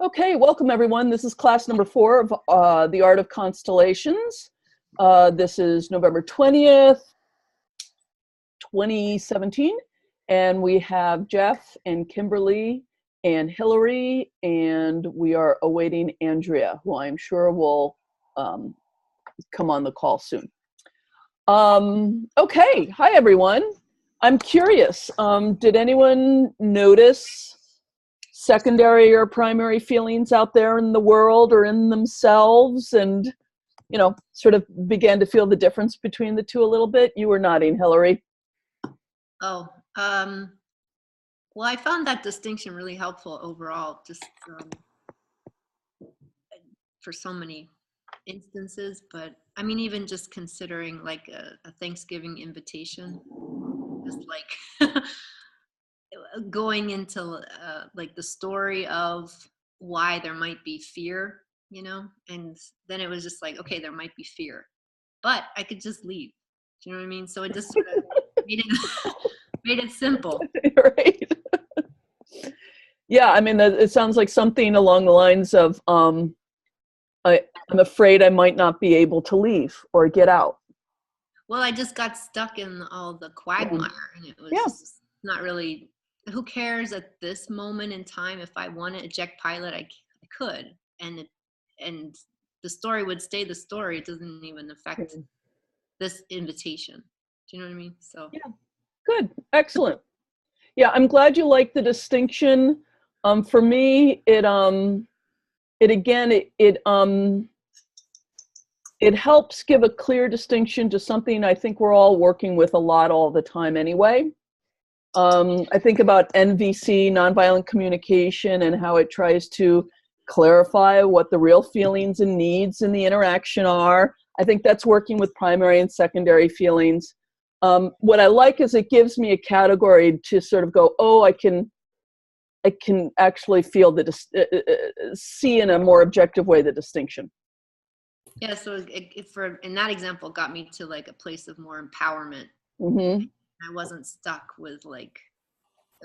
Okay, welcome everyone. This is class number 4 of The Art of Constellations. This is November 20th, 2017, and we have Jeff and Kimberly and Hillary, and we are awaiting Andrea, who I'm sure will come on the call soon. Okay, hi everyone. I'm curious, did anyone notice secondary or primary feelings out there in the world or in themselves, and sort of began to feel the difference between the two a little bit? You were nodding, Hillary. Well, I found that distinction really helpful overall, just for so many instances. But I mean, even just considering like a Thanksgiving invitation, just like going into like the story of why there might be fear, and then it was just like, okay, there might be fear, but I could just leave. Do you know what I mean? So it just sort of made it simple. Right. Yeah, I mean, it sounds like something along the lines of, I'm afraid I might not be able to leave or get out. Well, I just got stuck in all the quagmire, and it was just not really, who cares at this moment in time? If I want to eject pilot, I could, and the story would stay the story. It doesn't even affect this invitation. Do you know what I mean? So yeah, good, excellent. Yeah, I'm glad you like the distinction. For me, it helps give a clear distinction to something I think we're all working with a lot all the time anyway. I think about NVC, nonviolent communication, and how it tries to clarify what the real feelings and needs in the interaction are. I think that's working with primary and secondary feelings. What I like is it gives me a category to sort of go, oh, I can actually feel see in a more objective way the distinction. Yeah, so in that example, got me to like a place of more empowerment. Mm-hmm. I wasn't stuck with like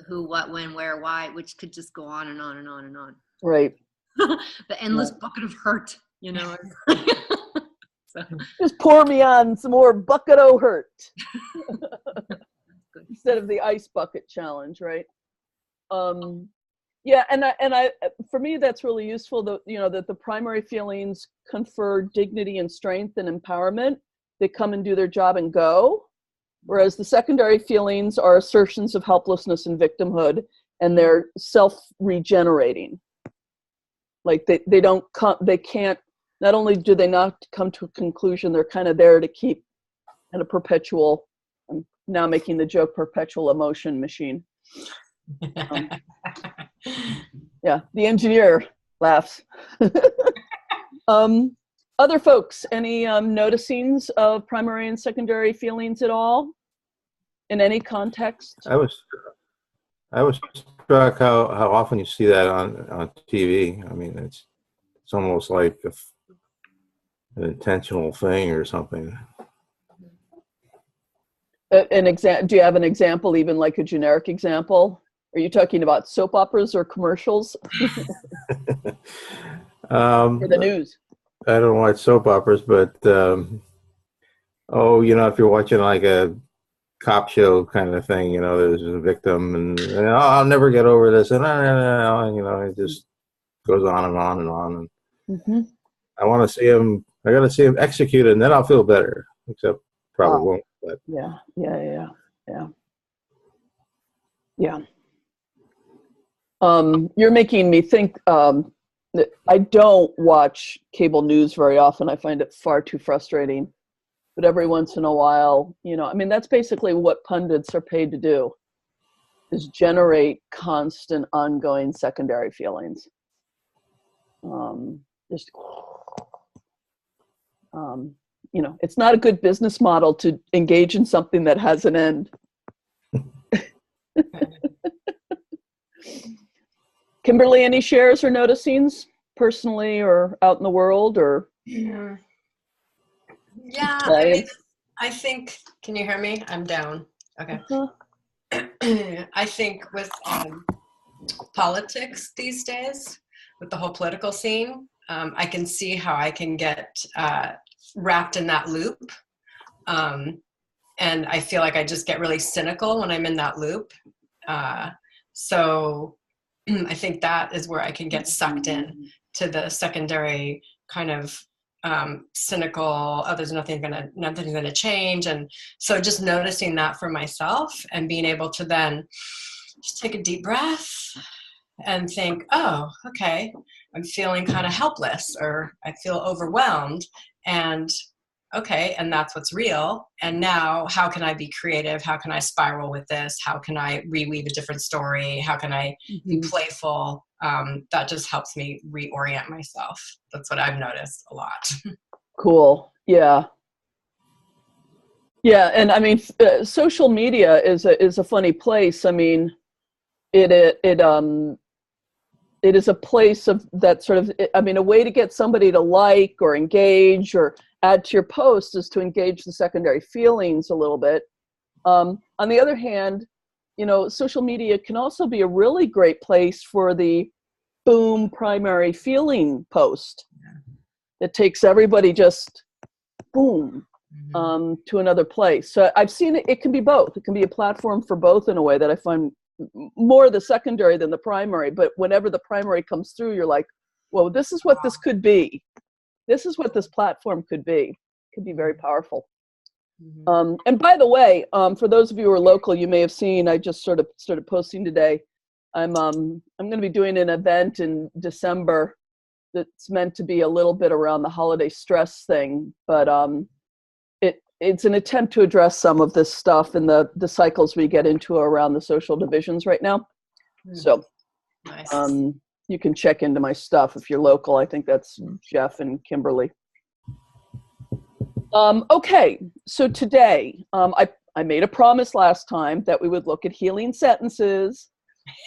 who, what, when, where, why, which could just go on and on and on and on. Right. The endless bucket of hurt, So. Just pour me on some more bucket of hurt. Instead of the ice bucket challenge, right? Yeah, and I for me that's really useful, that that the primary feelings confer dignity and strength and empowerment. They come and do their job and go, whereas the secondary feelings are assertions of helplessness and victimhood, and they're self-regenerating. Like they can't, not only do they not come to a conclusion, they're kind of there to keep in a perpetual, I'm now making the joke, perpetual emotion machine. Yeah, the engineer laughs. Other folks, any noticings of primary and secondary feelings at all in any context? I was struck how often you see that on TV. I mean, it's almost like an intentional thing or something. Do you have an example, even like a generic example? Are you talking about soap operas or commercials? Or the news? I don't watch soap operas, but if you're watching like a cop show kind of thing, there's a victim, and I'll never get over this, and it just goes on and on and on. And I want to see him. I got to see him executed, and then I'll feel better. Except probably won't. But yeah. You're making me think. I don't watch cable news very often. I find it far too frustrating. But every once in a while, I mean, that's basically what pundits are paid to do, is generate constant, ongoing secondary feelings. It's not a good business model to engage in something that has an end. Kimberly, any shares or noticings personally or out in the world, or? Yeah, I think, can you hear me? I'm down. Okay. I think with politics these days, with the whole political scene. I can see how I can get wrapped in that loop. And I feel like I just get really cynical when I'm in that loop. So I think that is where I can get sucked in to the secondary kind of cynical, oh, nothing's gonna change. And so just noticing that for myself and being able to then just take a deep breath and think, oh, okay, I'm feeling kind of helpless, or I feel overwhelmed, and okay, and that's what's real. And now how can I be creative? How can I spiral with this? How can I reweave a different story? How can I be playful? That just helps me reorient myself. That's what I've noticed a lot. Cool. Yeah. Yeah. And I mean, social media is a funny place. I mean, it is a place of that sort of, I mean, a way to get somebody to like or engage or add to your post is to engage the secondary feelings a little bit. On the other hand, you know, social media can also be a really great place for the boom primary feeling post that takes everybody just boom to another place. So I've seen it, it can be both. It can be a platform for both in a way that I find more the secondary than the primary. But whenever the primary comes through, you're like, whoa, this is what this could be. This is what this platform could be. It could be very powerful. And by the way, for those of you who are local, you may have seen, I just sort of started posting today. I'm going to be doing an event in December that's meant to be a little bit around the holiday stress thing, but it's an attempt to address some of this stuff and the cycles we get into around the social divisions right now. So Nice. you can check into my stuff if you're local. I think that's Jeff and Kimberly. Okay, so today I made a promise last time that we would look at healing sentences.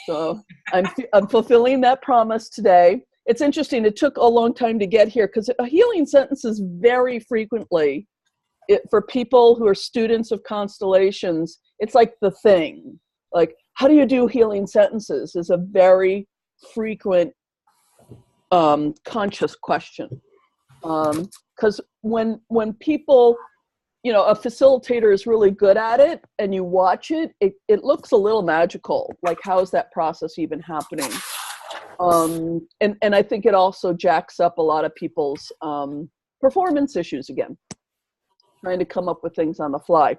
So I'm fulfilling that promise today. It's interesting, it took a long time to get here because a healing sentence is very frequently, for people who are students of Constellations, it's like the thing. Like, how do you do healing sentences is a very frequent conscious question. Because when people, you know, a facilitator is really good at it and you watch it, it looks a little magical. Like, how is that process even happening? And I think it also jacks up a lot of people's performance issues again, trying to come up with things on the fly.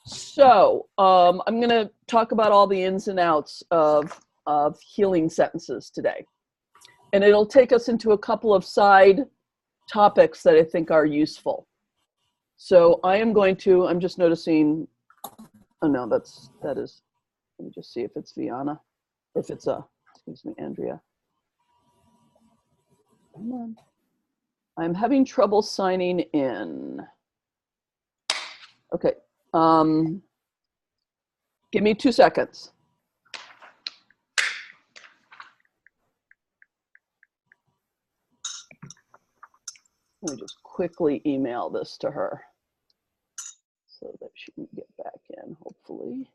So I'm going to talk about all the ins and outs of healing sentences today. And it'll take us into a couple of side topics that I think are useful. So I'm just noticing, oh no, that is, let me just see if it's Viana, if it's excuse me, Andrea. Come on. I'm having trouble signing in. Okay, give me 2 seconds. Let me just quickly email this to her so that she can get back in, hopefully.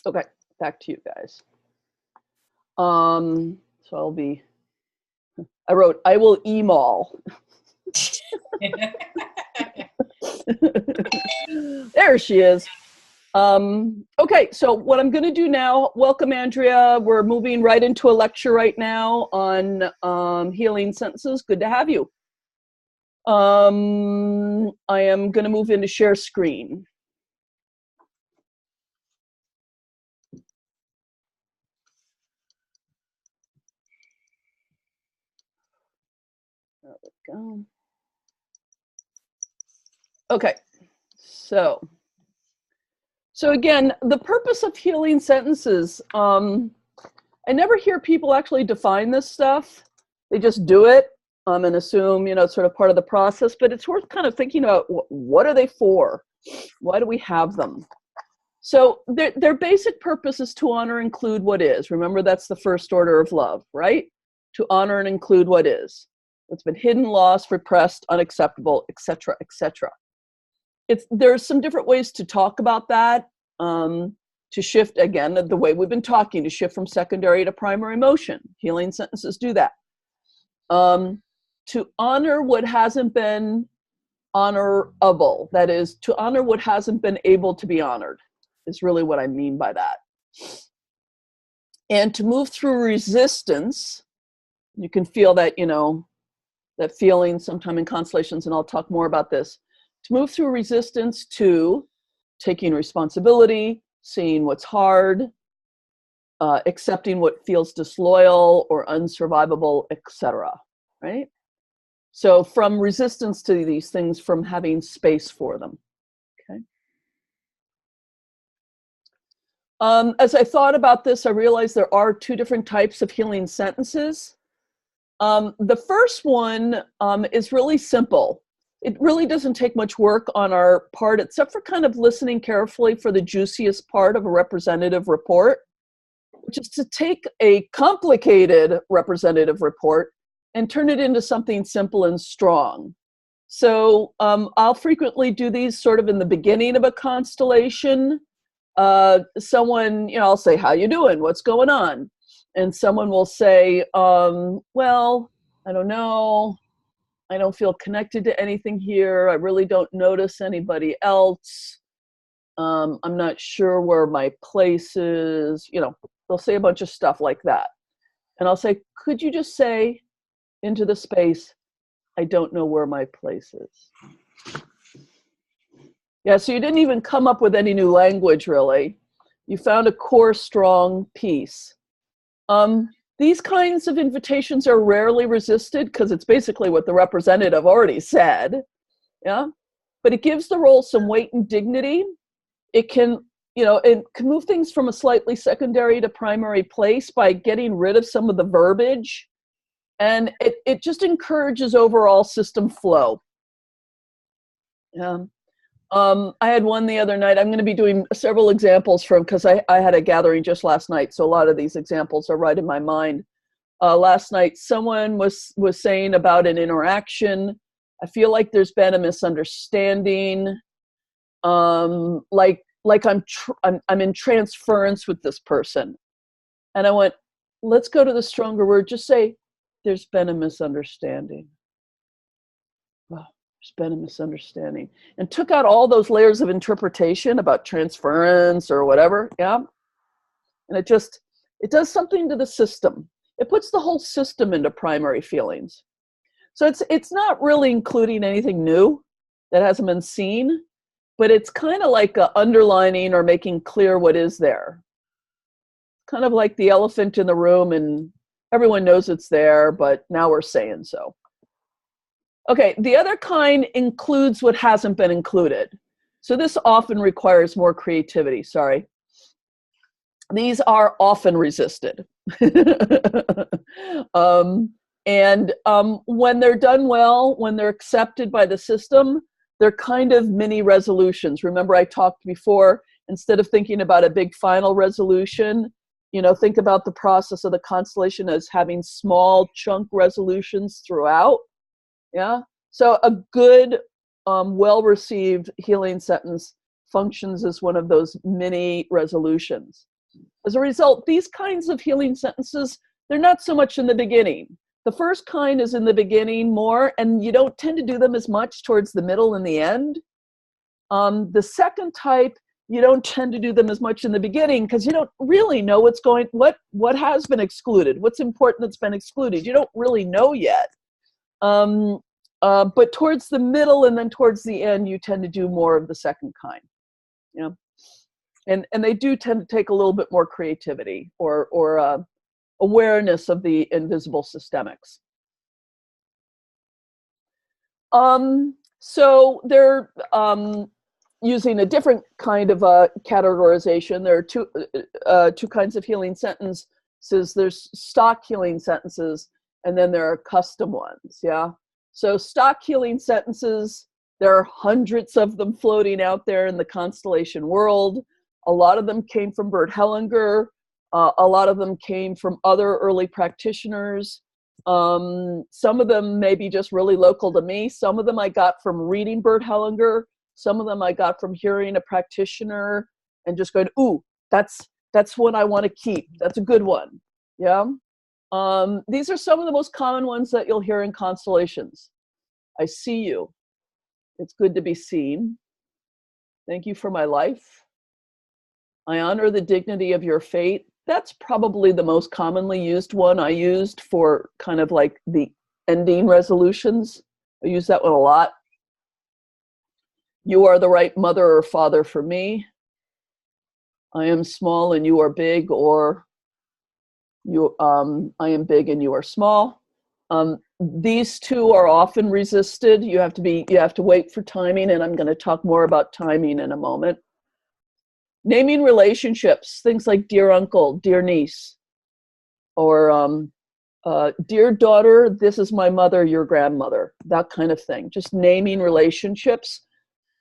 Okay, back to you guys. So I wrote, I will email. There she is. Okay, so what I'm going to do now, welcome Andrea. We're moving right into a lecture right now on healing sentences. Good to have you. I am going to move into share screen. There we go. Okay, so again, the purpose of healing sentences, I never hear people actually define this stuff. They just do it and assume, it's sort of part of the process, but it's worth kind of thinking about what are they for? Why do we have them? So their basic purpose is to honor and include what is. Remember, that's the first order of love, right? To honor and include what is. What's been hidden, lost, repressed, unacceptable, etc., etc. There's some different ways to talk about that, to shift, again, the way we've been talking, to shift from secondary to primary emotion. Healing sentences do that. To honor what hasn't been honorable, that is, to honor what hasn't been able to be honored, is really what I mean by that. And to move through resistance, you can feel that, that feeling sometime in Constellations, and I'll talk more about this. To move through resistance to taking responsibility, seeing what's hard, accepting what feels disloyal or unsurvivable, etc. Right? So from resistance to these things, from having space for them. Okay. As I thought about this, I realized there are two different types of healing sentences. The first one is really simple. It really doesn't take much work on our part, except for kind of listening carefully for the juiciest part of a representative report, which is to take a complicated representative report and turn it into something simple and strong. So I'll frequently do these sort of in the beginning of a constellation. Someone, I'll say, how you doing? What's going on? And someone will say, well, I don't know. I don't feel connected to anything here. I really don't notice anybody else. I'm not sure where my place is. They'll say a bunch of stuff like that. And I'll say, could you just say into the space, I don't know where my place is. Yeah, so you didn't even come up with any new language, really. You found a core, strong piece. These kinds of invitations are rarely resisted because it's basically what the representative already said. Yeah, but it gives the role some weight and dignity. It can, it can move things from a slightly secondary to primary place by getting rid of some of the verbiage. And it just encourages overall system flow. Yeah. I had one the other night. I'm going to be doing several examples because I had a gathering just last night, so a lot of these examples are right in my mind. Last night, someone was saying about an interaction. I feel like there's been a misunderstanding. Like I'm in transference with this person, and I went, let's go to the stronger word. Just say, there's been a misunderstanding. Wow. There's been a misunderstanding, and took out all those layers of interpretation about transference or whatever. Yeah. And it does something to the system. It puts the whole system into primary feelings. So it's not really including anything new that hasn't been seen, but it's kind of like underlining or making clear what is there. Kind of like the elephant in the room, and everyone knows it's there, but now we're saying so. Okay, the other kind includes what hasn't been included. So this often requires more creativity, sorry. These are often resisted. When they're done well, when they're accepted by the system, they're kind of mini resolutions. Remember I talked before, instead of thinking about a big final resolution, think about the process of the constellation as having small chunk resolutions throughout. Yeah. So a good, well-received healing sentence functions as one of those mini resolutions. As a result, these kinds of healing sentences, they're not so much in the beginning. The first kind is in the beginning more, and you don't tend to do them as much towards the middle and the end. The second type, you don't tend to do them as much in the beginning because you don't really know what has been excluded, what's important that's been excluded. You don't really know yet. But towards the middle and then towards the end, you tend to do more of the second kind. Yeah. And they do tend to take a little bit more creativity or awareness of the invisible systemics. So they're using a different kind of categorization. There are two kinds of healing sentence. says there's stock healing sentences, and then there are custom ones, yeah? So stock healing sentences, there are hundreds of them floating out there in the constellation world. A lot of them came from Bert Hellinger. A lot of them came from other early practitioners. Some of them may be just really local to me. Some of them I got from reading Bert Hellinger. Some of them I got from hearing a practitioner and just going, ooh, that's one I want to keep. That's a good one. Yeah. These are some of the most common ones that you'll hear in constellations. I see you. It's good to be seen. Thank you for my life. I honor the dignity of your fate. That's probably the most commonly used one I used for kind of like the ending resolutions. I use that one a lot. You are the right mother or father for me. I am small and you are big, or I am big and you are small. These two are often resisted. You have to wait for timing, and I'm going to talk more about timing in a moment. Naming relationships, things like dear uncle, dear niece, or dear daughter, this is my mother, your grandmother, that kind of thing. Just naming relationships.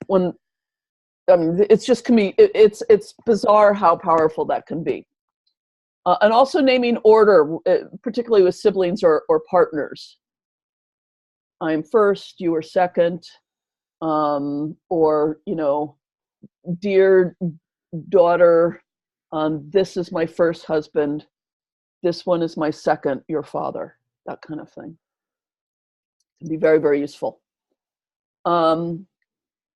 It's just it's bizarre how powerful that can be. And also naming order, particularly with siblings or partners. I'm first, you are second, or, dear daughter, this is my first husband, this one is my second, your father, that kind of thing. It can be very, very useful.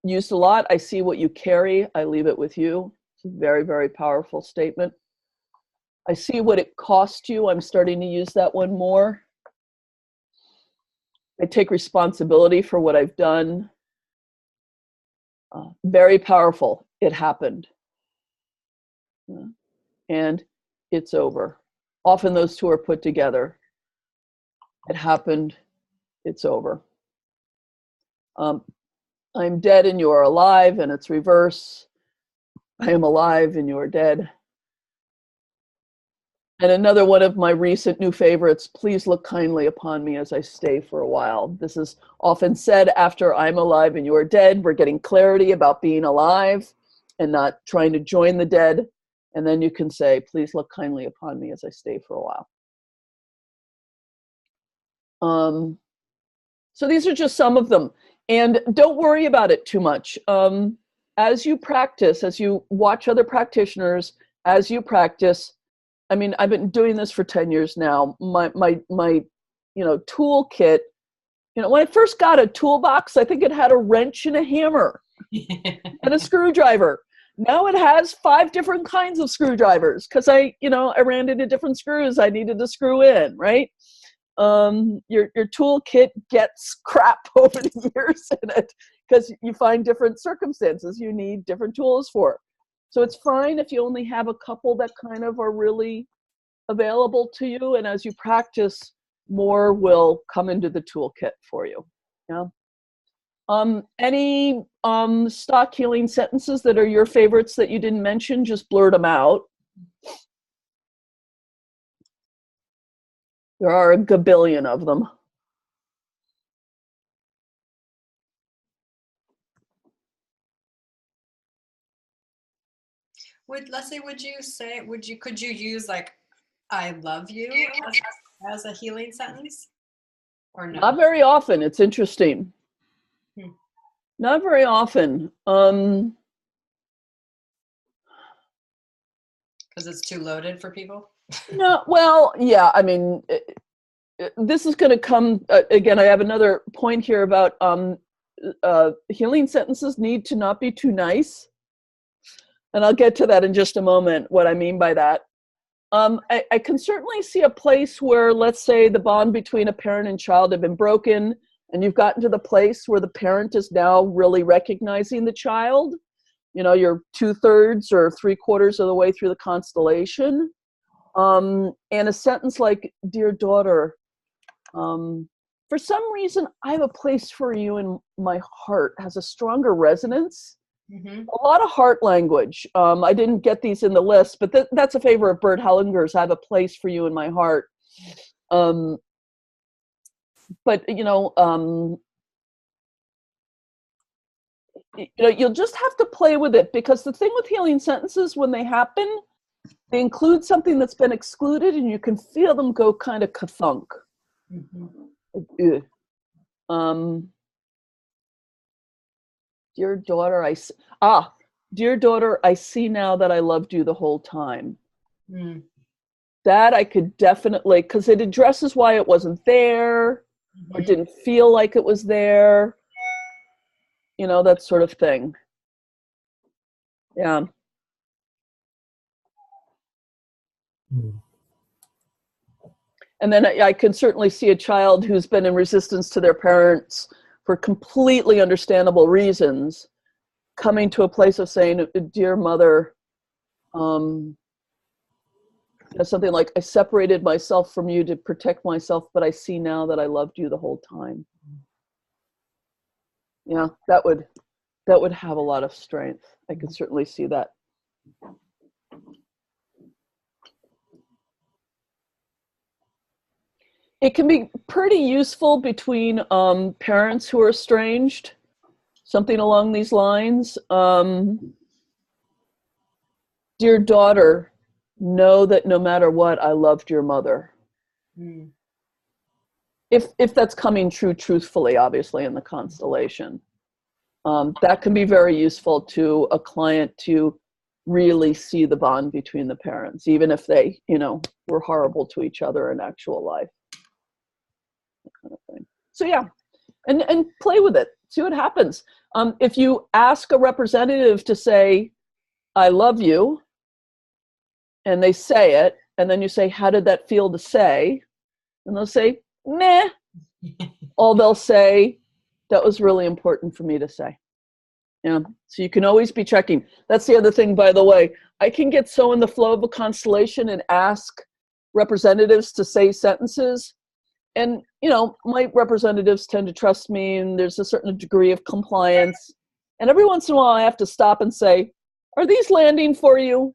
Used a lot, I see what you carry, I leave it with you. It's a very, very powerful statement. I see what it cost you, I'm starting to use that one more. I take responsibility for what I've done. Very powerful, it happened. And it's over. Often those two are put together. It happened, it's over. I'm dead and you are alive, and it's reverse. I am alive and you are dead. And another one of my recent new favorites, please look kindly upon me as I stay for a while. This is often said after I'm alive and you're dead. We're getting clarity about being alive and not trying to join the dead. And then you can say, please look kindly upon me as I stay for a while. So these are just some of them. And don't worry about it too much. As you practice, as you watch other practitioners, as you practice, I mean, I've been doing this for 10 years now. My toolkit, when I first got a toolbox, I think it had a wrench and a hammer and a screwdriver. Now it has 5 different kinds of screwdrivers because I ran into different screws I needed to screw in, right? Your toolkit gets crap over the years in it because you find different circumstances you need different tools for. So it's fine if you only have a couple that kind of are really available to you, and as you practice, more will come into the toolkit for you. Yeah. Any stock healing sentences that are your favorites that you didn't mention, just blurt them out. There are a gabillion of them. Could you use like, I love you as a healing sentence? Or no? Not very often. It's interesting. Not very often. Because it's too loaded for people? No, well, yeah, I mean, this is going to come, again, I have another point here about healing sentences need to not be too nice. And I'll get to that in just a moment, what I mean by that. I can certainly see a place where, let's say, the bond between a parent and child had been broken, and you've gotten to the place where the parent is now really recognizing the child. You're 2/3 or 3/4 of the way through the constellation. And a sentence like, dear daughter, for some reason, I have a place for you in my heart, has a stronger resonance Mhm. A lot of heart language. I didn't get these in the list, but that's a favorite of Bert Hellinger's. I have a place for you in my heart. But you'll just have to play with it, because the thing with healing sentences, when they happen, they include something that's been excluded, and you can feel them go kind of ka-thunk. Mhm. Dear daughter, dear daughter, I see now that I loved you the whole time. Mm. That I could definitely, because it addresses why it wasn't there, or Mhm. didn't feel like it was there, that sort of thing. Yeah. And then I can certainly see a child who's been in resistance to their parents for completely understandable reasons coming to a place of saying, dear mother, something like, I separated myself from you to protect myself, but I see now that I loved you the whole time. Yeah, that would have a lot of strength. I could certainly see that. It can be pretty useful between parents who are estranged, something along these lines. Dear daughter, know that no matter what, I loved your mother. Mm. If that's coming true truthfully, obviously, in the constellation. That can be very useful to a client to really see the bond between the parents, even if they, were horrible to each other in actual life. That kind of thing. So yeah, and play with it. See what happens. If you ask a representative to say, I love you, and they say it, and then you say, how did that feel to say? And they'll say, meh. Or they'll say, that was really important for me to say. Yeah. So you can always be checking. That's the other thing, by the way. I can get so in the flow of a constellation and ask representatives to say sentences. And, my representatives tend to trust me, and there's a certain degree of compliance. And every once in a while, I have to stop and say, are these landing for you?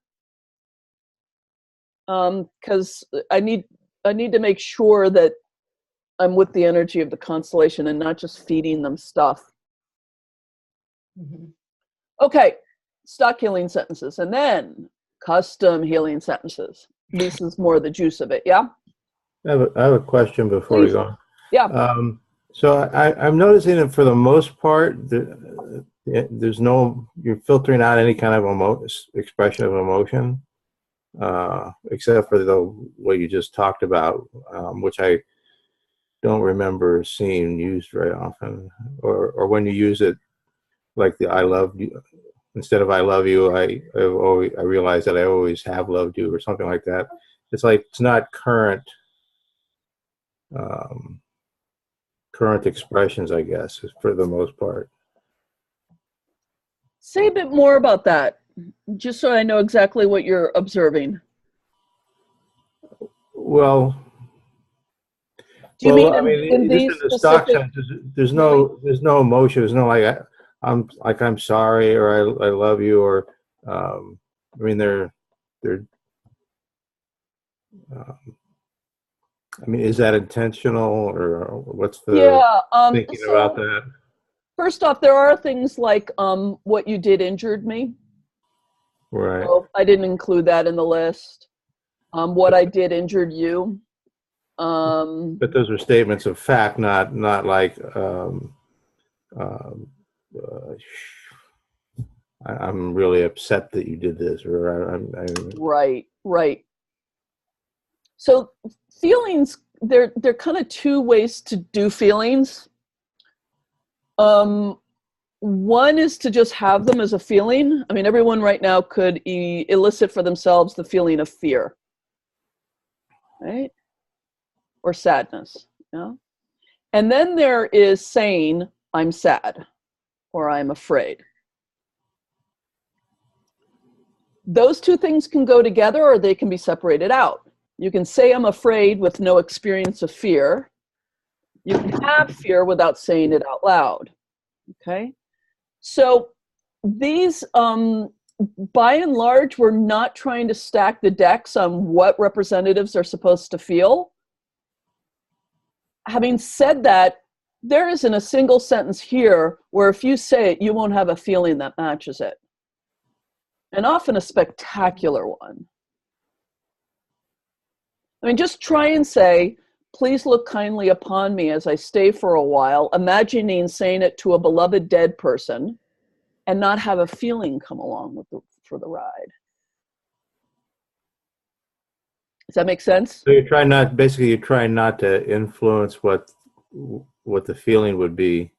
Because I need to make sure that I'm with the energy of the constellation and not just feeding them stuff. Mm-hmm. Okay, stock healing sentences, and then custom healing sentences. This is more the juice of it, yeah? I have a question before Please. we go. Yeah. So I'm noticing that for the most part, there's no, you're filtering out any kind of expression of emotion, except for the what you just talked about, which I don't remember seeing used very often, or when you use it, like the I love you, instead of I love you, I realize that I always have loved you, or something like that. It's like it's not current expressions, I guess, for the most part. Say a bit more about that, just so I know exactly what you're observing. Well, Do you mean I mean, in just these in the stock specific? sense, there's no emotion. There's no like I'm sorry, or I love you, or I mean they're um, I mean, is that intentional, or what's the Yeah. thinking about So that? first off, there are things like what you did injured me. Right. So I didn't include that in the list. What I did injured you. But those are statements of fact, not like um, uh, I'm really upset that you did this, or Right. So feelings, they're kind of two ways to do feelings. One is to just have them as a feeling. I mean, everyone right now could elicit for themselves the feeling of fear, right? Or sadness, yeah? And then there is saying, I'm sad, or I'm afraid. Those two things can go together, or they can be separated out. You can say I'm afraid with no experience of fear. You can have fear without saying it out loud, okay? So these, by and large, we're not trying to stack the decks on what representatives are supposed to feel. Having said that, there isn't a single sentence here where if you say it, you won't have a feeling that matches it. And often a spectacular one. I mean, just try and say, please look kindly upon me as I stay for a while, imagining saying it to a beloved dead person and not have a feeling come along for the ride. Does that make sense? So you try not to influence what the feeling would be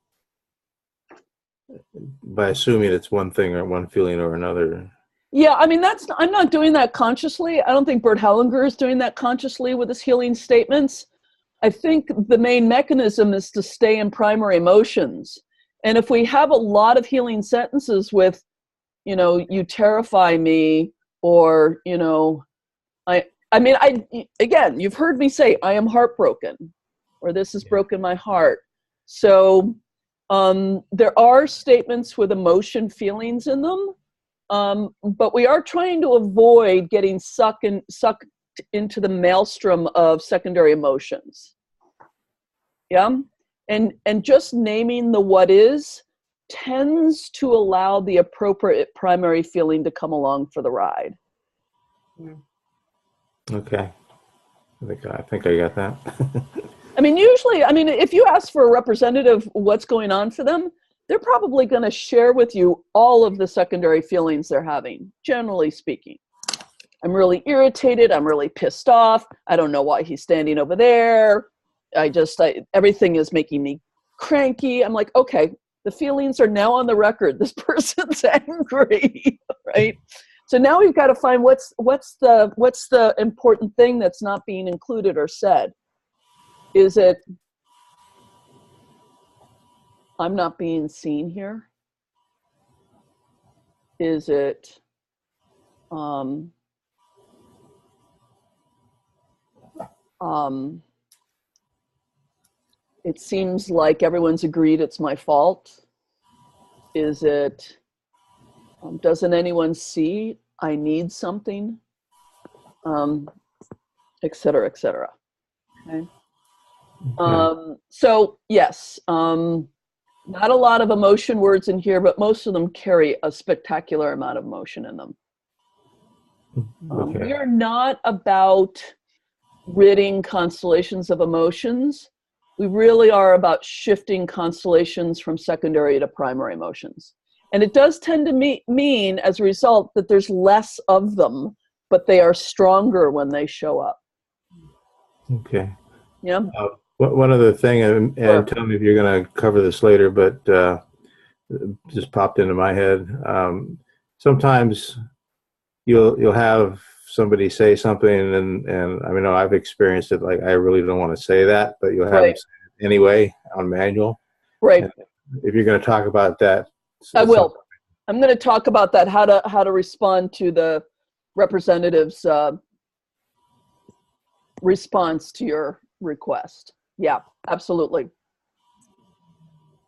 by assuming it's one thing or one feeling or another. Yeah, I mean, I'm not doing that consciously. I don't think Bert Hellinger is doing that consciously with his healing statements. I think the main mechanism is to stay in primary emotions. And if we have a lot of healing sentences with, you terrify me, or, again, you've heard me say, I am heartbroken, or this has broken my heart. So there are statements with emotion feelings in them. But we are trying to avoid getting sucked into the maelstrom of secondary emotions. Yeah? And just naming the what is tends to allow the appropriate primary feeling to come along for the ride. Okay. I think I got that. I mean, usually, if you ask for a representative what's going on for them, they're probably going to share with you all of the secondary feelings they're having, generally speaking. I'm really irritated. I'm really pissed off. I don't know why he's standing over there. Everything is making me cranky. I'm like, okay, the feelings are now on the record. This person's angry, right? So now we've got to find what's the important thing that's not being included or said. Is it, I'm not being seen here? Is it, it seems like everyone's agreed it's my fault? Is it, doesn't anyone see I need something? Et cetera, et cetera. Okay. So yes, not a lot of emotion words in here, but most of them carry a spectacular amount of emotion in them. Okay. We are not about ridding constellations of emotions. We really are about shifting constellations from secondary to primary emotions. And it does tend to mean, as a result, that there's less of them, but they are stronger when they show up. Okay. Yeah. One other thing, and Sure. tell me if you're going to cover this later, but just popped into my head. Sometimes you'll have somebody say something, and I mean, I've experienced it. Like, I really don't want to say that, but you'll have them say it anyway on manual. Right. And if you're going to talk about that, I will. I'm going to talk about that, how to respond to the representative's response to your request. Yeah, absolutely.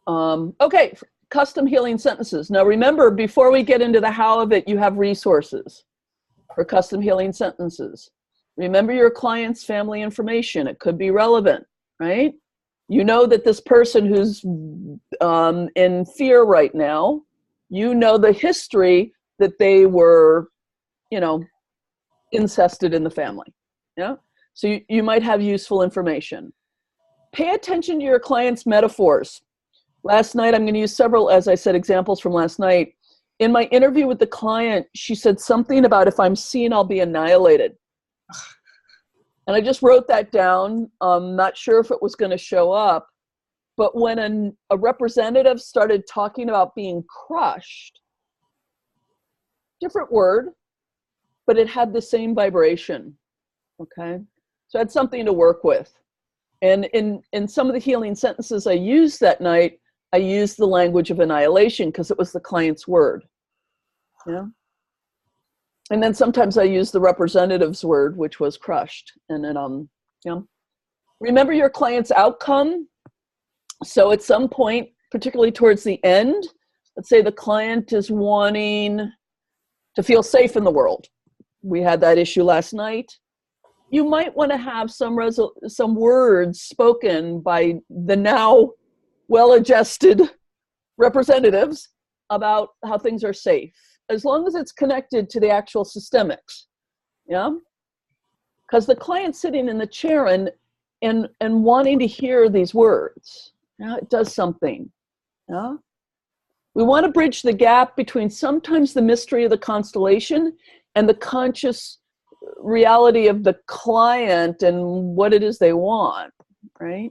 Okay, custom healing sentences. Now remember, before we get into the how of it, you have resources for custom healing sentences. Remember your client's family information. It could be relevant, right? You know that this person who's in fear right now, you know the history that they were, incested in the family. Yeah. So you might have useful information. Pay attention to your client's metaphors. Last night, I'm going to use several, as I said, examples from last night. In my interview with the client, she said something about, if I'm seen, I'll be annihilated. And I just wrote that down. I'm not sure if it was going to show up. But when a representative started talking about being crushed, different word, but it had the same vibration. Okay? So I had something to work with. And in some of the healing sentences I used that night, I used the language of annihilation because it was the client's word. Yeah. And then sometimes I used the representative's word, which was crushed. And then, remember your client's outcome. So at some point, particularly towards the end, let's say the client is wanting to feel safe in the world. We had that issue last night. You might want to have some words spoken by the now well-adjusted representatives about how things are safe, as long as it's connected to the actual systemics. Yeah, because the client's sitting in the chair and wanting to hear these words. Yeah, it does something. Yeah. We want to bridge the gap between sometimes the mystery of the constellation and the conscious reality of the client and what it is they want, right?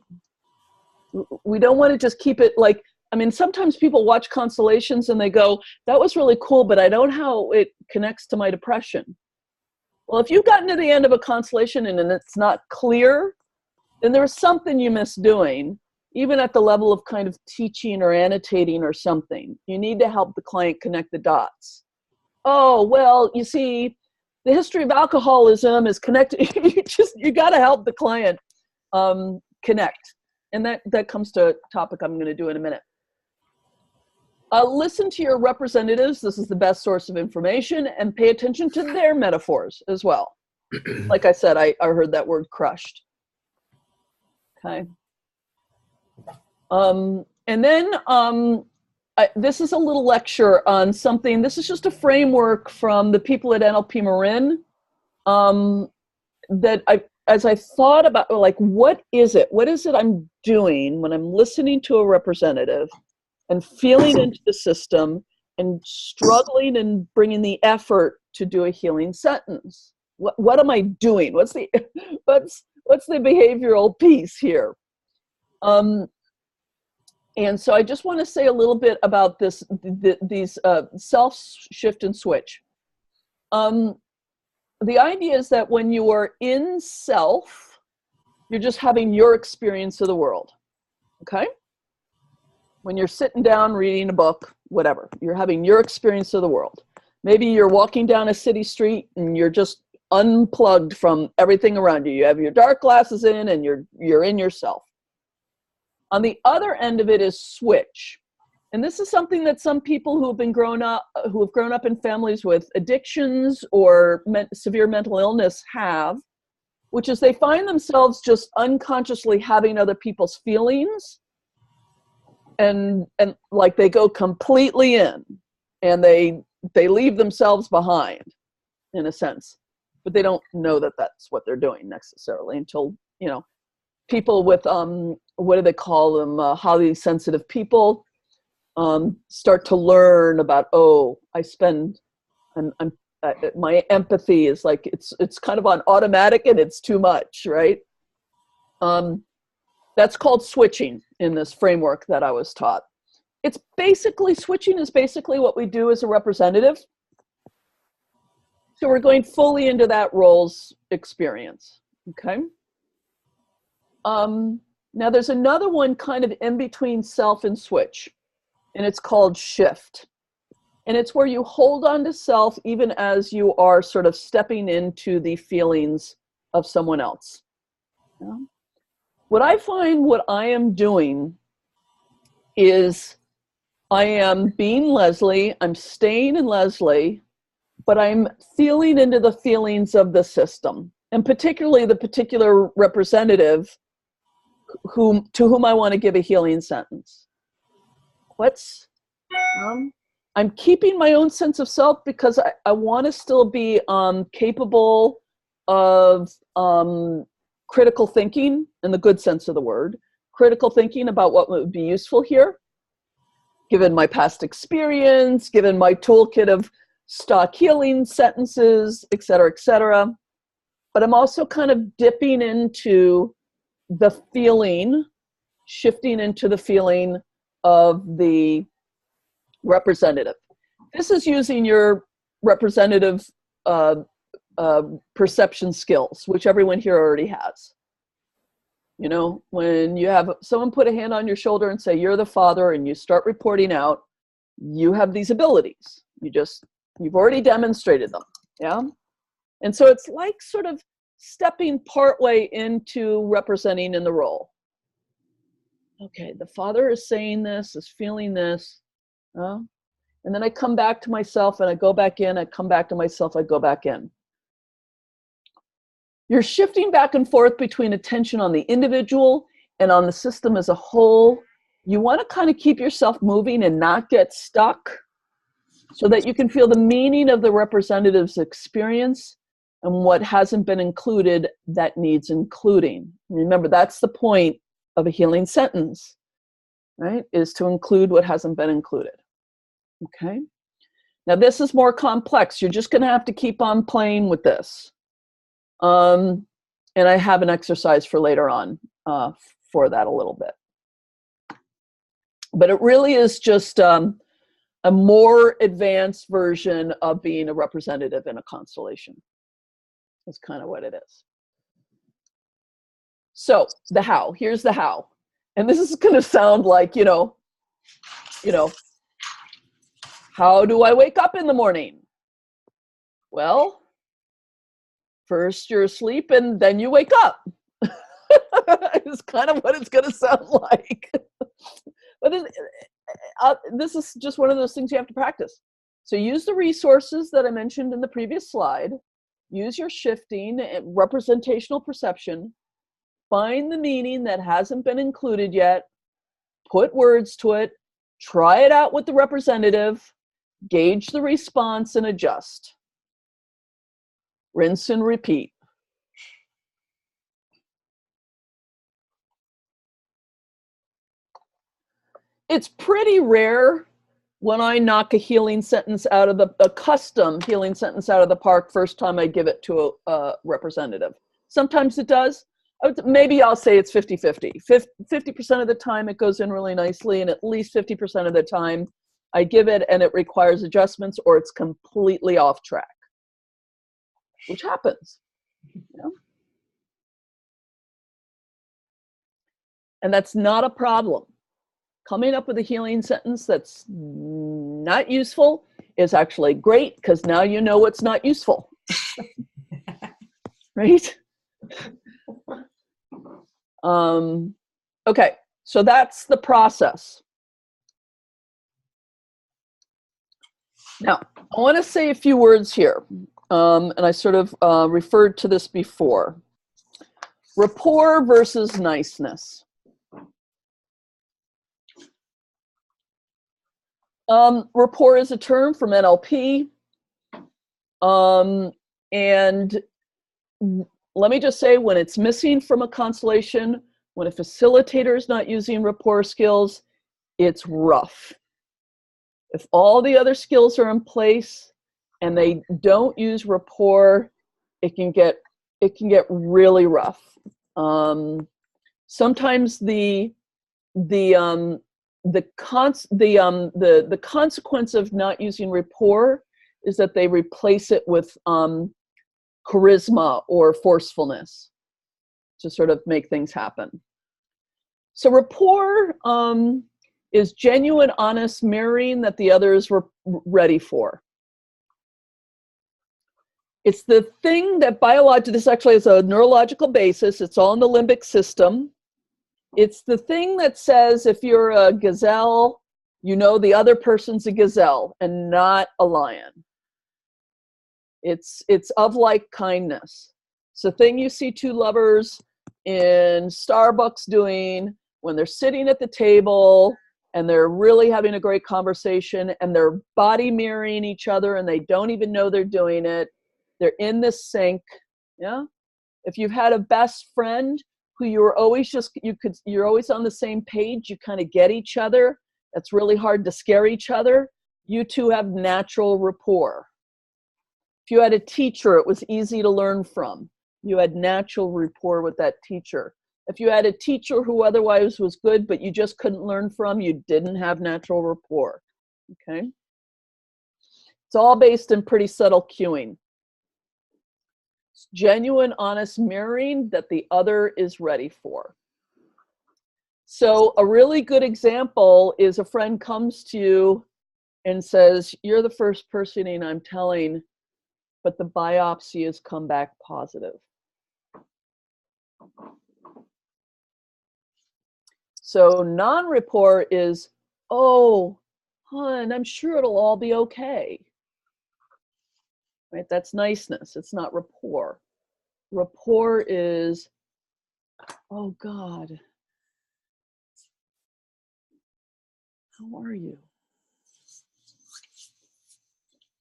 We don't want to just keep it like, I mean, sometimes people watch constellations and they go, that was really cool, but I don't know how it connects to my depression. Well, if you've gotten to the end of a constellation and it's not clear, then there's something you miss doing, even at the level of kind of teaching or annotating or something. You need to help the client connect the dots. Oh, well, you see, the history of alcoholism is connected. You got to help the client connect. And that comes to a topic I'm going to do in a minute. Listen to your representatives. This is the best source of information, and pay attention to their metaphors as well. Like I said, I heard that word crushed. Okay. And then this is a little lecture on something. This is just a framework from the people at NLP Marin that as I thought about, like, what is it? What is it I'm doing when I'm listening to a representative and feeling into the system and struggling and bringing the effort to do a healing sentence? What am I doing? What's the behavioral piece here? And so I just want to say a little bit about these self shift and switch. The idea is that when you are in self, you're just having your experience of the world. Okay? When you're sitting down reading a book, whatever, you're having your experience of the world. Maybe you're walking down a city street and you're just unplugged from everything around you. You have your dark glasses in and you're in yourself. On the other end of it is switch. And this is something that some people who have grown up in families with addictions or severe mental illness have, which is they find themselves just unconsciously having other people's feelings, and like they go completely in and they leave themselves behind, in a sense, but they don't know that that's what they're doing necessarily until, people with what do they call them, highly sensitive people start to learn about, my empathy is like it's kind of on automatic and it's too much, right? That's called switching in this framework that I was taught. Switching is basically what we do as a representative. So we're going fully into that role's experience, okay? Now there's another one kind of in between self and switch, and it's called shift. And it's where you hold on to self even as you are sort of stepping into the feelings of someone else. Yeah? What I find what I am doing is I am being Leslie, I'm staying in Leslie, but I'm feeling into the feelings of the system, and particularly the particular representative to whom I want to give a healing sentence. I'm keeping my own sense of self because I want to still be capable of critical thinking, in the good sense of the word, critical thinking about what would be useful here, given my past experience, given my toolkit of stock healing sentences, et cetera, but I'm also kind of dipping into the feeling, shifting into the feeling of the representative. This is using your representative perception skills, which everyone here already has. When you have someone put a hand on your shoulder and say, you're the father, and you start reporting out, you have these abilities. You've already demonstrated them. Yeah. And so it's like sort of stepping partway into representing in the role. Okay, the father is saying this, is feeling this. And then I come back to myself and I go back in, I come back to myself, I go back in. You're shifting back and forth between attention on the individual and on the system as a whole. You want to kind of keep yourself moving and not get stuck so that you can feel the meaning of the representative's experience and what hasn't been included that needs including. Remember, that's the point of a healing sentence, right? Is to include what hasn't been included. Okay? Now, this is more complex. You're just going to have to keep on playing with this. And I have an exercise for later on for that a little bit. But it really is just a more advanced version of being a representative in a constellation. That's kind of what it is. So the how, here's the how. And this is going to sound like, you know, how do I wake up in the morning? Well, first you're asleep and then you wake up. It's kind of what it's going to sound like. But this is just one of those things you have to practice. So use the resources that I mentioned in the previous slide. Use your shifting and representational perception. Find the meaning that hasn't been included yet. Put words to it. Try it out with the representative. Gauge the response and adjust. Rinse and repeat. It's pretty rare when I knock a healing sentence out of a custom healing sentence out of the park first time I give it to a representative. Sometimes it does. Maybe I'll say it's 50-50. 50% of the time it goes in really nicely, and at least 50% of the time I give it and it requires adjustments or it's completely off track, which happens. You know? And that's not a problem. Coming up with a healing sentence that's not useful is actually great because now you know what's not useful. Right? Okay, so that's the process. Now, I want to say a few words here, and I sort of referred to this before. Rapport versus niceness. Rapport is a term from NLP, and let me just say, when it's missing from a constellation, when a facilitator is not using rapport skills, it's rough. If all the other skills are in place and they don't use rapport, it can get really rough. Sometimes the consequence of not using rapport is that they replace it with charisma or forcefulness to sort of make things happen. So rapport is genuine, honest mirroring that the others were ready for. It's the thing that this actually has a neurological basis. It's all in the limbic system. It's the thing that says if you're a gazelle, you know the other person's a gazelle and not a lion. It's of like kindness. It's the thing you see two lovers in Starbucks doing when they're sitting at the table and they're really having a great conversation and they're body mirroring each other and they don't even know they're doing it. They're in this sync. Yeah. If you've had a best friend who you're always on the same page, you kind of get each other. It's really hard to scare each other. You two have natural rapport. If you had a teacher, it was easy to learn from. You had natural rapport with that teacher. If you had a teacher who otherwise was good, but you just couldn't learn from, you didn't have natural rapport. Okay? It's all based in pretty subtle cueing. It's genuine, honest mirroring that the other is ready for. So a really good example is a friend comes to you and says, "You're the first person I'm telling, but the biopsy has come back positive." So non-rapport is, "Oh, and I'm sure it'll all be okay. Right? That's niceness. It's not rapport. Rapport is, oh God, how are you?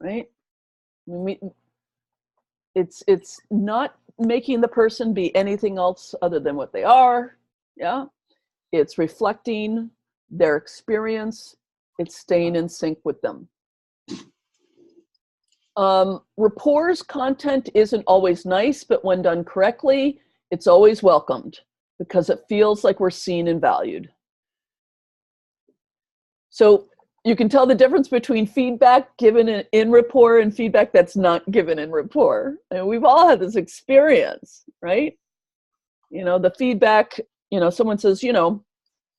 Right? It's not making the person be anything else other than what they are. Yeah. It's reflecting their experience. It's staying in sync with them. Rapport's content isn't always nice, but when done correctly, it's always welcomed because it feels like we're seen and valued. So you can tell the difference between feedback given in rapport and feedback that's not given in rapport. And we've all had this experience, right? You know, the feedback, you know, someone says, you know,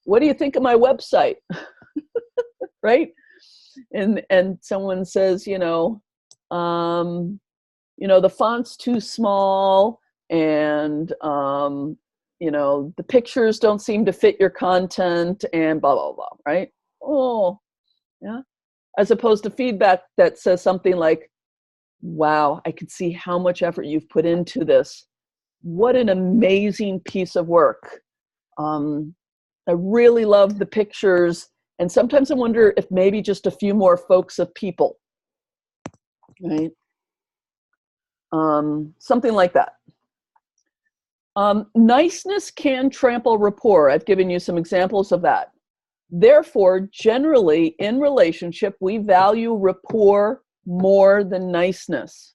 what do you think of my website? Right? And someone says, you know, the font's too small, and you know, the pictures don't seem to fit your content, and blah blah blah, right? Oh, yeah. As opposed to feedback that says something like, wow, I could see how much effort you've put into this. What an amazing piece of work. I really love the pictures, and sometimes I wonder if maybe just a few more folks of people, right? Something like that. Niceness can trample rapport. I've given you some examples of that. Therefore, generally in relationship, we value rapport more than niceness.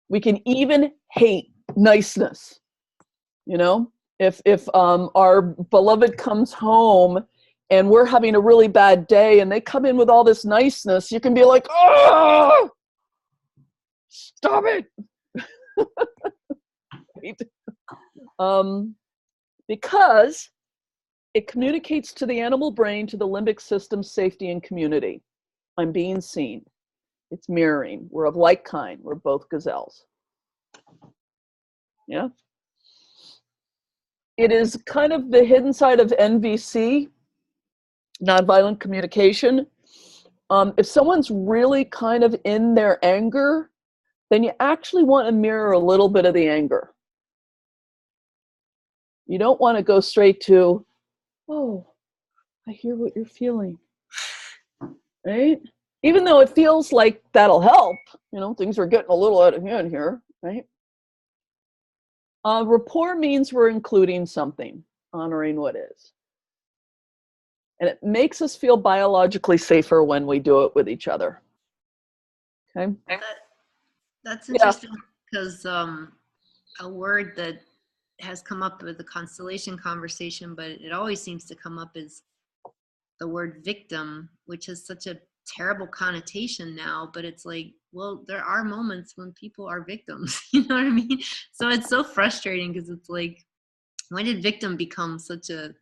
We can even hate niceness. You know, if our beloved comes home and we're having a really bad day and they come in with all this niceness, you can be like, oh, stop it. Because it communicates to the animal brain, to the limbic system, safety and community. I'm being seen. It's mirroring. We're of like kind. We're both gazelles. Yeah. It is kind of the hidden side of NVC, nonviolent communication. If someone's really kind of in their anger, then you actually want to mirror a little bit of the anger. You don't want to go straight to, oh, I hear what you're feeling, right? Even though it feels like that'll help, you know, things are getting a little out of hand here, right? Rapport means we're including something, honoring what is. And it makes us feel biologically safer when we do it with each other. Okay? That's interesting, because a word that has come up with the constellation conversation, but it always seems to come up, is the word victim, which has such a terrible connotation now. But it's like, well, there are moments when people are victims. You know what I mean? So it's so frustrating, because it's like, when did victim become such a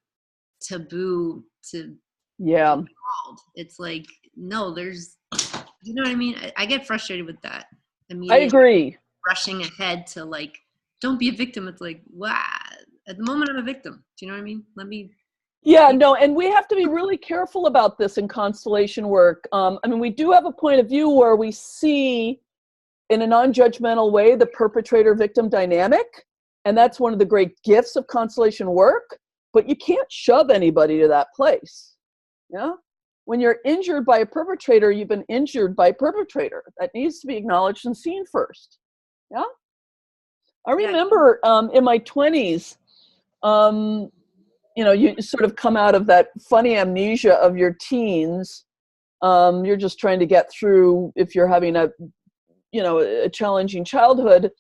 taboo to be called? It's like, no, there's, you know what I mean? I get frustrated with that immediately. I agree. Rushing ahead to like, don't be a victim. It's like, wow, at the moment I'm a victim. Do you know what I mean? Yeah, no, and we have to be really careful about this in constellation work. I mean, we do have a point of view where we see, in a non-judgmental way, the perpetrator-victim dynamic, and that's one of the great gifts of constellation work, but you can't shove anybody to that place. Yeah? When you're injured by a perpetrator, you've been injured by a perpetrator. That needs to be acknowledged and seen first. Yeah? I remember in my 20s, you know, you sort of come out of that funny amnesia of your teens. You're just trying to get through if you're having a challenging childhood.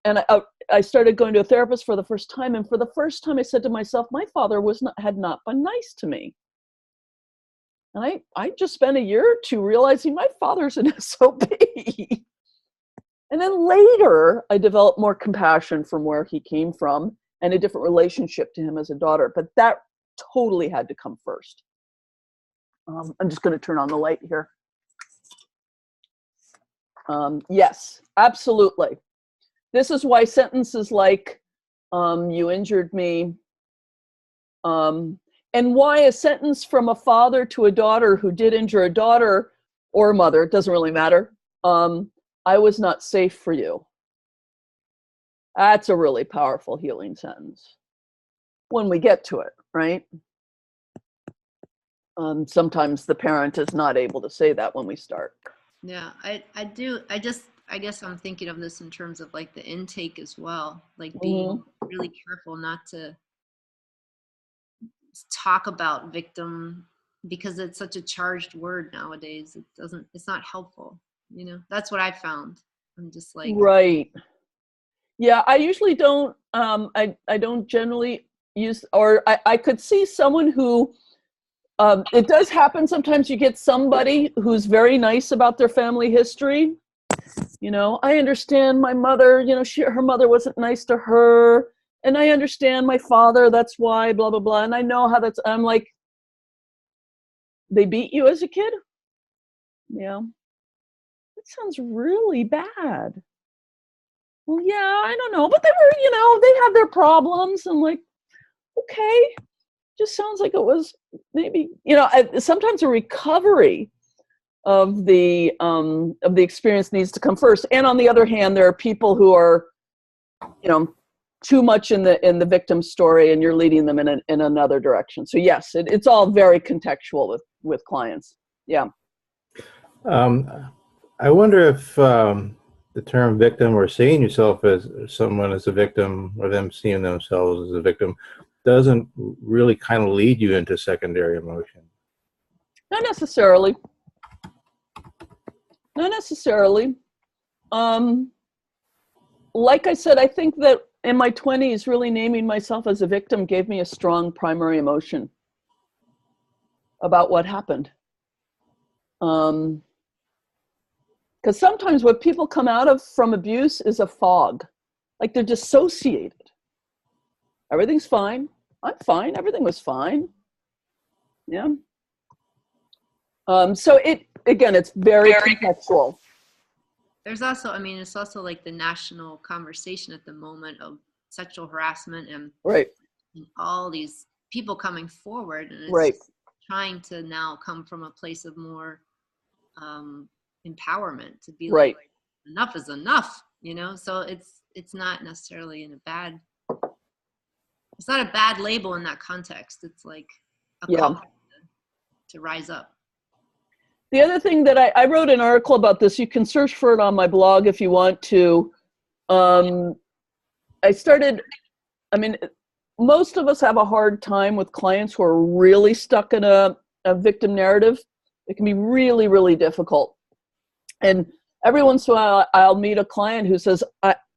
And I started going to a therapist for the first time. And for the first time, I said to myself, my father had not been nice to me. And I just spent a year or two realizing my father's an SOB. And then later, I developed more compassion from where he came from and a different relationship to him as a daughter. But that totally had to come first. I'm just going to turn on the light here. Yes, absolutely. This is why sentences like, you injured me. and why a sentence from a father to a daughter who did injure a daughter or a mother, it doesn't really matter, I was not safe for you. That's a really powerful healing sentence when we get to it, right? Sometimes the parent is not able to say that when we start. Yeah, I do. I guess I'm thinking of this in terms of like the intake as well, like being really careful not to talk about victim because it's such a charged word nowadays. It's not helpful. You know, that's what I found. I'm just like, right. Yeah, I usually don't, I don't generally use, or I could see someone who, it does happen sometimes. You get somebody who's very nice about their family history. You know, I understand my mother, you know, her mother wasn't nice to her. And I understand my father, that's why, blah, blah, blah. And I know how I'm like, they beat you as a kid? Yeah. That sounds really bad. Well, yeah, I don't know. But they were, you know, they had their problems. I'm like, okay. Just sounds like it was maybe, you know, sometimes a recovery of the experience needs to come first. And on the other hand, there are people who are, you know, too much in the victim story, and you're leading them in another direction. So yes, it's all very contextual with clients. Yeah. I wonder if the term victim, or seeing yourself as someone as a victim, or them seeing themselves as a victim, doesn't really kind of lead you into secondary emotion. Not necessarily. Not necessarily. Like I said, I think that in my 20s, really naming myself as a victim gave me a strong primary emotion about what happened. Because sometimes what people come out of from abuse is a fog. Like they're dissociated. Everything's fine. I'm fine. Everything was fine. Yeah. So it's very contextual. there's also, I mean, it's also like the national conversation at the moment of sexual harassment and, Right. and all these people coming forward, and it's Right. trying to now come from a place of more empowerment to be Right. like, enough is enough, you know. So it's not necessarily it's not a bad label in that context. It's like a call to rise up. The other thing that I wrote an article about this, you can search for it on my blog if you want to. Most of us have a hard time with clients who are really stuck in a victim narrative. It can be really, really difficult. And every once in a while, I'll meet a client who says,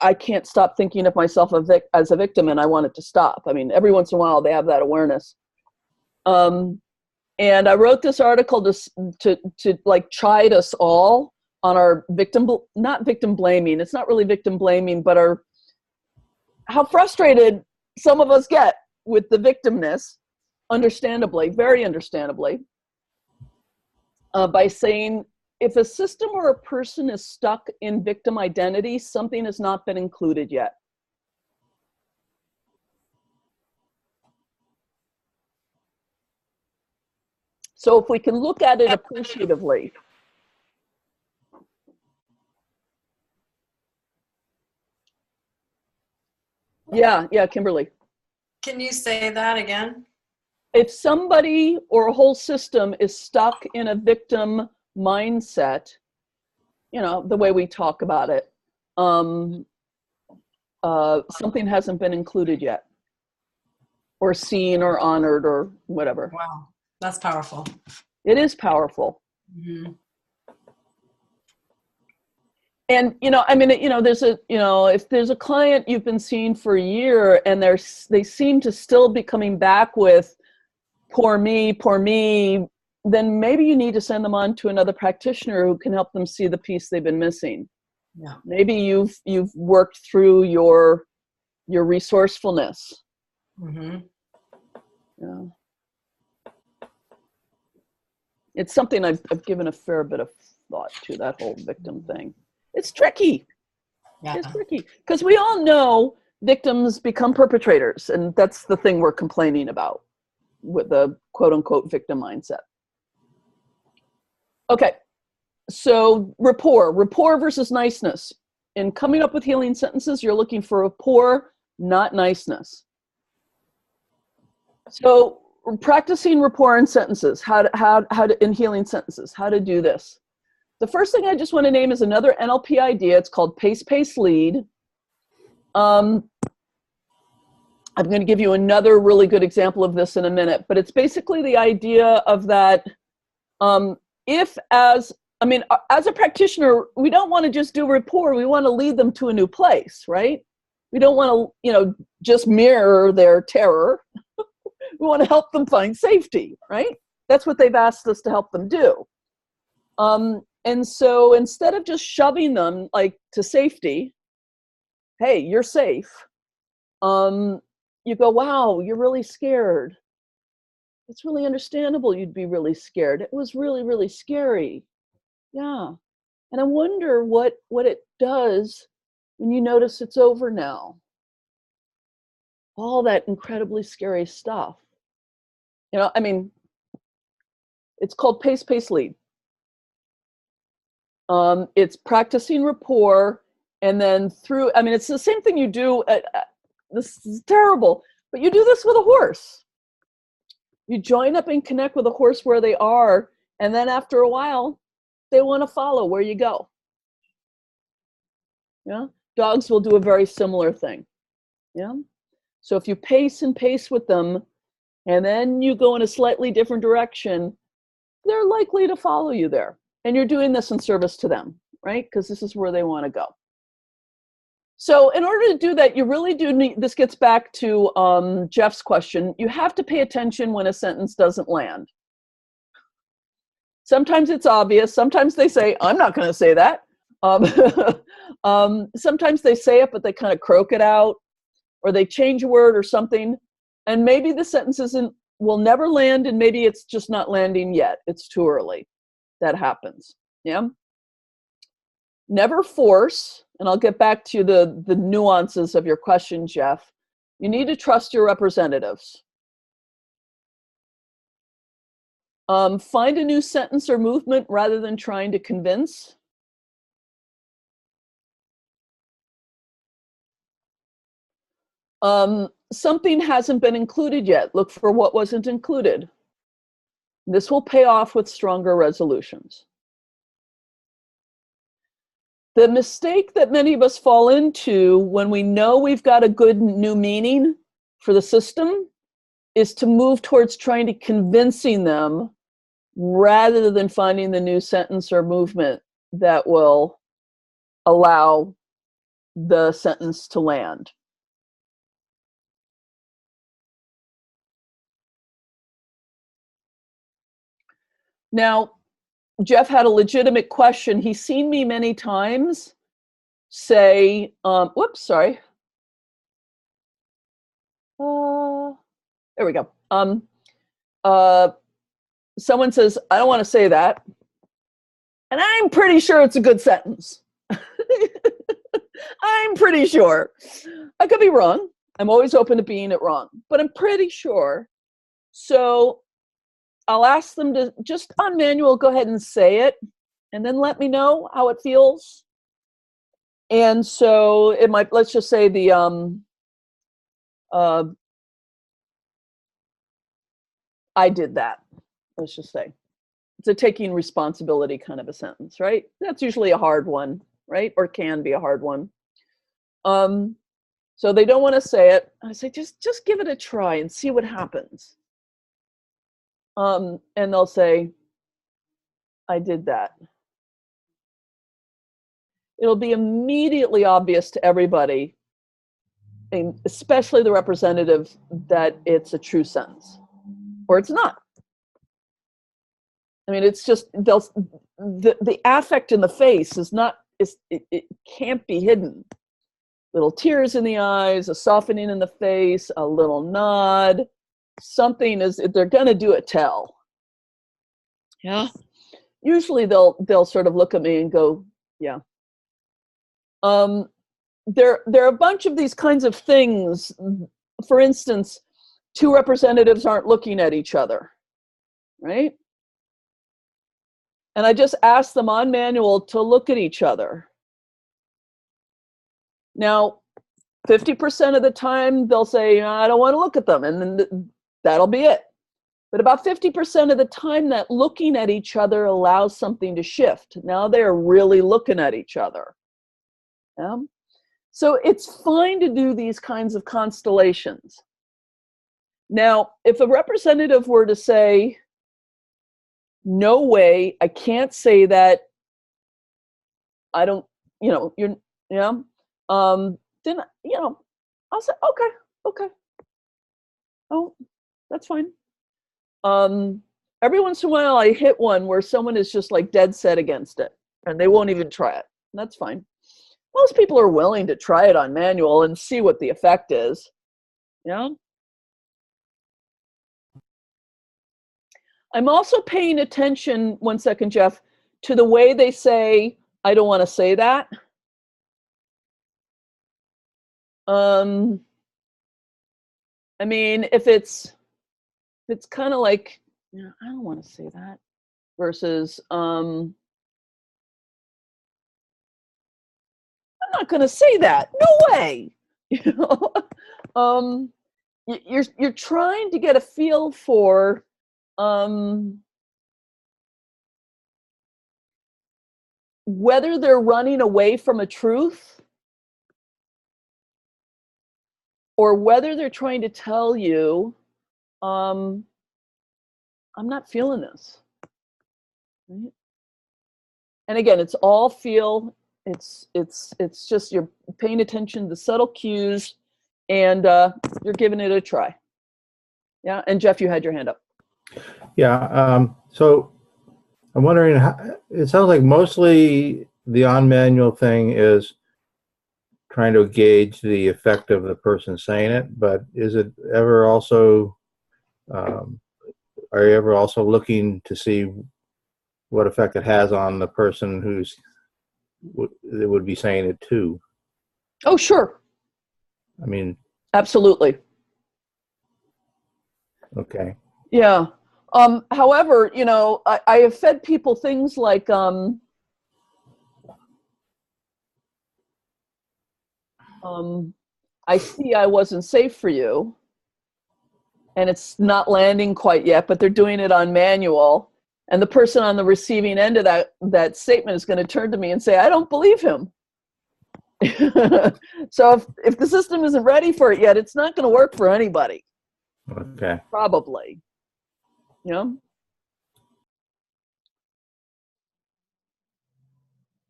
I can't stop thinking of myself as a victim, and I want it to stop. I mean, every once in a while, they have that awareness. And I wrote this article to like chide us all on our not victim blaming. It's not really victim blaming, but how frustrated some of us get with the victimness, understandably, very understandably, by saying, if a system or a person is stuck in victim identity, something has not been included yet. So if we can look at it appreciatively. Yeah, Kimberly. Can you say that again? If somebody or a whole system is stuck in a victim mindset, you know, the way we talk about it, something hasn't been included yet, or seen or honored or whatever. Wow, that's powerful. It is powerful. Mm-hmm. And, you know, I mean, you know, if there's a client you've been seeing for a year and they seem to still be coming back with poor me, then maybe you need to send them on to another practitioner who can help them see the piece they've been missing. Yeah. Maybe you've worked through your resourcefulness. Mm-hmm. Yeah. It's something I've given a fair bit of thought to, that whole victim thing. It's tricky. Yeah. It's tricky because we all know victims become perpetrators, and that's the thing we're complaining about. with the quote unquote victim mindset. Okay, so rapport versus niceness. In coming up with healing sentences, you're looking for rapport, not niceness. So practicing rapport in sentences, how to in healing sentences, how to do this. The first thing I just want to name is another NLP idea. It's called pace, pace, lead. I'm going to give you another really good example of this in a minute, but it's basically the idea of that if as a practitioner, we don't want to just do rapport, we want to lead them to a new place, right? We don't want to, just mirror their terror. We want to help them find safety, right? That's what they've asked us to help them do. And so instead of just shoving them like to safety, hey, you're safe. You go, wow, you're really scared. It's really understandable you'd be really scared. It was really, really scary. Yeah. And I wonder what it does when you notice it's over now. All that incredibly scary stuff. It's called pace, pace, lead. It's practicing rapport, and then it's the same thing you do. This is terrible, but you do this with a horse. You join up and connect with a horse where they are, and then after a while, they want to follow where you go. Yeah, dogs will do a very similar thing. Yeah, so if you pace and pace with them, and then you go in a slightly different direction, they're likely to follow you there. And you're doing this in service to them, right? Because this is where they want to go. So in order to do that, you really do need, this gets back to Jeff's question, you have to pay attention when a sentence doesn't land. Sometimes it's obvious. Sometimes they say, I'm not going to say that. Sometimes they say it, but they kind of croak it out, or they change a word or something. And maybe the sentence will never land, and maybe it's just not landing yet. It's too early. That happens. Yeah. Never force, and I'll get back to the nuances of your question, Jeff. You need to trust your representatives. Find a new sentence or movement rather than trying to convince. Something hasn't been included yet. Look for what wasn't included. This will pay off with stronger resolutions. The mistake that many of us fall into when we know we've got a good new meaning for the system is to move towards trying to convincing them rather than finding the new sentence or movement that will allow the sentence to land. Now, Jeff had a legitimate question. He's seen me many times say, whoops, sorry. There we go. Someone says, I don't want to say that. And I'm pretty sure it's a good sentence. I'm pretty sure. I could be wrong. I'm always open to being it wrong, but I'm pretty sure. So I'll ask them to just on manual, go ahead and say it, and then let me know how it feels. And so it might, let's just say I did that. Let's just say it's a taking responsibility kind of a sentence, right? That's usually a hard one, right? Or can be a hard one. So they don't want to say it. I say, just give it a try and see what happens. And they'll say, I did that. It'll be immediately obvious to everybody, and especially the representative, that it's a true sentence, or it's not. I mean, it's just, the affect in the face is not, it can't be hidden. Little tears in the eyes, a softening in the face, a little nod. Something is, if they're gonna do it, tell. Yeah. Usually they'll sort of look at me and go, yeah. There are a bunch of these kinds of things. For instance, two representatives aren't looking at each other, right? And I just asked them on manual to look at each other. Now, 50% of the time they'll say, I don't want to look at them, and then that'll be it. But about 50% of the time, that looking at each other allows something to shift. Now they're really looking at each other. Yeah? So it's fine to do these kinds of constellations. Now, if a representative were to say, no way, I can't say that, I don't, you're, then, I'll say, okay. Oh, that's fine. Every once in a while I hit one where someone is just like dead set against it and they won't even try it. That's fine. Most people are willing to try it on manual and see what the effect is. Yeah. I'm also paying attention, one second, Jeff, to the way they say, I don't want to say that. I mean, if it's kind of like, I don't want to say that, versus, I'm not going to say that. No way. You're trying to get a feel for, whether they're running away from a truth or whether they're trying to tell you, I'm not feeling this. Right? And again, it's all feel. It's just you're paying attention to the subtle cues, and you're giving it a try. Yeah. And Jeff, you had your hand up. Yeah. So I'm wondering, it sounds like mostly the on-manual thing is trying to gauge the effect of the person saying it, but is it ever also, are you ever also looking to see what effect it has on the person who's would be saying it to? Oh, sure. I mean, absolutely. Okay. Yeah. However, I have fed people things like, I see I wasn't safe for you, and it's not landing quite yet, but they're doing it on manual. And the person on the receiving end of that statement is going to turn to me and say, I don't believe him. So if the system isn't ready for it yet, it's not going to work for anybody. Okay. Probably.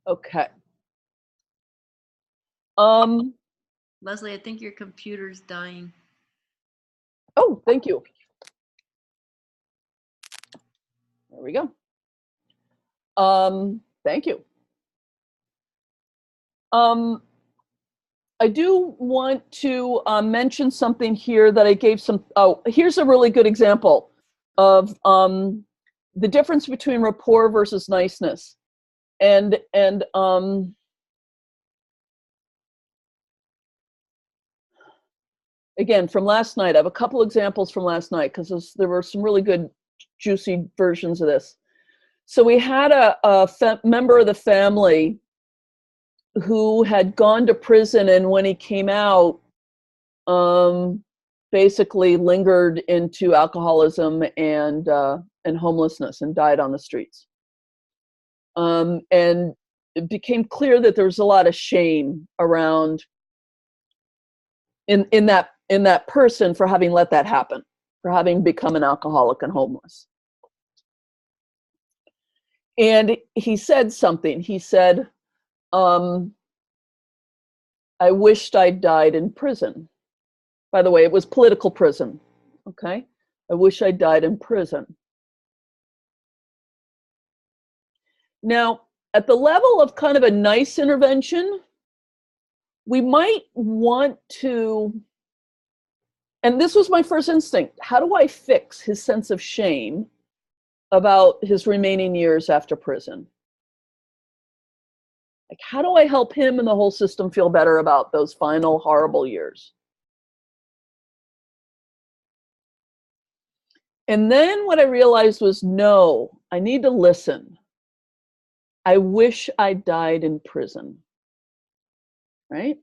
Okay. Leslie, I think your computer's dying. Oh, thank you. There we go. Thank you. I do want to mention something here that I gave some. Oh, here's a really good example of the difference between rapport versus niceness, and again, from last night. I have a couple examples from last night because there were some really good, juicy versions of this. So we had a member of the family who had gone to prison, and when he came out, basically lingered into alcoholism and homelessness and died on the streets. And it became clear that there was a lot of shame around in that person for having let that happen, for having become an alcoholic and homeless. And he said something. He said, I wished I'd died in prison. By the way, it was political prison. Okay. I wish I died in prison. Now, at the level of kind of a nice intervention, we might want to, and this was my first instinct, how do I fix his sense of shame about his remaining years after prison? Like, how do I help him and the whole system feel better about those final horrible years? And then what I realized was, no, I need to listen. I wish I died in prison, right?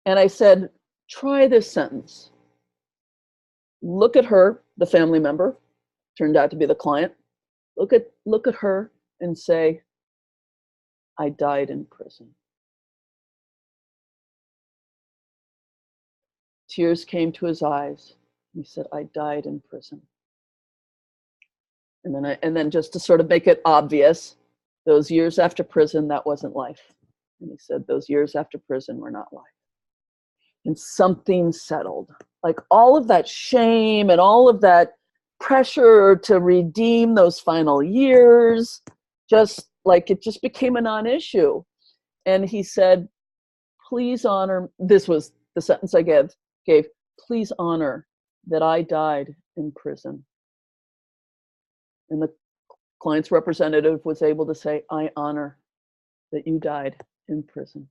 And I said, try this sentence. Look at her, the family member, turned out to be the client. Look at her and say, I died in prison. Tears came to his eyes. He said, I died in prison. And then just to sort of make it obvious, those years after prison, that wasn't life. And he said, those years after prison were not life. And something settled. Like all of that shame and all of that pressure to redeem those final years, just like it just became a non-issue. And he said, please honor, this was the sentence I gave, please honor that I died in prison. And the client's representative was able to say, I honor that you died in prison.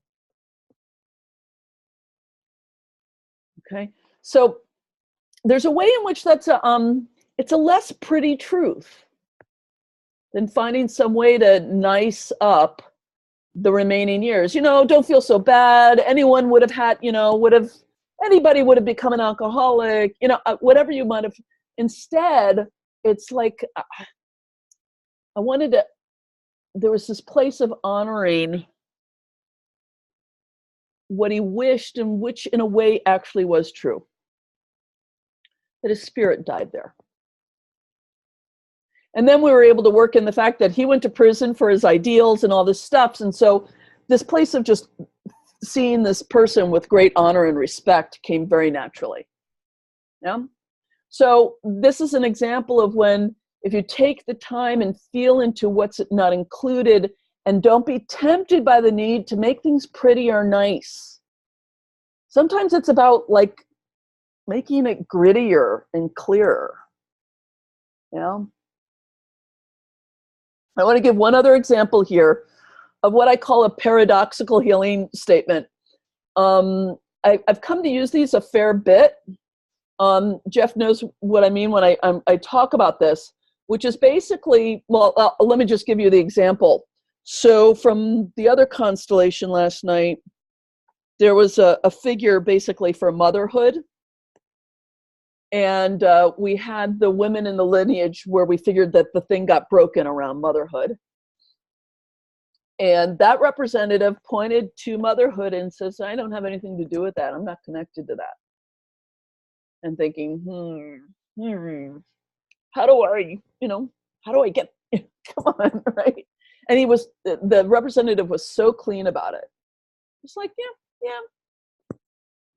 Okay, so there's a way in which that's it's a less pretty truth than finding some way to nice up the remaining years. You know, don't feel so bad. Anyone would have had, you know, anybody would have become an alcoholic, you know, whatever you might have. Instead, it's like, there was this place of honoring what he wished, and which in a way actually was true, that his spirit died there. And then we were able to work in the fact that he went to prison for his ideals and all this stuff. And so this place of just seeing this person with great honor and respect came very naturally. Yeah. So this is an example of when, if you take the time and feel into what's not included, and don't be tempted by the need to make things pretty or nice. Sometimes it's about like making it grittier and clearer. Yeah. I want to give one other example here of what I call a paradoxical healing statement. I've come to use these a fair bit. Jeff knows what I mean when I talk about this, which is basically, well, let me just give you the example. So from the other constellation last night, there was a figure basically for motherhood. And we had the women in the lineage where we figured that the thing got broken around motherhood. And that representative pointed to motherhood and says, I don't have anything to do with that. I'm not connected to that. And thinking, how do I get, come on, right? And the representative was so clean about it. It's like, yeah,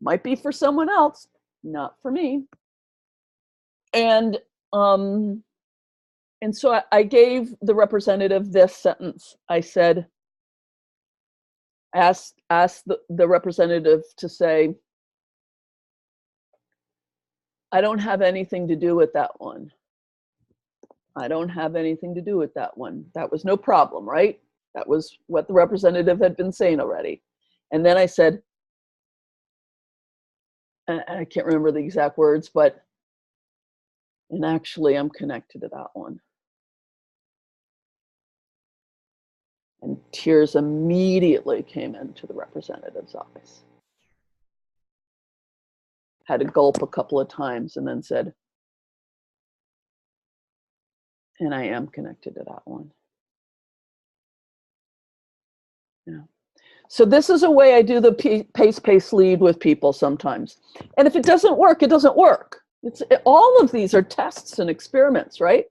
might be for someone else, not for me. And so I gave the representative this sentence. I said, asked the representative to say, I don't have anything to do with that one. I don't have anything to do with that one. That was no problem, right? That was what the representative had been saying already. And then I said, and I can't remember the exact words, but, and actually I'm connected to that one. And tears immediately came into the representative's eyes. Had to gulp a couple of times and then said, and I am connected to that one. Yeah. So this is a way I do the pace lead with people sometimes. And if it doesn't work, it doesn't work. All of these are tests and experiments, right?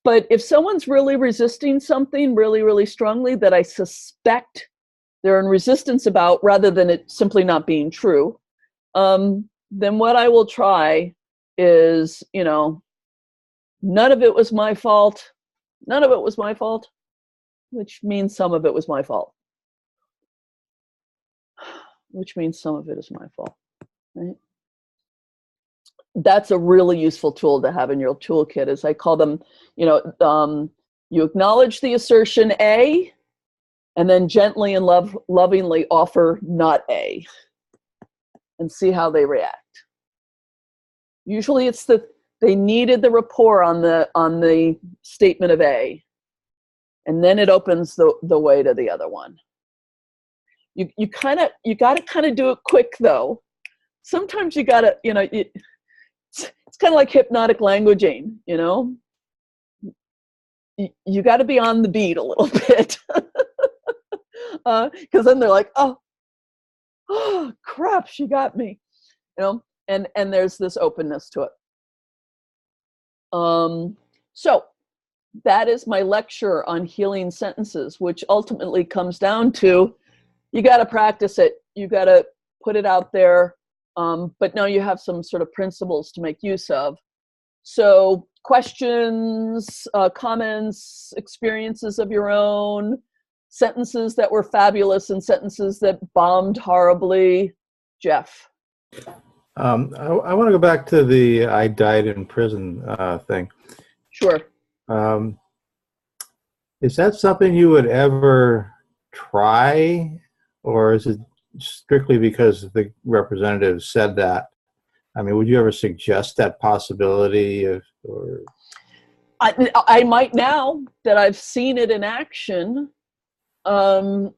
But if someone's really resisting something really, really strongly that I suspect they're in resistance about, rather than it simply not being true, then what I will try is, none of it was my fault. None of it was my fault, which means some of it was my fault. Which means some of it is my fault, right? That's a really useful tool to have in your toolkit, as I call them, you acknowledge the assertion A, and then gently and lovingly offer not A, and see how they react. Usually it's the They needed the rapport on the statement of A, and then it opens the way to the other one. You got to kind of do it quick though. Sometimes you got to, it's kind of like hypnotic languaging, You got to be on the beat a little bit, because then they're like, oh crap, she got me, and there's this openness to it. So that is my lecture on healing sentences, which ultimately comes down to, you got to practice it. You got to put it out there. But now you have some sort of principles to make use of. So questions, comments, experiences of your own, sentences that were fabulous and sentences that bombed horribly. Jeff. I want to go back to the "I died in prison" thing. Sure. Is that something you would ever try, or is it strictly because the representative said that? I mean, would you ever suggest that possibility? I might now that I've seen it in action. Death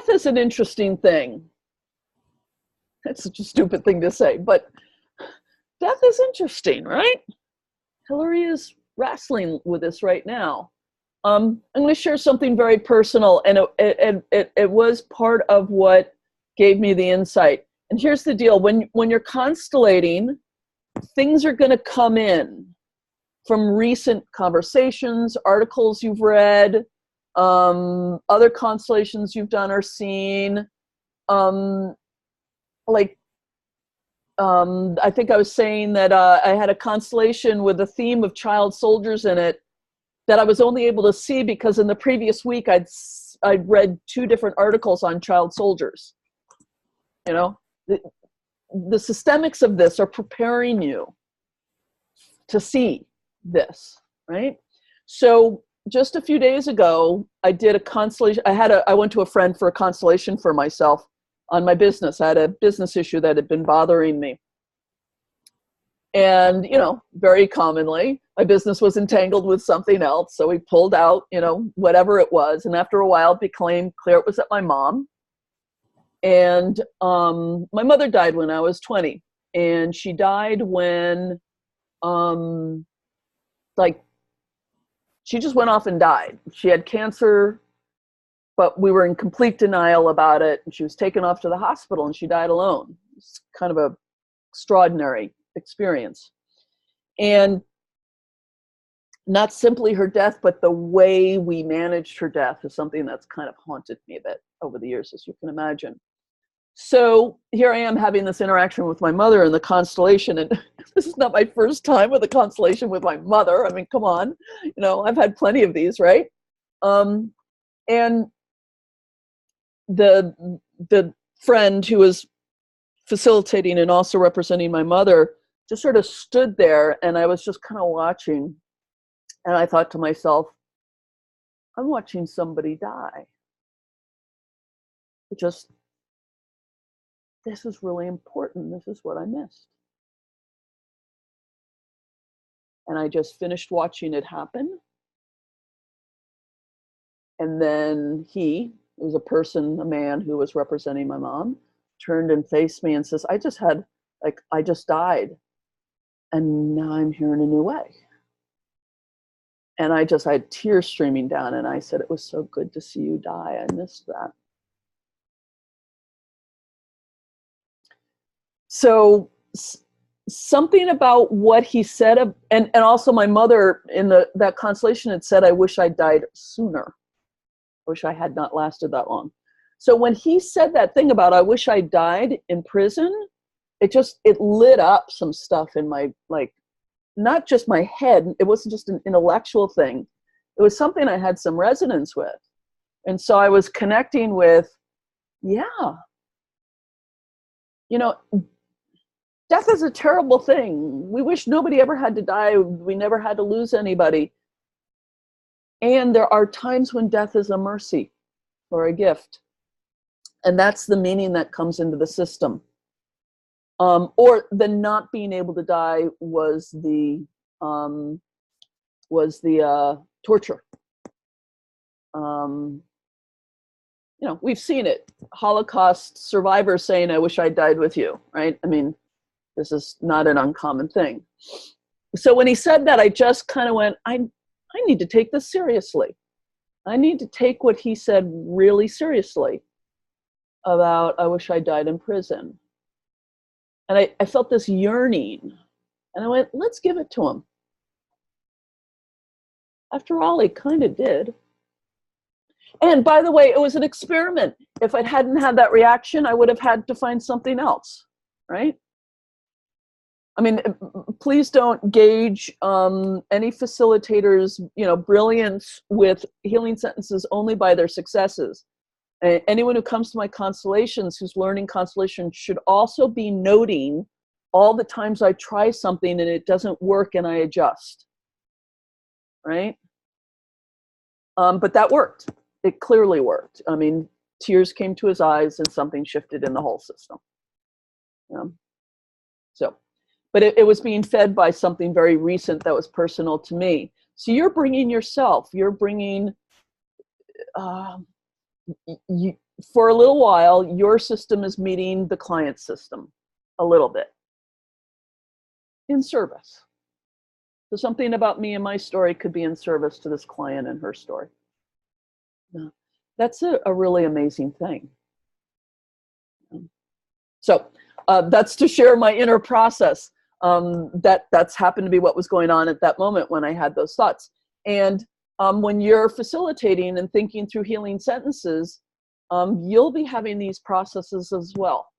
is an interesting thing. That's such a stupid thing to say, but death is interesting, right? Hillary is wrestling with this right now. I'm going to share something very personal, and it was part of what gave me the insight. And here's the deal: when you're constellating, things are going to come in from recent conversations, articles you've read, other constellations you've done or seen. I think I was saying that I had a constellation with a theme of child soldiers in it that I was only able to see because in the previous week I'd read 2 different articles on child soldiers. The systemics of this are preparing you to see this, right? So just a few days ago, I did a constellation. I went to a friend for a constellation for myself on my business. I had a business issue that had been bothering me. And, very commonly, my business was entangled with something else. So we pulled out, whatever it was. And after a while, it became clear it was at my mom. And my mother died when I was 20. And she died when, she just went off and died. She had cancer, but we were in complete denial about it. And she was taken off to the hospital and she died alone. It's kind of a extraordinary experience. And not simply her death, but the way we managed her death is something that's kind of haunted me a bit over the years, as you can imagine. So here I am having this interaction with my mother in the constellation, and this is not my first time with a constellation with my mother. I mean, come on, I've had plenty of these, right? And the friend who was facilitating and also representing my mother just sort of stood there, and I was just kind of watching, and I thought to myself, I'm watching somebody die. This is really important. This is what I missed. And I just finished watching it happen. And then it was a man who was representing my mom, turned and faced me and says, I just died. And now I'm here in a new way. And I had tears streaming down, and I said, it was so good to see you die. I missed that. So something about what he said, and also my mother in that constellation had said, I wish I died sooner. I wish I had not lasted that long. So when he said that thing about, I wish I died in prison, it lit up some stuff in my, not just my head. It wasn't just an intellectual thing. It was something I had some resonance with. And so I was connecting with, death is a terrible thing. We wish nobody ever had to die. We never had to lose anybody. And there are times when death is a mercy or a gift. And that's the meaning that comes into the system. Or the not being able to die was the torture. You know, we've seen it. Holocaust survivors saying, "I wish I died with you," right? I mean, this is not an uncommon thing. So when he said that, I just kind of went, I need to take this seriously. I need to take what he said really seriously about, "I wish I died in prison." And I felt this yearning. And I went, let's give it to him. After all, he kind of did. And by the way, it was an experiment. If I hadn't had that reaction, I would have had to find something else, right? I mean, please don't gauge any facilitators, you know, brilliance with healing sentences only by their successes. Anyone who comes to my constellations who's learning constellations should also be noting all the times I try something and it doesn't work and I adjust, right? But that worked. It clearly worked. I mean, tears came to his eyes and something shifted in the whole system. Yeah. So, but it was being fed by something very recent that was personal to me. So you're bringing yourself, you're bringing, you, for a little while, your system is meeting the client's system a little bit in service. So something about me and my story could be in service to this client and her story. Yeah. That's a really amazing thing. So that's to share my inner process. That's happened to be what was going on at that moment when I had those thoughts. And when you're facilitating and thinking through healing sentences, you'll be having these processes as well.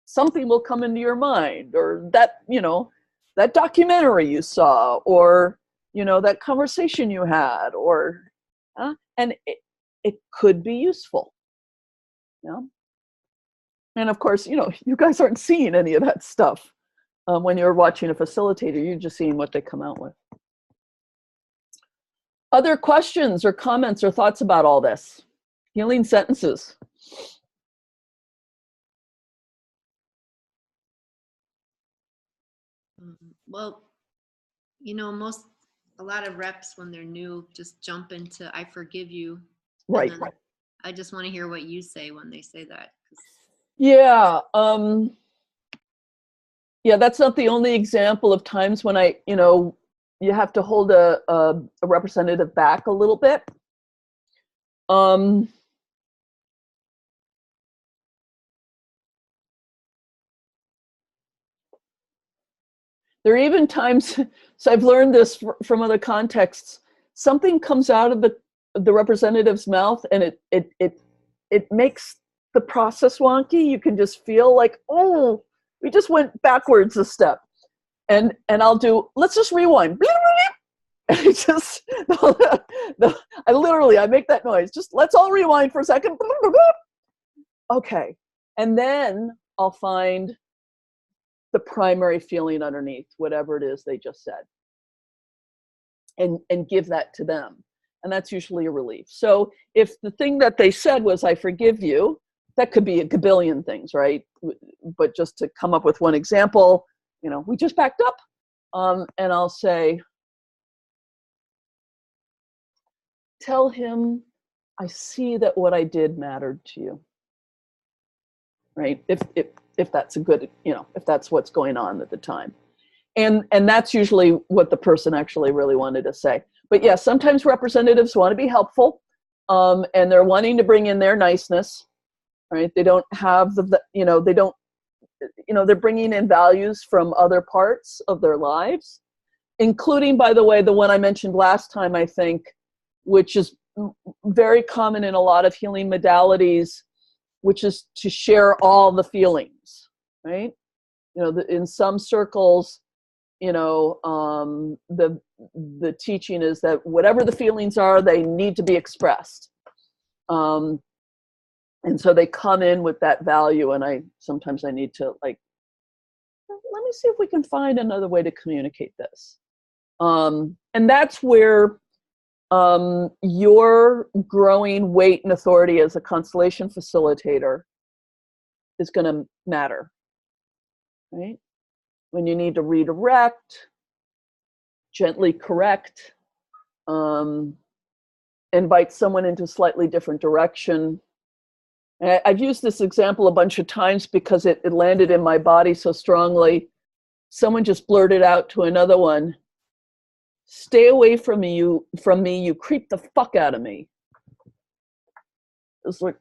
Something will come into your mind, or that, you know, that documentary you saw, or, you know, that conversation you had, or, and it could be useful. Yeah. And of course, you know, you guys aren't seeing any of that stuff when you're watching a facilitator. You're just seeing what they come out with. Other questions or comments or thoughts about all this? Healing sentences. Well, you know, a lot of reps when they're new just jump into "I forgive you." Right. I just want to hear what you say when they say that. Yeah. Yeah, that's not the only example of times when you know, you have to hold a representative back a little bit. There are even times, so I've learned this from other contexts, something comes out of the representative's mouth and it makes the process wonky. You can just feel like, oh, we just went backwards a step. And I'll do, let's just rewind. And I just, I make that noise. Just let's all rewind for a second. Okay. And then I'll find the primary feeling underneath, whatever it is they just said, and give that to them. And that's usually a relief. So if the thing that they said was, "I forgive you," that could be a gabillion things, right? But just to come up with one example, you know, we just backed up, and I'll say, "Tell him I see that what I did mattered to you." Right? If that's a good, you know, if that's what's going on at the time. And that's usually what the person actually really wanted to say. But yeah, sometimes representatives want to be helpful, and they're wanting to bring in their niceness, right? They don't have you know, they don't, you know, they're bringing in values from other parts of their lives, including, by the way, the one I mentioned last time, I think, which is very common in a lot of healing modalities, which is to share all the feelings, right? You know, in some circles, you know, the teaching is that whatever the feelings are, they need to be expressed. And so they come in with that value, and sometimes I need to, like, let me see if we can find another way to communicate this. And that's where your growing weight and authority as a constellation facilitator is going to matter, right? When you need to redirect, gently correct, invite someone into a slightly different direction. And I've used this example a bunch of times because it landed in my body so strongly. Someone just blurted out to another one, "Stay away from me, you creep the fuck out of me." It's like,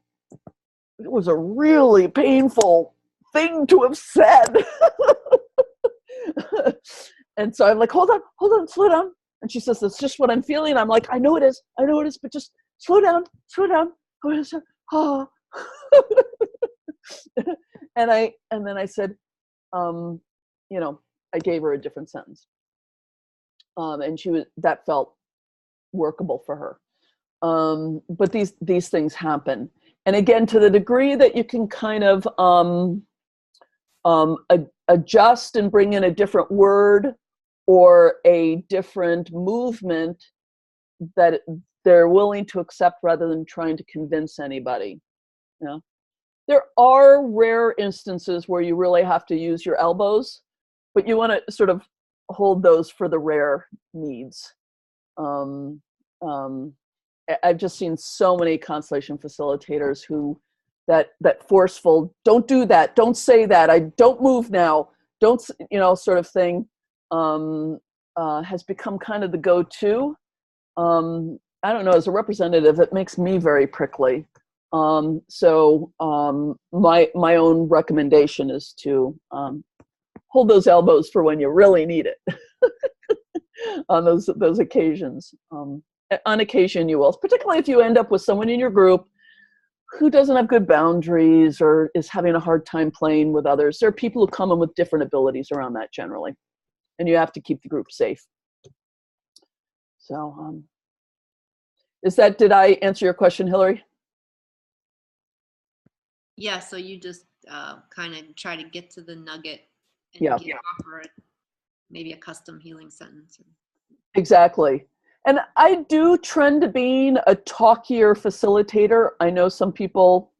it was a really painful thing to have said. And so I'm like, hold on, slow down. And she says, "That's just what I'm feeling." I'm like, I know it is, but just slow down. Oh. And then I said, I gave her a different sentence. And that felt workable for her. But these things happen. And again, to the degree that you can kind of adjust and bring in a different word or a different movement that they're willing to accept rather than trying to convince anybody. There are rare instances where you really have to use your elbows, but you want to sort of hold those for the rare needs. I've just seen so many Constellation facilitators who that forceful, "Don't do that, don't say that, I don't move now, don't," sort of thing, has become kind of the go-to. I don't know, as a representative, it makes me very prickly. So my own recommendation is to hold those elbows for when you really need it. On those occasions. On occasion you will, particularly if you end up with someone in your group who doesn't have good boundaries or is having a hard time playing with others. There are people who come in with different abilities around that generally, and you have to keep the group safe. So did I answer your question, Hillary? Yeah, so you just kind of try to get to the nugget and offer maybe a custom healing sentence. Exactly. And I do trend to being a talkier facilitator. I know some people,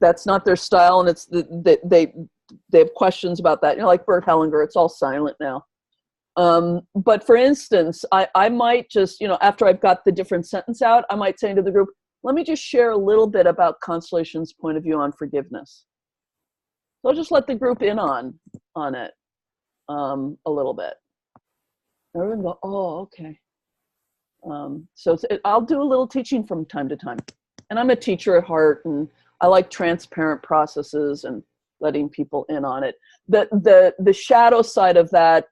that's not their style, and it's they have questions about that. Like Bert Hellinger, it's all silent now. But for instance, I might just, after I've got the different sentence out, I might say to the group, "Let me just share a little bit about Constellation's point of view on forgiveness." So I'll just let the group in on it a little bit. Everyone go, "Oh, okay." So I'll do a little teaching from time to time. And I'm a teacher at heart, and I like transparent processes and letting people in on it. The shadow side of that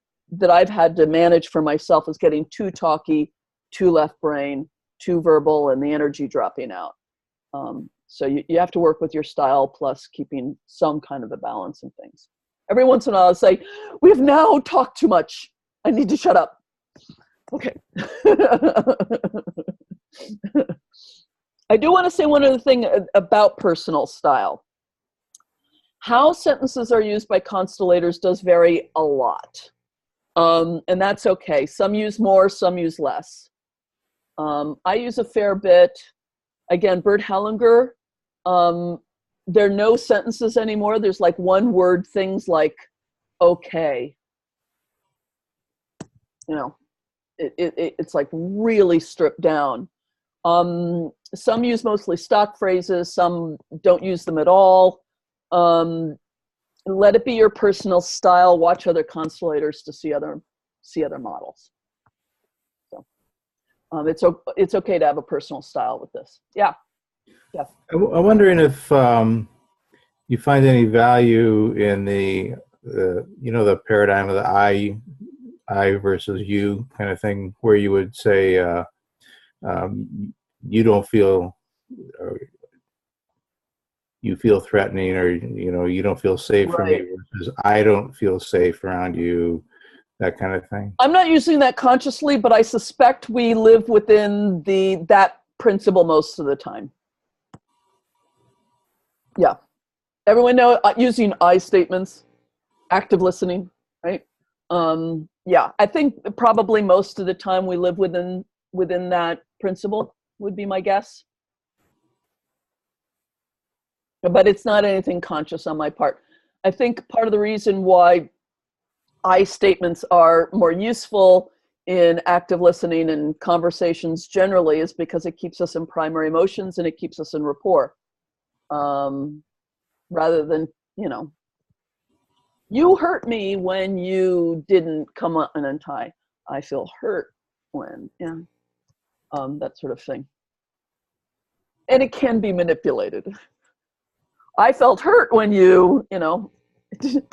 I've had to manage for myself is getting too talky, too left brain, too verbal, and the energy dropping out. So you have to work with your style plus keeping some kind of a balance in things. Every once in a while I'll say, "We've now talked too much. I need to shut up." Okay. I do want to say one other thing about personal style. How sentences are used by constellators does vary a lot. And that's okay. Some use more, some use less. I use a fair bit. Again, Bert Hellinger, there are no sentences anymore. There's like one word things like okay. It's like really stripped down. Some use mostly stock phrases, some don't use them at all. Let it be your personal style. Watch other constellators to see other models. So it's okay to have a personal style with this. Yeah. I'm wondering if you find any value in the paradigm of the I versus you kind of thing, where you would say you don't feel, or you feel threatening, or you don't feel safe for me, versus I don't feel safe around you, that kind of thing. I'm not using that consciously, but I suspect we live within that principle most of the time. Yeah. Everyone know using I statements, active listening, right? Yeah, I think probably most of the time we live within that principle, would be my guess. but it's not anything conscious on my part. I think part of the reason why I statements are more useful in active listening and conversations generally is because it keeps us in primary emotions and it keeps us in rapport. Rather than, you hurt me when you didn't come on and tie. I feel hurt when, that sort of thing. And it can be manipulated. I felt hurt when you,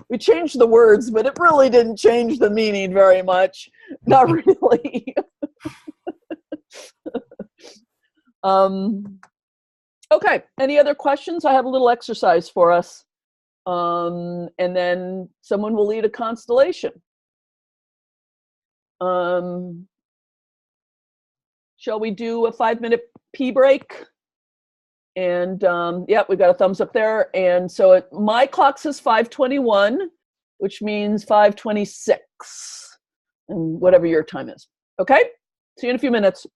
we changed the words, but it really didn't change the meaning very much. Not really. Okay, any other questions? I have a little exercise for us. And then someone will lead a constellation. Shall we do a 5-minute pee break? And yeah, we got a thumbs up there. And so my clock says 5:21, which means 5:26, and whatever your time is. Okay, see you in a few minutes.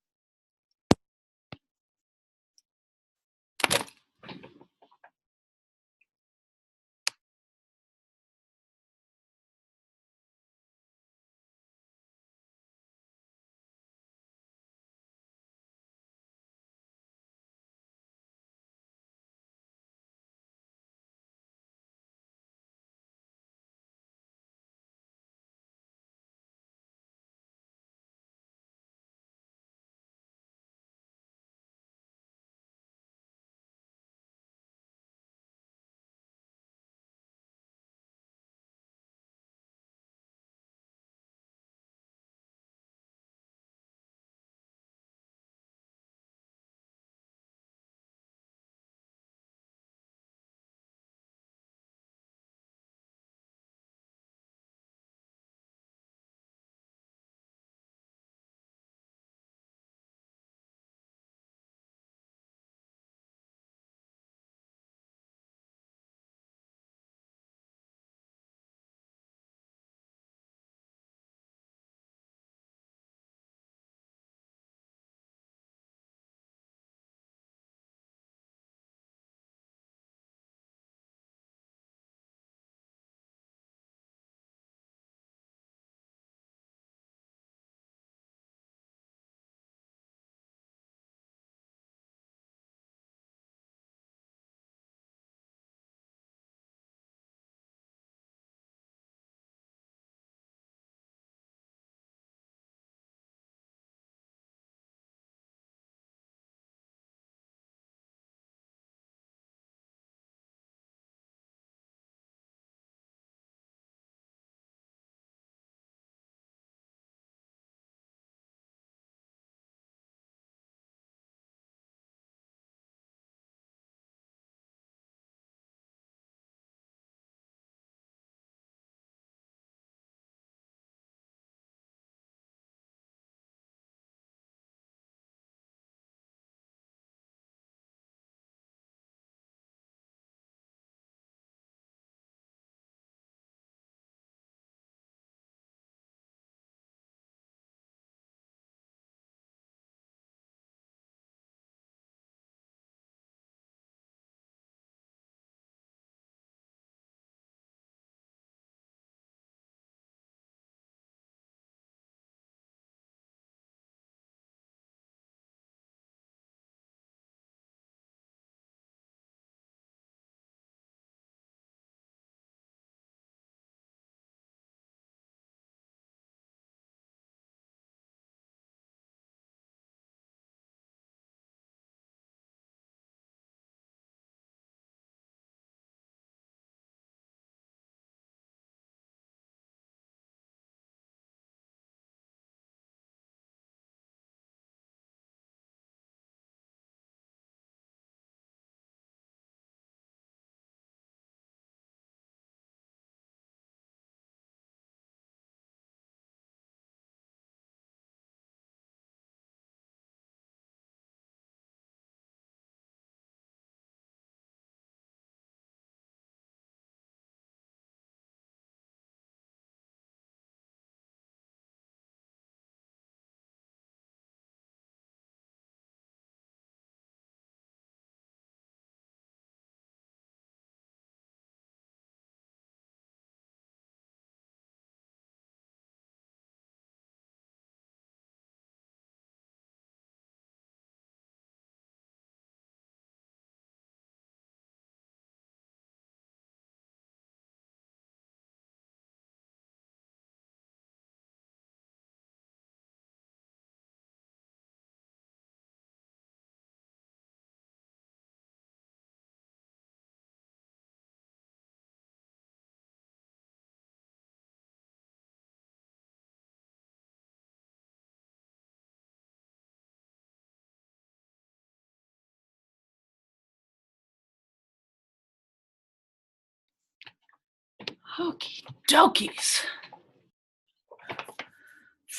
Okie dokies.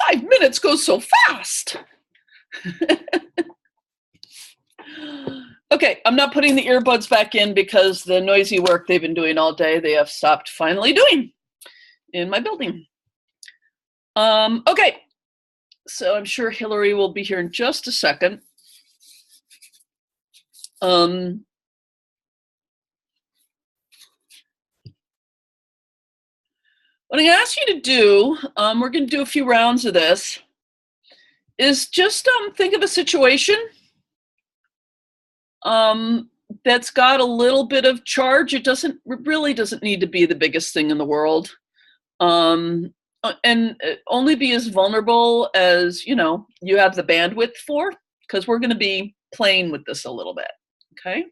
5 minutes goes so fast. Okay, I'm not putting the earbuds back in because the noisy work they've been doing all day, they have stopped finally doing in my building. Okay, so I'm sure Hillary will be here in just a second. What I'm going to ask you to do, we're going to do a few rounds of this, is just think of a situation that's got a little bit of charge. It really doesn't need to be the biggest thing in the world. And only be as vulnerable as, you have the bandwidth for, because we're going to be playing with this a little bit, okay?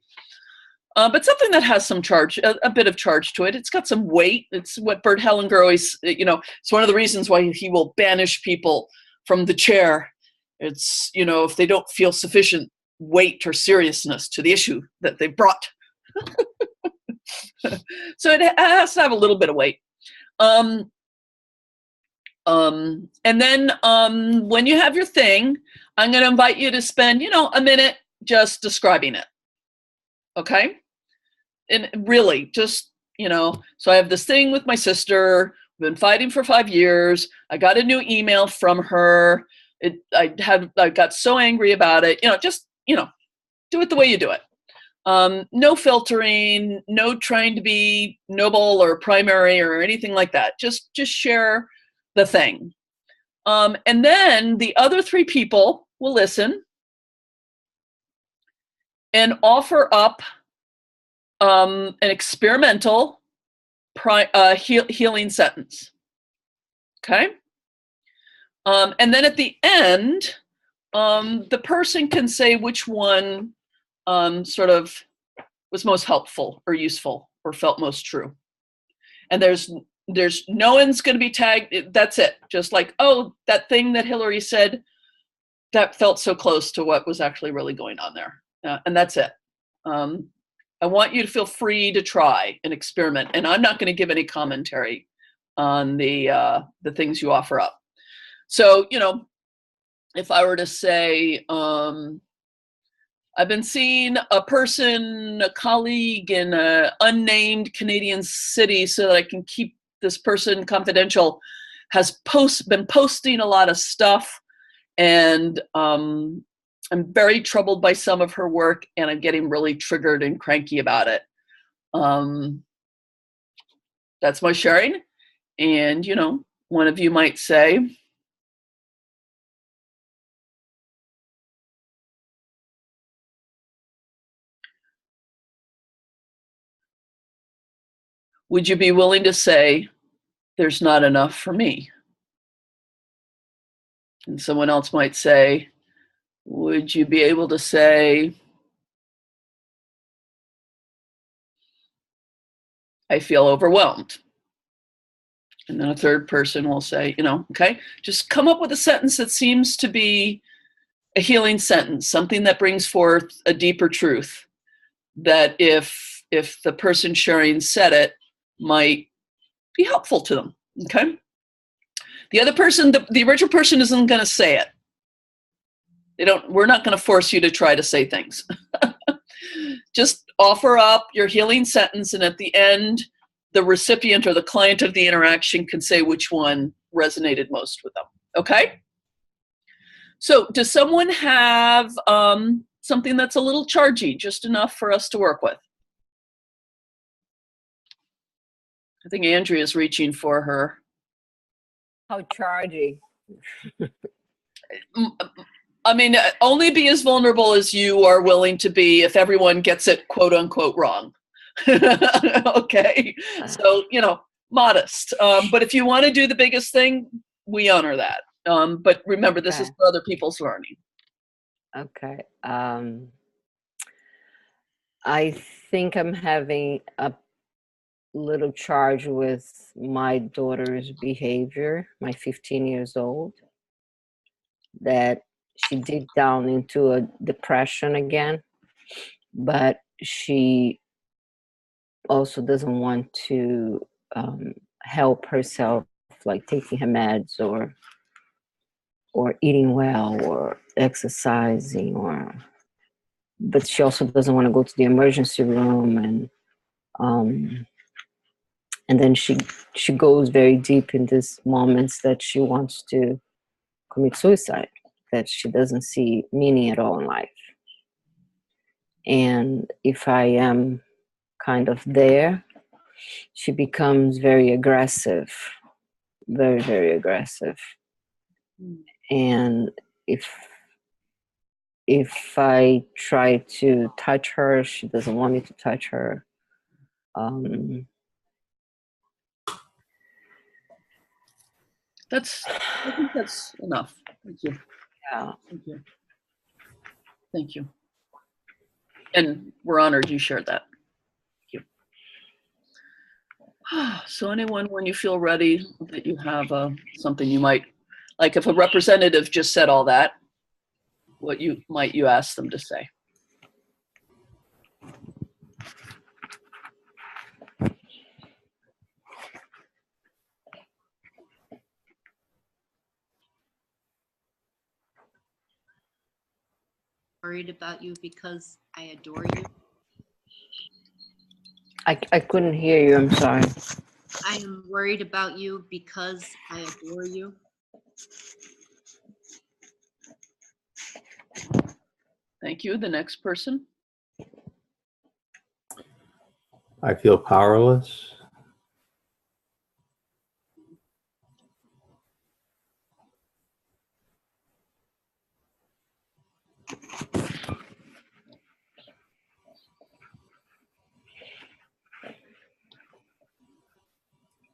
But something that has some charge, a bit of charge to it. It's got some weight. It's what Bert Hellinger always, it's one of the reasons why he will banish people from the chair. It's, if they don't feel sufficient weight or seriousness to the issue that they brought. So it has to have a little bit of weight. And then when you have your thing, I'm going to invite you to spend, a minute just describing it. Okay? And really, just, so I have this thing with my sister. We've been fighting for 5 years. I got a new email from her. I got so angry about it. Just, do it the way you do it. No filtering, no trying to be noble or primary or anything like that. Just share the thing. And then the other 3 people will listen and offer up an experimental healing sentence. Okay? And then at the end, the person can say which one sort of was most helpful or useful or felt most true. And there's no one's going to be tagged. That's it. Just like, oh, that thing that Hillary said, that felt so close to what was actually really going on there. And that's it. I want you to feel free to try and experiment. And I'm not going to give any commentary on the things you offer up. So, if I were to say, I've been seeing a colleague in an unnamed Canadian city so that I can keep this person confidential, has been posting a lot of stuff, and I'm very troubled by some of her work, and I'm getting really triggered and cranky about it. That's my sharing. And, one of you might say, would you be willing to say, there's not enough for me? And someone else might say, would you be able to say, I feel overwhelmed? And then a third person will say, okay, just come up with a sentence that seems to be a healing sentence, something that brings forth a deeper truth, that if the person sharing said it, might be helpful to them, okay? The other person, the original person isn't going to say it. We're not going to force you to try to say things. Just offer up your healing sentence, and at the end, the recipient or the client of the interaction can say which one resonated most with them, okay? So does someone have something that's a little chargy, just enough for us to work with? I think Andrea's reaching for her. How chargy? I mean, only be as vulnerable as you are willing to be if everyone gets it quote unquote wrong. Okay, so, modest. But if you want to do the biggest thing, we honor that. But remember, this is for other people's learning. Okay. I think I'm having a little charge with my daughter's behavior, my 15 years old, that she digged down into a depression again, but she also doesn't want to help herself, like taking her meds or eating well or exercising, but she also doesn't want to go to the emergency room, and then she goes very deep in these moments that she wants to commit suicide, that she doesn't see meaning at all in life. And if I am kind of there, she becomes very aggressive, very, very aggressive. And if I try to touch her, she doesn't want me to touch her. I think that's enough. Thank you. Yeah. Thank you. Thank you. And we're honored you shared that. Thank you. So anyone, when you feel ready, that you have something you might, like if a representative just said all that, what you ask them to say? Worried about you because I adore you. I couldn't hear you, I'm sorry. I am worried about you because I adore you. Thank you. The next person. I feel powerless.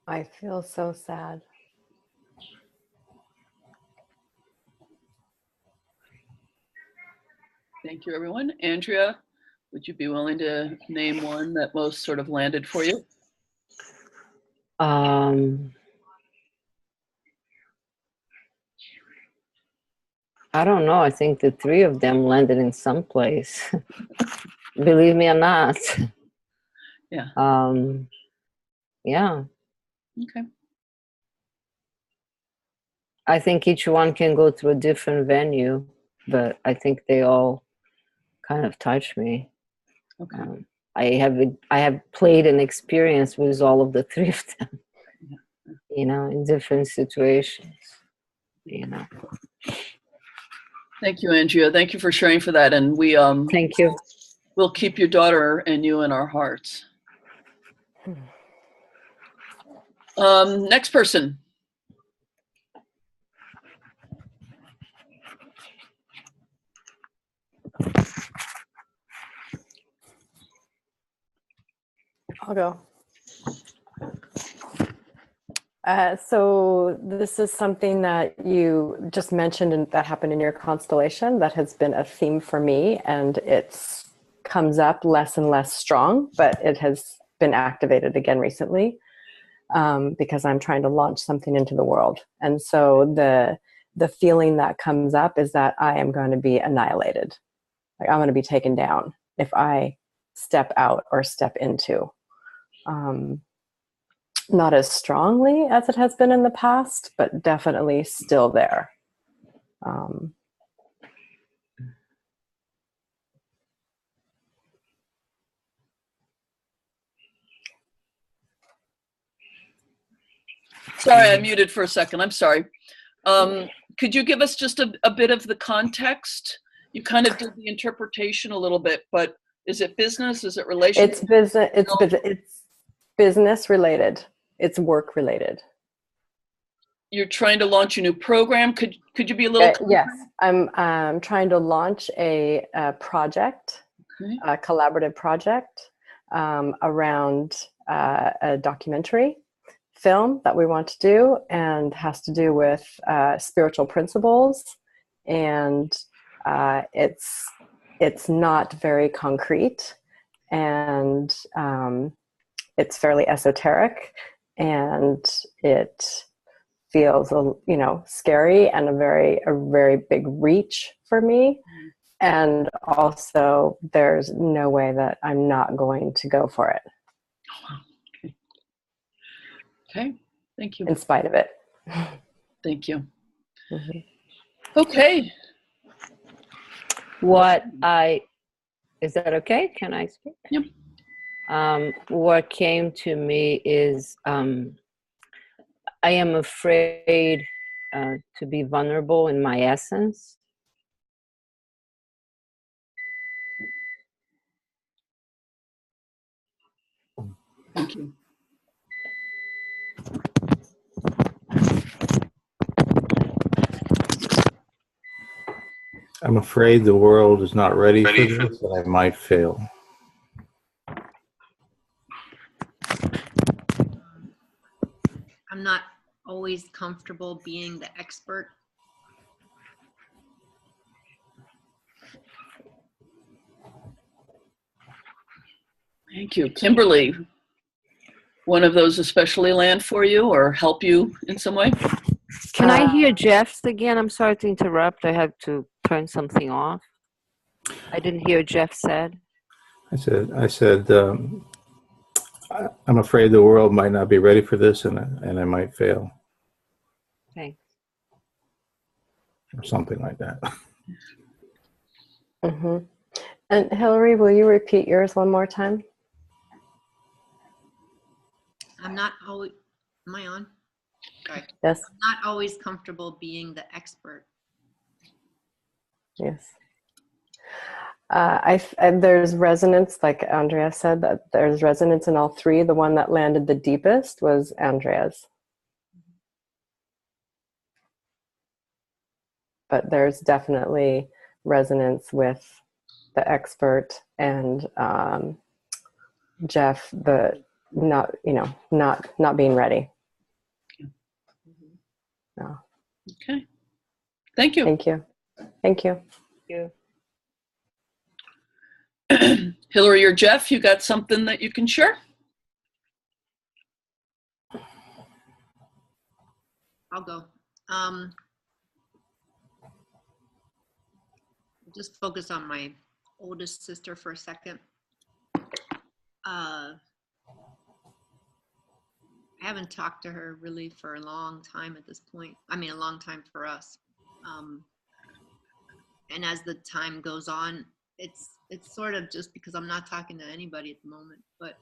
I feel so sad. Thank you, everyone. Andrea, would you be willing to name one that most sort of landed for you? I don't know. I think the three of them landed in some place. Believe me or not. Yeah. Yeah. Okay. I think each one can go through a different venue, but I think they all kind of touch me. Okay. I have played and experienced with all of the three of them, you know, in different situations, you know. Thank you, Andrea. Thank you for sharing for that. And we Thank you. we'll keep your daughter and you in our hearts. Next person. I'll go. So this is something that you just mentioned and that happened in your constellation that has been a theme for me, and it's comes up less and less strong, but it has been activated again recently because I'm trying to launch something into the world. And so the feeling that comes up is that I am going to be annihilated. Like I'm going to be taken down if I step out or step into. Not as strongly as it has been in the past, but definitely still there. Sorry, I muted for a second. I'm sorry. Could you give us just a bit of the context? You kind of did the interpretation a little bit, but is it business? Is it relationship? It's business. It's business related. It's work related. You're trying to launch a new program. Could you be a little? Yes, I'm trying to launch a project, Okay. a collaborative project around a documentary film that we want to do, and has to do with spiritual principles, and it's not very concrete, and it's fairly esoteric, and it feels scary and a very big reach for me. And also there's no way that I'm not going to go for it. Okay, thank you. in spite of it. Thank you. Mhm. Okay. Is that okay? Can I speak? Yep. What came to me is I am afraid to be vulnerable in my essence. Thank you. I'm afraid the world is not ready for this, and I might fail. I'm not always comfortable being the expert. Thank you. Kimberly, one of those especially land for you or help you in some way? Can I hear Jeff's again? I'm sorry to interrupt. I have to turn something off. I didn't hear Jeff said. I said, I'm afraid the world might not be ready for this, and I might fail, Thanks. or something like that. Mm-hmm. And Hillary, will you repeat yours one more time? I'm not always, am I on? Sorry. Yes. I'm not always comfortable being the expert. Yes. And there's resonance, like Andrea said, that there's resonance in all three. The one that landed the deepest was Andrea's. But there's definitely resonance with the expert and Jeff, the not being ready. No. Okay. Thank you. Thank you. Thank you. Thank you. Hillary or Jeff, you got something that you can share? I'll go. Just focus on my oldest sister for a second. I haven't talked to her really for a long time at this point. I mean, a long time for us. And as the time goes on, it's sort of just because I'm not talking to anybody at the moment, but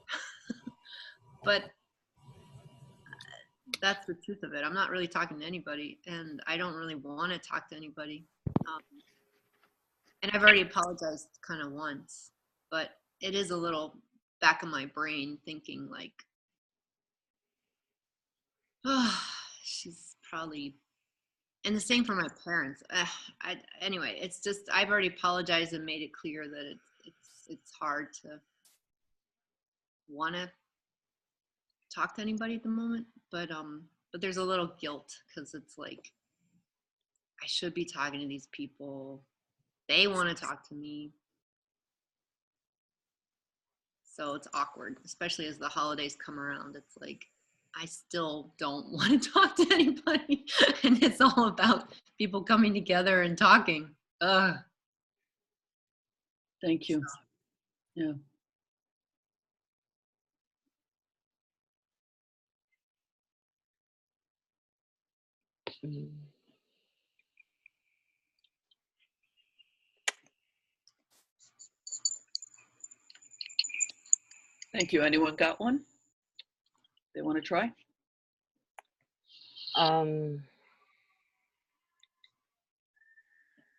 but that's the truth of it. I'm not really talking to anybody, and I don't really want to talk to anybody. And I've already apologized kind of once, but it is a little back of my brain thinking like, oh, she's probably, and the same for my parents. Anyway, it's just, I've already apologized and made it clear that it's hard to want to talk to anybody at the moment, but there's a little guilt because it's like, I should be talking to these people. They want to talk to me. So it's awkward, especially as the holidays come around. It's like, I still don't want to talk to anybody. And it's all about people coming together and talking. Ugh. Thank you. Yeah. Thank you. Anyone got one? They want to try?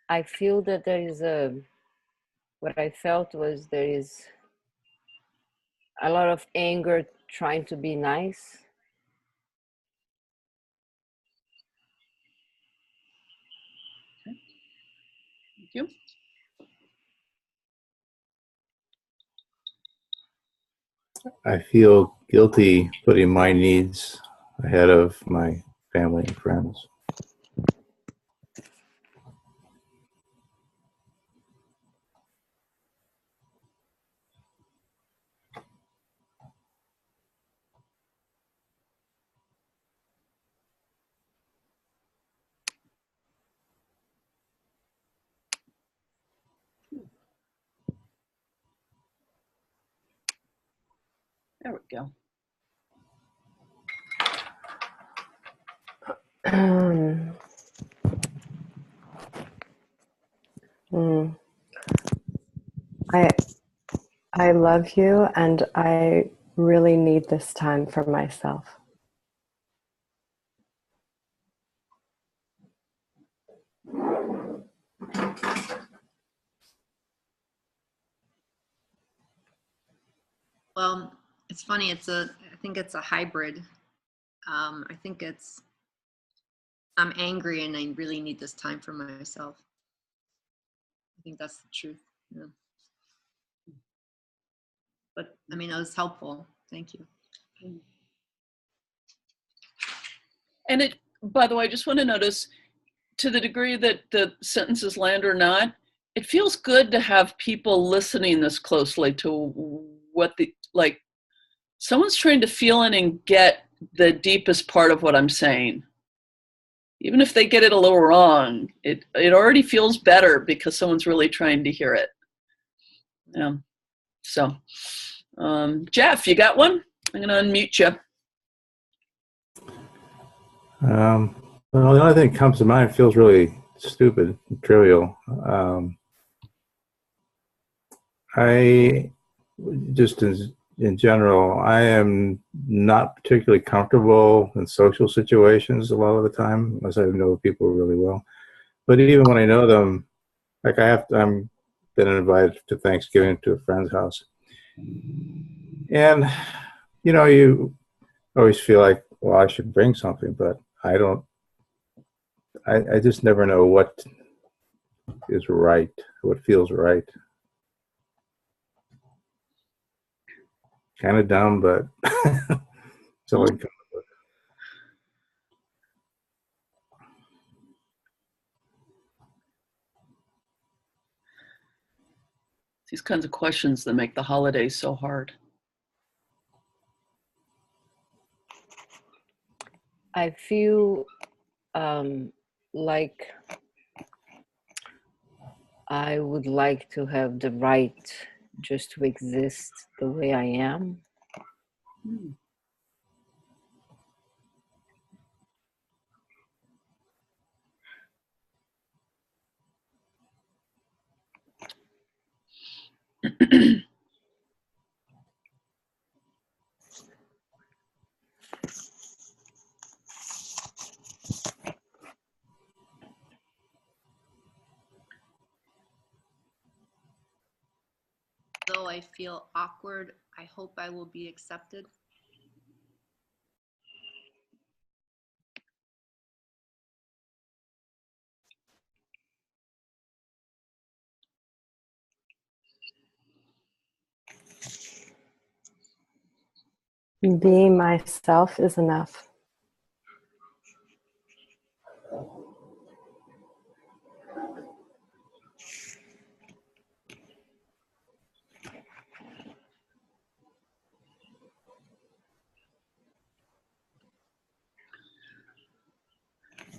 I feel that there is what I felt was there is a lot of anger trying to be nice. Okay. Thank you. I feel guilty putting my needs ahead of my family and friends. There we go. Um, mm, I love you, and I really need this time for myself. Well, it's funny. I think it's a hybrid. I think I'm angry and I really need this time for myself. I think that's the truth. Yeah. But I mean, it was helpful. Thank you. And it, by the way, I just want to notice, to the degree that the sentences land or not, it feels good to have people listening this closely to what like, someone's trying to feel in and get the deepest part of what I'm saying. Even if they get it a little wrong, it already feels better because someone's really trying to hear it. Yeah. So, Jeff, you got one? I'm going to unmute you. Well, the only thing that comes to mind feels really stupid, trivial. I just in general, I am not particularly comfortable in social situations a lot of the time, unless I know people really well. But even when I know them, like I'm been invited to Thanksgiving to a friend's house, and you always feel like, well, I should bring something, but I don't. I just never know what is right, what feels right. Kind of dumb, but so I come up with. These kinds of questions that make the holidays so hard. I feel like I would like to have the right just to exist the way I am. Though I feel awkward, I hope I will be accepted. Being myself is enough.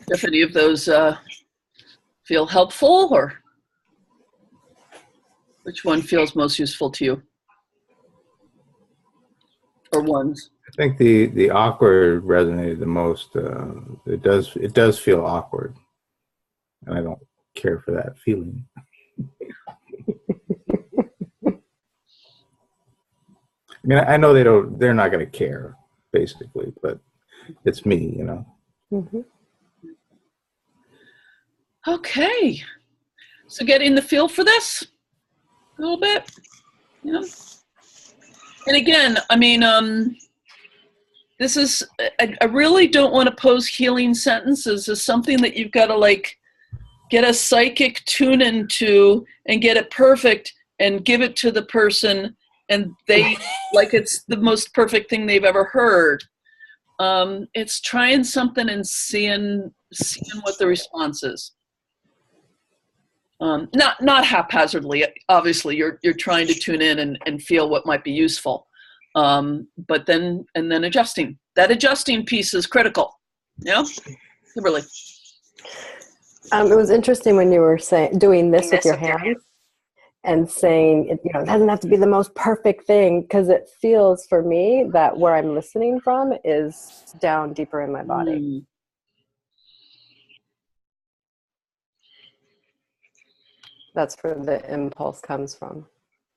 If any of those feel helpful, or which one feels most useful to you? Or ones? I think the awkward resonated the most. It does feel awkward, and I don't care for that feeling. I mean, I know they're not going to care, basically, but it's me, Mm-hmm. Okay. So getting the feel for this a little bit, And again, I mean, this is, I really don't want to pose healing sentences as something that you've got to like get a psychic tune into and get it perfect and give it to the person and they like it's the most perfect thing they've ever heard. It's trying something and seeing what the response is. Not haphazardly. Obviously, you're trying to tune in and feel what might be useful, but then adjusting. That adjusting piece is critical. Yeah, Kimberly. It was interesting when you were doing this with your hands and saying it doesn't have to be the most perfect thing, because it feels for me that where I'm listening from is down deeper in my body. That's where the impulse comes from.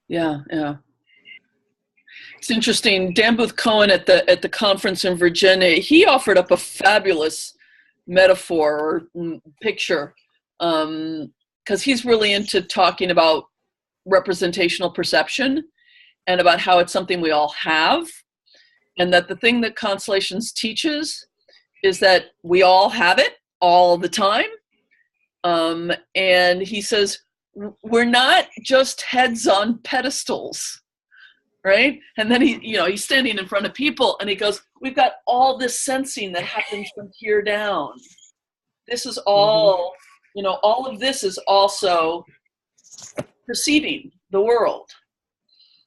Yeah, yeah. It's interesting. Dan Booth Cohen at the conference in Virginia, he offered up a fabulous metaphor or picture, because he's really into talking about representational perception and about how it's something we all have, and that the thing that Constellations teaches is that we all have it all the time. And he says, we're not just heads on pedestals, right? And then he's standing in front of people and he goes, we've got all this sensing that happens from here down. This is all, all of this is also perceiving the world.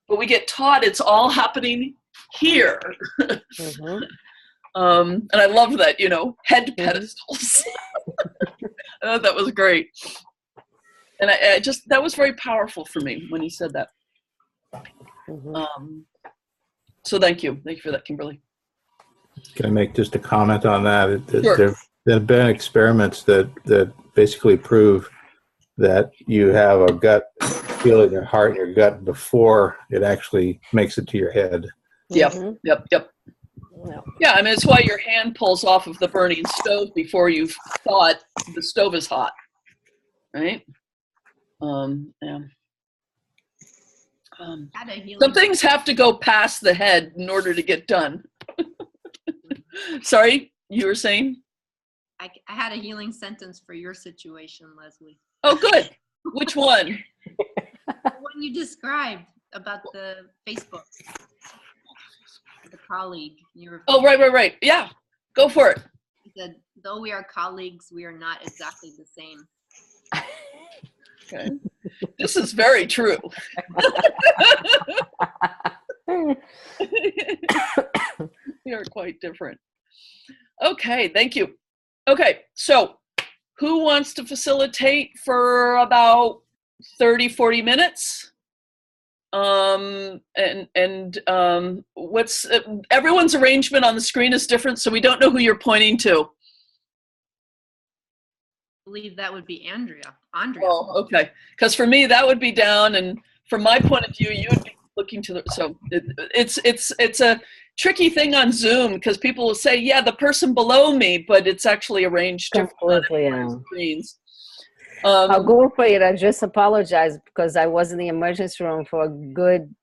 But we get taught it's all happening here. Mm-hmm. And I love that, head pedestals. I thought that was great. And I just, that was very powerful for me when he said that. Mm-hmm. So thank you. Thank you for that, Kimberly. Can I make just a comment on that? Sure. There have been experiments that basically prove that you have a gut feel in your heart, your gut, before it actually makes it to your head. Yep, Mhm. yep. No. Yeah, I mean, it's why your hand pulls off of the burning stove before you've thought the stove is hot, right? Yeah. Had a healing. Some things have to go past the head in order to get done. Sorry, you were saying? I had a healing sentence for your situation, Leslie. Oh, good. Which one? The one you described about the Facebook, the colleague. Oh, right. Yeah, go for it. You said, though we are colleagues, we are not exactly the same. Okay. This is very true. We are quite different. Okay, thank you. Okay, so who wants to facilitate for about 30, 40 minutes? What's everyone's arrangement on the screen is different, so we don't know who you're pointing to. I believe that would be Andrea. Oh, okay. Because for me, that would be down, and from my point of view, you would be looking to the. So it's a tricky thing on Zoom because people will say, "Yeah, the person below me," but it's actually arranged Completely, differently on screens. I'll go for it. I just apologize because I was in the emergency room for a good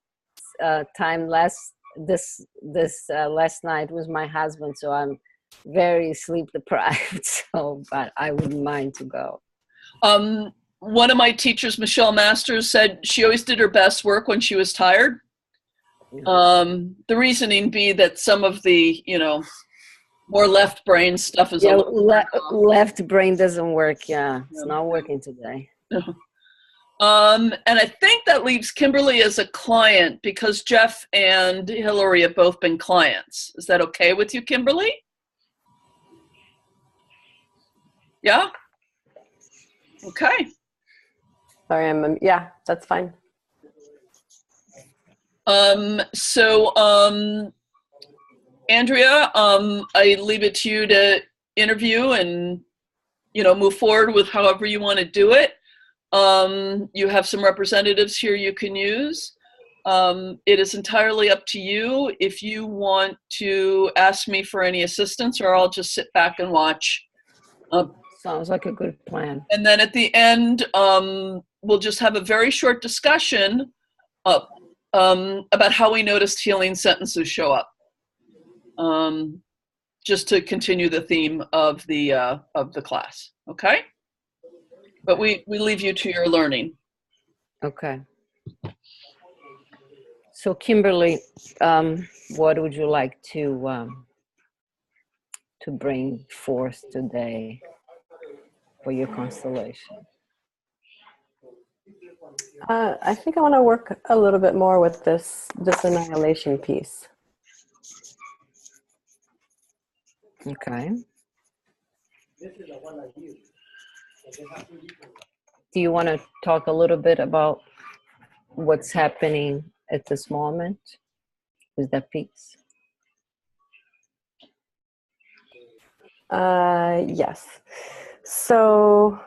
time last night with my husband, so I'm very sleep deprived. So, but I wouldn't mind to go. One of my teachers, Michelle Masters, said she always did her best work when she was tired. The reasoning be that some of the, more left brain stuff is left brain doesn't work. Yeah, it's not working today. And I think that leaves Kimberly as a client because Jeff and Hillary have both been clients. Is that okay with you, Kimberly? Yeah? Okay. Sorry, yeah, that's fine. Andrea, I leave it to you to interview and, move forward with however you want to do it. You have some representatives here you can use. It is entirely up to you if you want to ask me for any assistance, or I'll just sit back and watch. Sounds like a good plan. And then at the end, we'll just have a very short discussion about how we noticed healing sentences show up. Just to continue the theme of the class, okay? But we leave you to your learning. Okay. So Kimberly, what would you like to bring forth today for your constellation? I think I want to work a little bit more with this annihilation piece. Okay. Do you want to talk a little bit about what's happening at this moment with that piece? Yes. So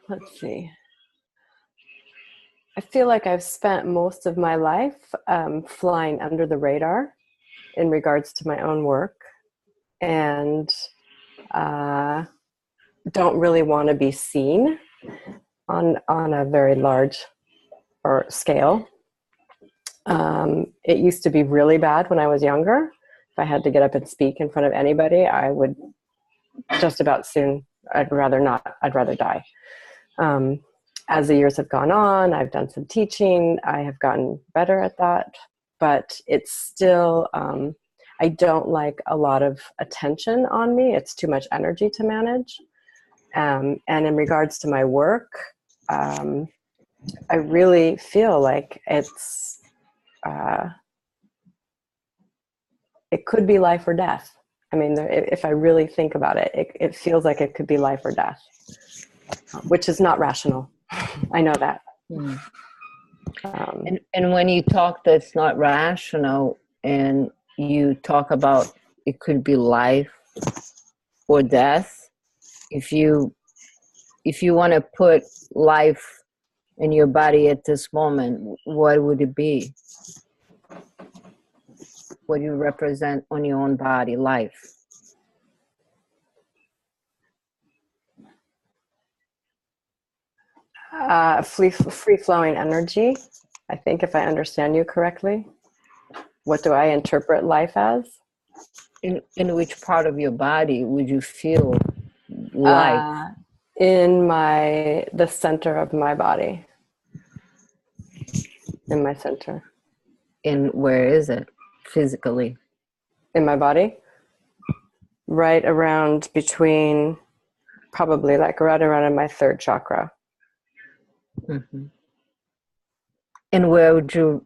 let's see. I feel like I've spent most of my life flying under the radar in regards to my own work, and don't really want to be seen on a very large or scale. It used to be really bad when I was younger. If I had to get up and speak in front of anybody, I would just about soon, I'd rather not, I'd rather die. As the years have gone on, I've done some teaching. I have gotten better at that, but it's still, I don't like a lot of attention on me. It's too much energy to manage. And in regards to my work, I really feel like it's, it could be life or death. I mean, if I really think about it, it feels like it could be life or death, which is not rational. I know that. Mm. And when you talk that's not rational, and you talk about it could be life or death, if you want to put life in your body at this moment, what would it be? What do you represent on your own body, life? Free-flowing energy, I think, if I understand you correctly. What do I interpret life as? In which part of your body would you feel life? In the center of my body. In my center. And where is it physically? In my body? Right around between, probably like right around in my third chakra. Mm-hmm. And what do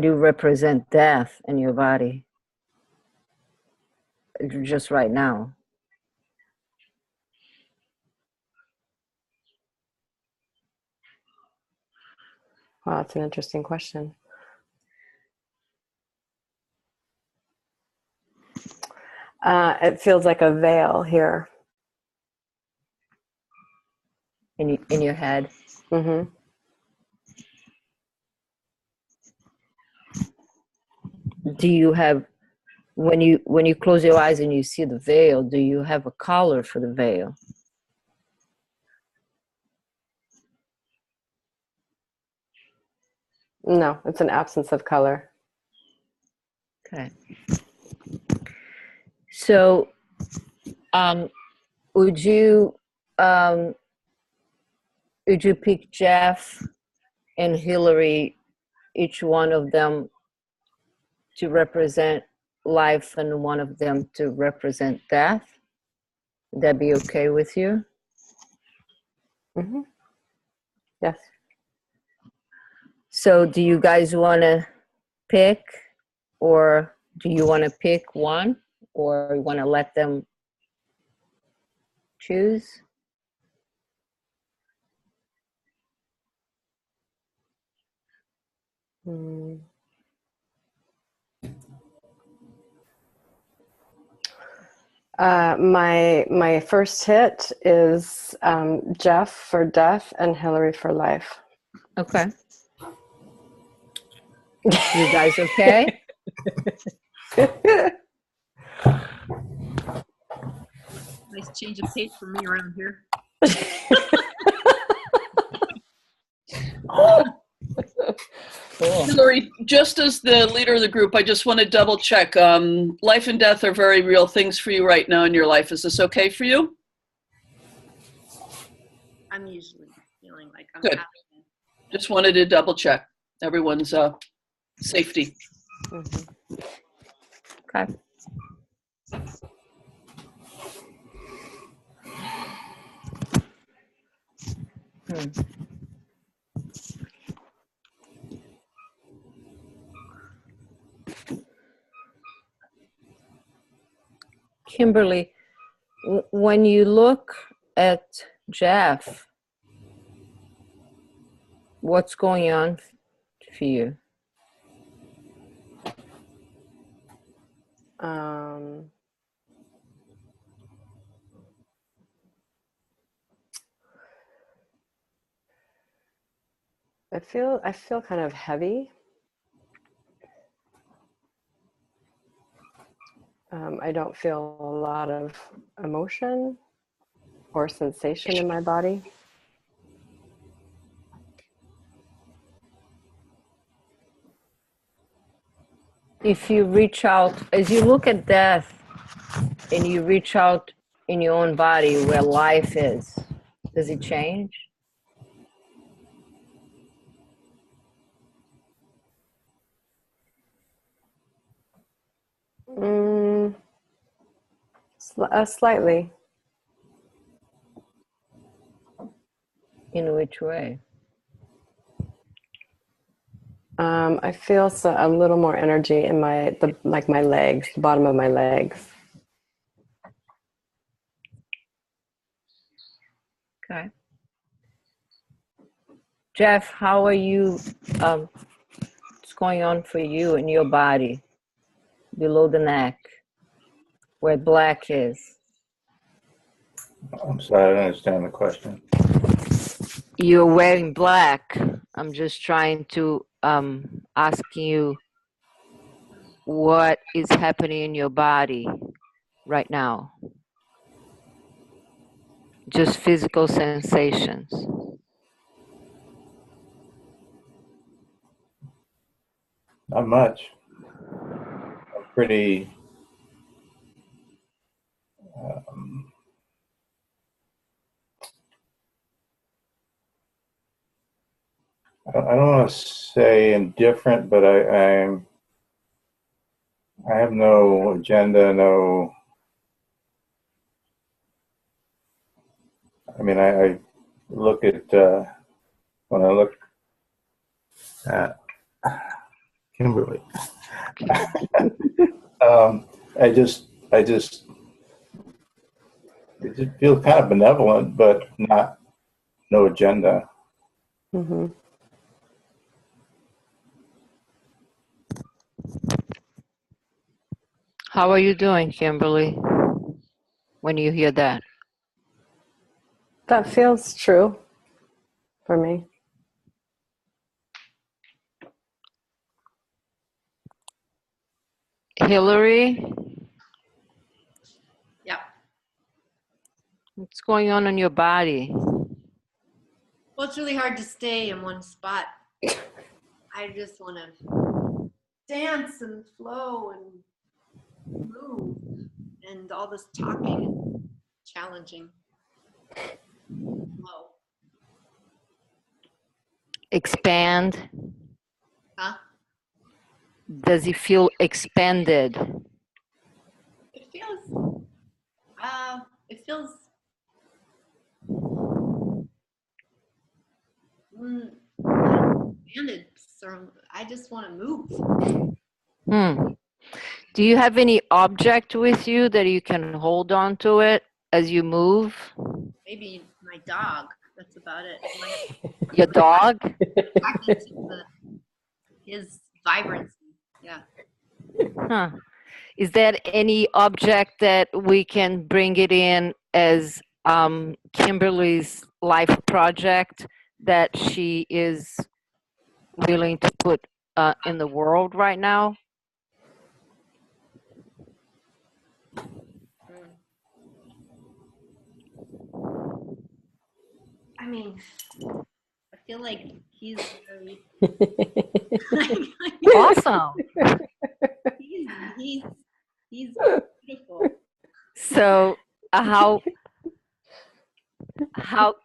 you represent death in your body? Just right now. Wow, that's an interesting question. It feels like a veil here. In your head? Mm-hmm. Do you have, when you close your eyes and you see the veil, do you have a color for the veil? No, it's an absence of color. Okay. So, would you pick Jeff and Hillary, each one of them to represent life and one of them to represent death? Would that be okay with you? Mm-hmm. Yes. So do you guys want to pick, or do you want to pick one, or you want to let them choose? Mm. My first hit is Jeff for death and Hillary for life. Okay. You guys okay? Nice change of pace for me around here. Cool. Hillary, just as the leader of the group, I just want to double check. Life and death are very real things for you right now in your life. Is this okay for you? I'm usually feeling like I'm Good. happy. Just wanted to double check everyone's safety. Mm-hmm. Okay. Kimberly, when you look at Jeff, what's going on for you? I feel kind of heavy. I don't feel a lot of emotion or sensation in my body. If you reach out, as you look at death and you reach out in your own body where life is, does it change? Slightly. In which way? I feel a little more energy in my legs, the bottom of my legs. Okay. Jeff, how are you? What's going on for you in your body, below the neck, where black is? I'm sorry, I don't understand the question. You're wearing black. I'm just trying to ask you what is happening in your body right now. Just physical sensations. Not much. I'm pretty. I don't want to say indifferent, but I have no agenda, no. I mean, I look at when I look at Kimberly. I just it just feels kind of benevolent, but not no agenda. Mm-hmm. How are you doing, Kimberly, when you hear that? That feels true for me. Hillary, Yeah. what's going on in your body? Well, it's really hard to stay in one spot. I just want to dance and flow and move, and all this talking is challenging. Whoa. Expand. Huh? Does it feel expanded? It feels expanded. So I just want to move. Do you have any object with you that you can hold on to it as you move? Maybe my dog. That's about it. Your dog? His vibrancy. Yeah. Huh. Is there any object that we can bring it in as Kimberly's life project that she is willing to put in the world right now? I mean, I feel like he's very Awesome. he's beautiful. So how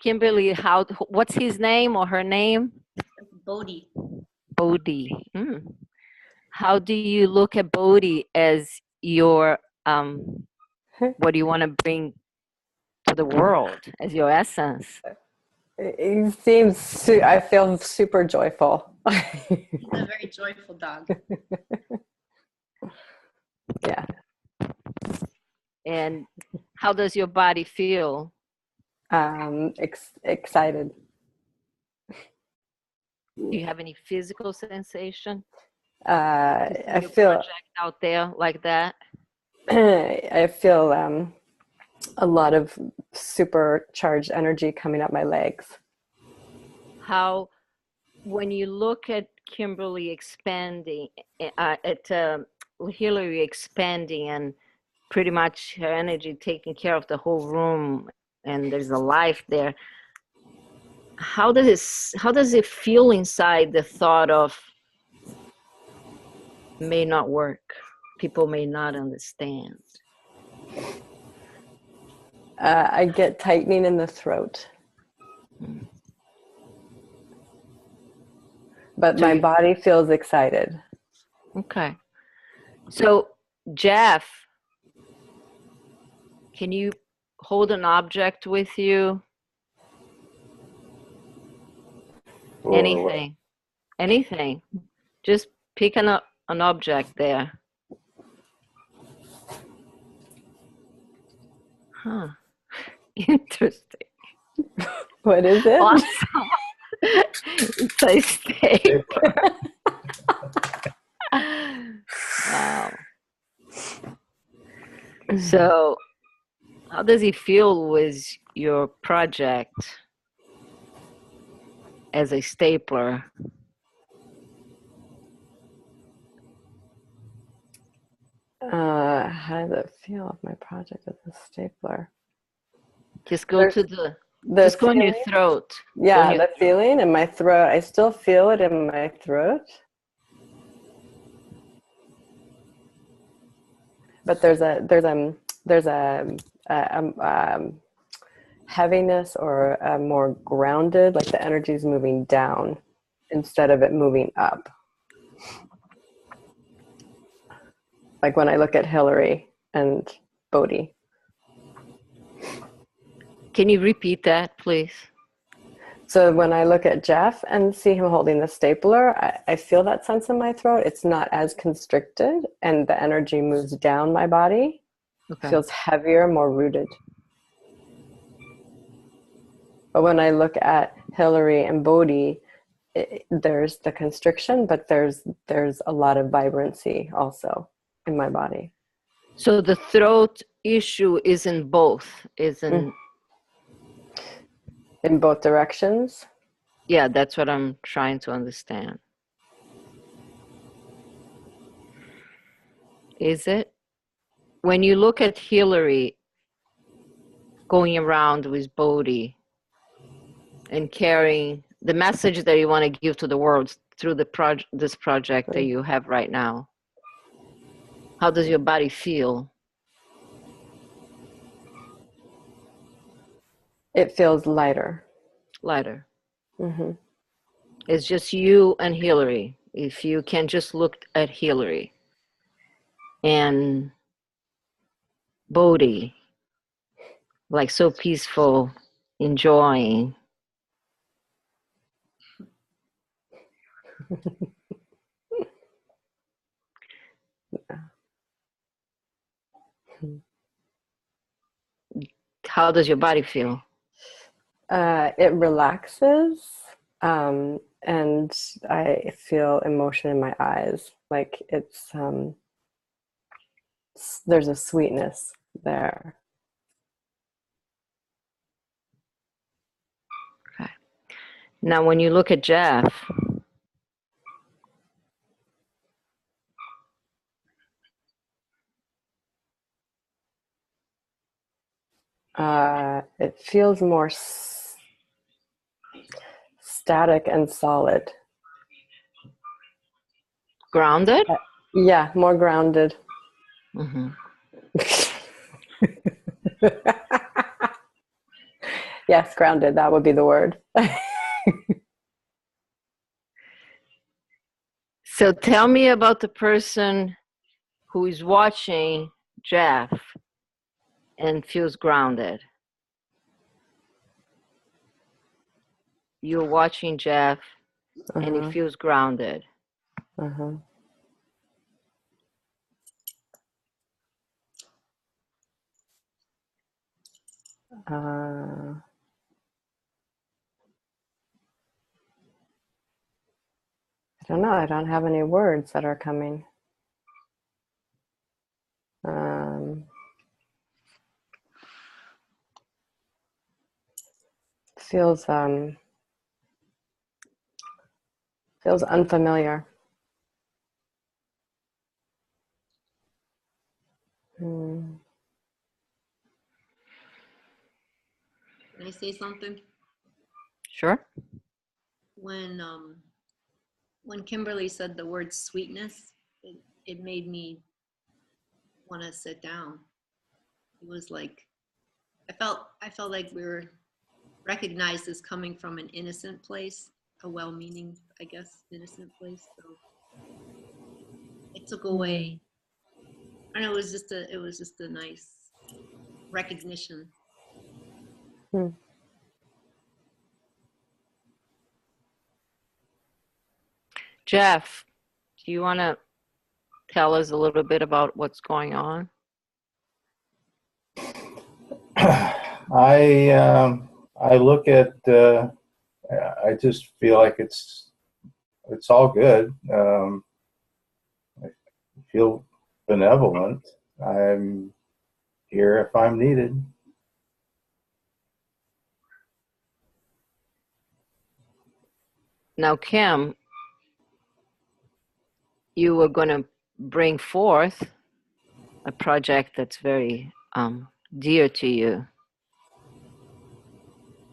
Kimberly, what's his name or her name? Bodhi. Bodhi. How do you look at Bodhi as your what do you want to bring to the world as your essence? It seems, I feel super joyful. He's a very joyful dog. Yeah. And how does your body feel? Excited. Do you have any physical sensation? I feel project out there like that. I feel a lot of supercharged energy coming up my legs. How when you look at Kimberly expanding, at Hillary expanding, and pretty much her energy taking care of the whole room, and there's a life there. How does it feel inside, the thought of may not work, people may not understand? I get tightening in the throat. But my body feels excited. Okay. So, Jeff, can you hold an object with you? Anything. Anything. Just pick an object there. Huh. Interesting. What is it? Awesome. It's a stapler. Wow. So, how does it feel with your project as a stapler? How does it feel if my project is a stapler? Just go to just go in your throat. Yeah, the feeling in my throat. I still feel it in my throat. But there's a heaviness, or a more grounded, like the energy is moving down instead of it moving up. Like when I look at Hillary and Bodhi. Can you repeat that, please? So when I look at Jeff and see him holding the stapler, I feel that sense in my throat. It's not as constricted, and the energy moves down my body. Okay. It feels heavier, more rooted. But when I look at Hillary and Bodhi, there's the constriction, but there's a lot of vibrancy also in my body. So the throat issue is in both, in both directions? Yeah, that's what I'm trying to understand. Is it? When you look at Hillary going around with Bodhi and carrying the message that you want to give to the world through this project that you have right now, how does your body feel? It feels lighter. Lighter. Mm-hmm. It's just you and Hillary. If you can just look at Hillary and Bodhi, like so peaceful, enjoying. How does your body feel? It relaxes, and I feel emotion in my eyes. Like there's a sweetness there. Okay. Now, when you look at Jeff, it feels more static and solid. Grounded? Yeah, more grounded. Mm-hmm. Yes, grounded. That would be the word. So tell me about the person who is watching Jeff and feels grounded. You're watching Jeff and he feels grounded. I don't know. I don't have any words that are coming. Feels Feels unfamiliar. Hmm. Can I say something? Sure. When Kimberly said the word sweetness, it made me want to sit down. It was like I felt like we were recognized as coming from an innocent place, a well-meaning, I guess, innocent place. So it took away. I don't know. It was just a nice recognition. Hmm. Jeff, do you want to tell us a little bit about what's going on? I look at I just feel like it's all good. I feel benevolent. I'm here if I'm needed. Now, Kim, you were going to bring forth a project that's very dear to you,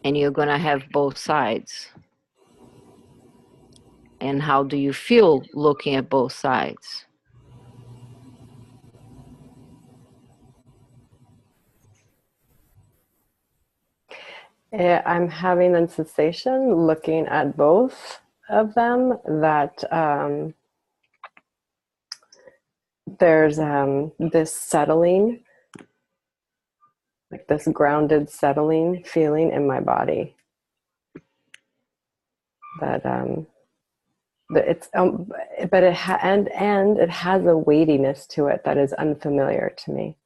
and you're going to have both sides. And how do you feel looking at both sides? Yeah, I'm having the sensation looking at both of them that there's this settling, like this grounded settling feeling in my body. That it's but and it has a weightiness to it that is unfamiliar to me.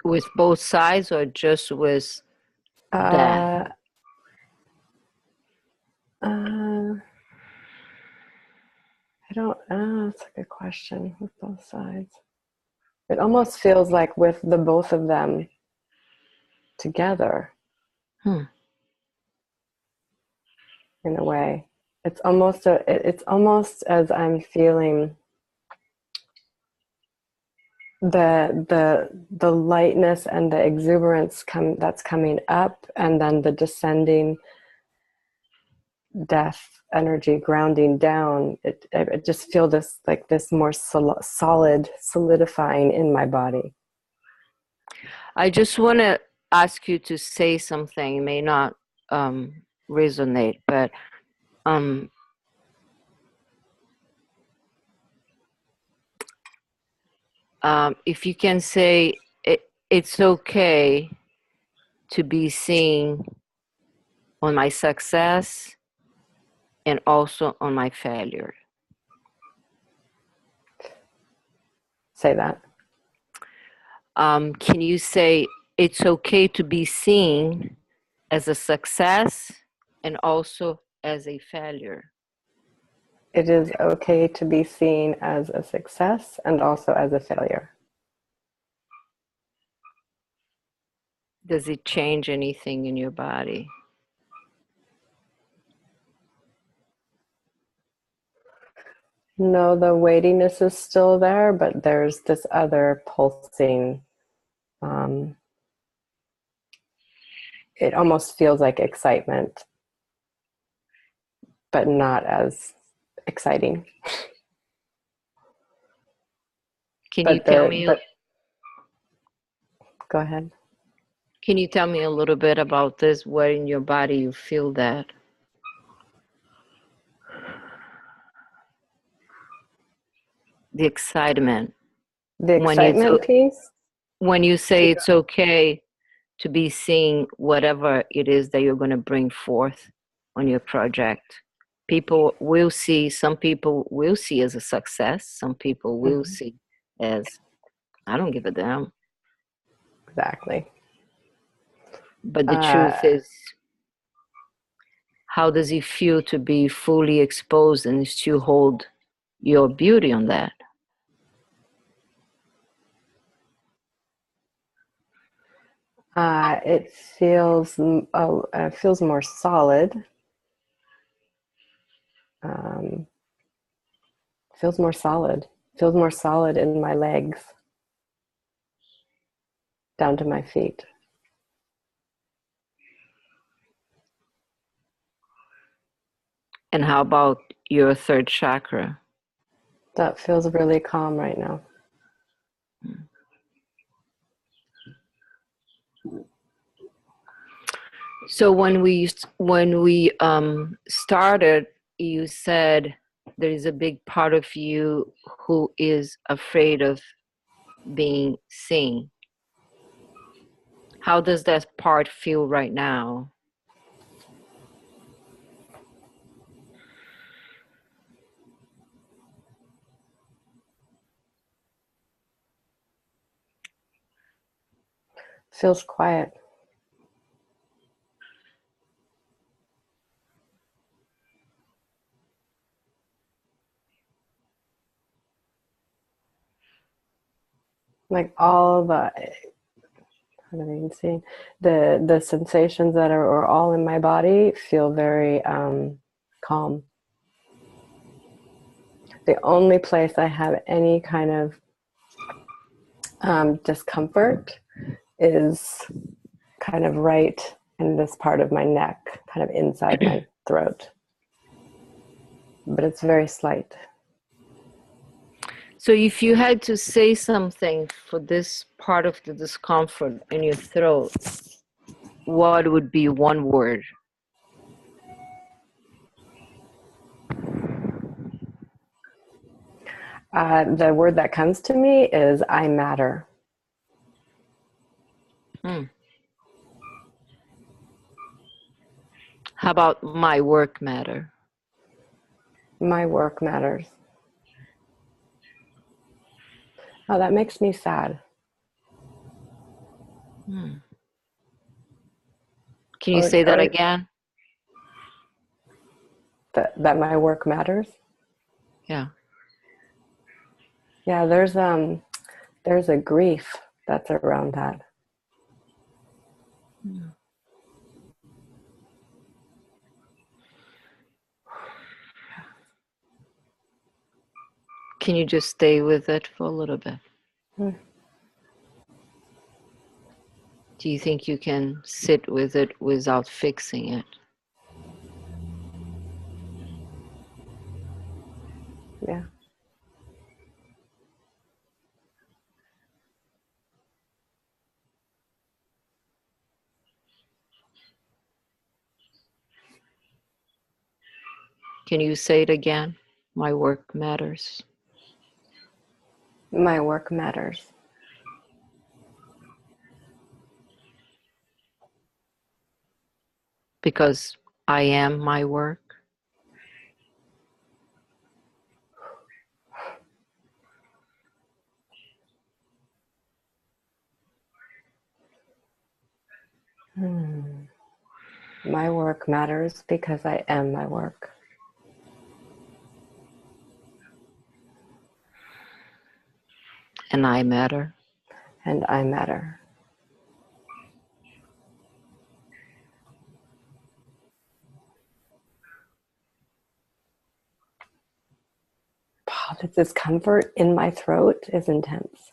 With both sides or just with that? I don't know. That's a good question. With both sides, it almost feels like with the both of them together. In a way, it's almost as I'm feeling the lightness and the exuberance that's coming up, and then the descending death energy grounding down. I just feel this like this more solid solidifying in my body. I just want to ask you to say something. It may not resonate, but if you can say it's okay to be seen on my success and also on my failure. Say that. Can you say it's okay to be seen as a success and also as a failure? It is okay to be seen as a success and also as a failure. Does it change anything in your body? No, the weightiness is still there, but there's this other pulsing. It almost feels like excitement, but not as exciting. Can you tell me? Go ahead. Can you tell me a little bit about this? Where in your body you feel that? The excitement. The excitement piece? When you say it's okay to be seeing whatever it is that you're going to bring forth on your project, people will see, some people will see as a success, some people will see as, I don't give a damn. Exactly. But the truth is, how does it feel to be fully exposed and still hold your beauty on that? It feels more solid. Feels more solid. Feels more solid in my legs, down to my feet. And how about your third chakra? That feels really calm right now. So when we started, you said there is a big part of you who is afraid of being seen. How does that part feel right now? Feels quiet. Like all the, how do I even see? The sensations that are all in my body feel very calm. The only place I have any kind of discomfort is kind of right in this part of my neck, kind of inside my throat. But it's very slight. So if you had to say something for this part of the discomfort in your throat, what would be one word? The word that comes to me is I matter. How about my work matter? My work matters. Oh, that makes me sad. Can you say that again? That my work matters? Yeah. Yeah, there's a grief that's around that. Can you just stay with it for a little bit? Do you think you can sit with it without fixing it? Yeah. Can you say it again? My work matters. My work matters. Because I am my work. My work matters because I am my work. And I matter. And I matter. Wow, the discomfort in my throat is intense.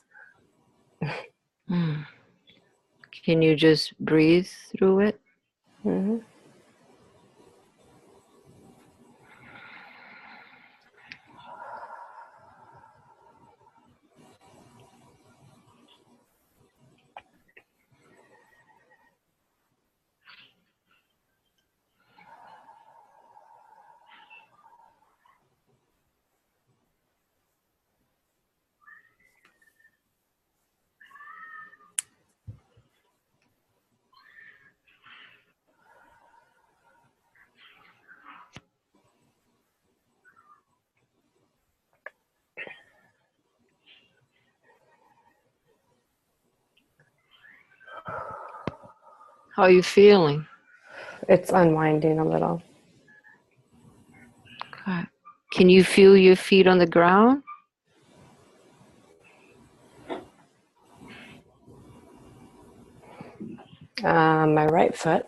Can you just breathe through it? Mm-hmm. How are you feeling? It's unwinding a little. Okay. Can you feel your feet on the ground? My right foot.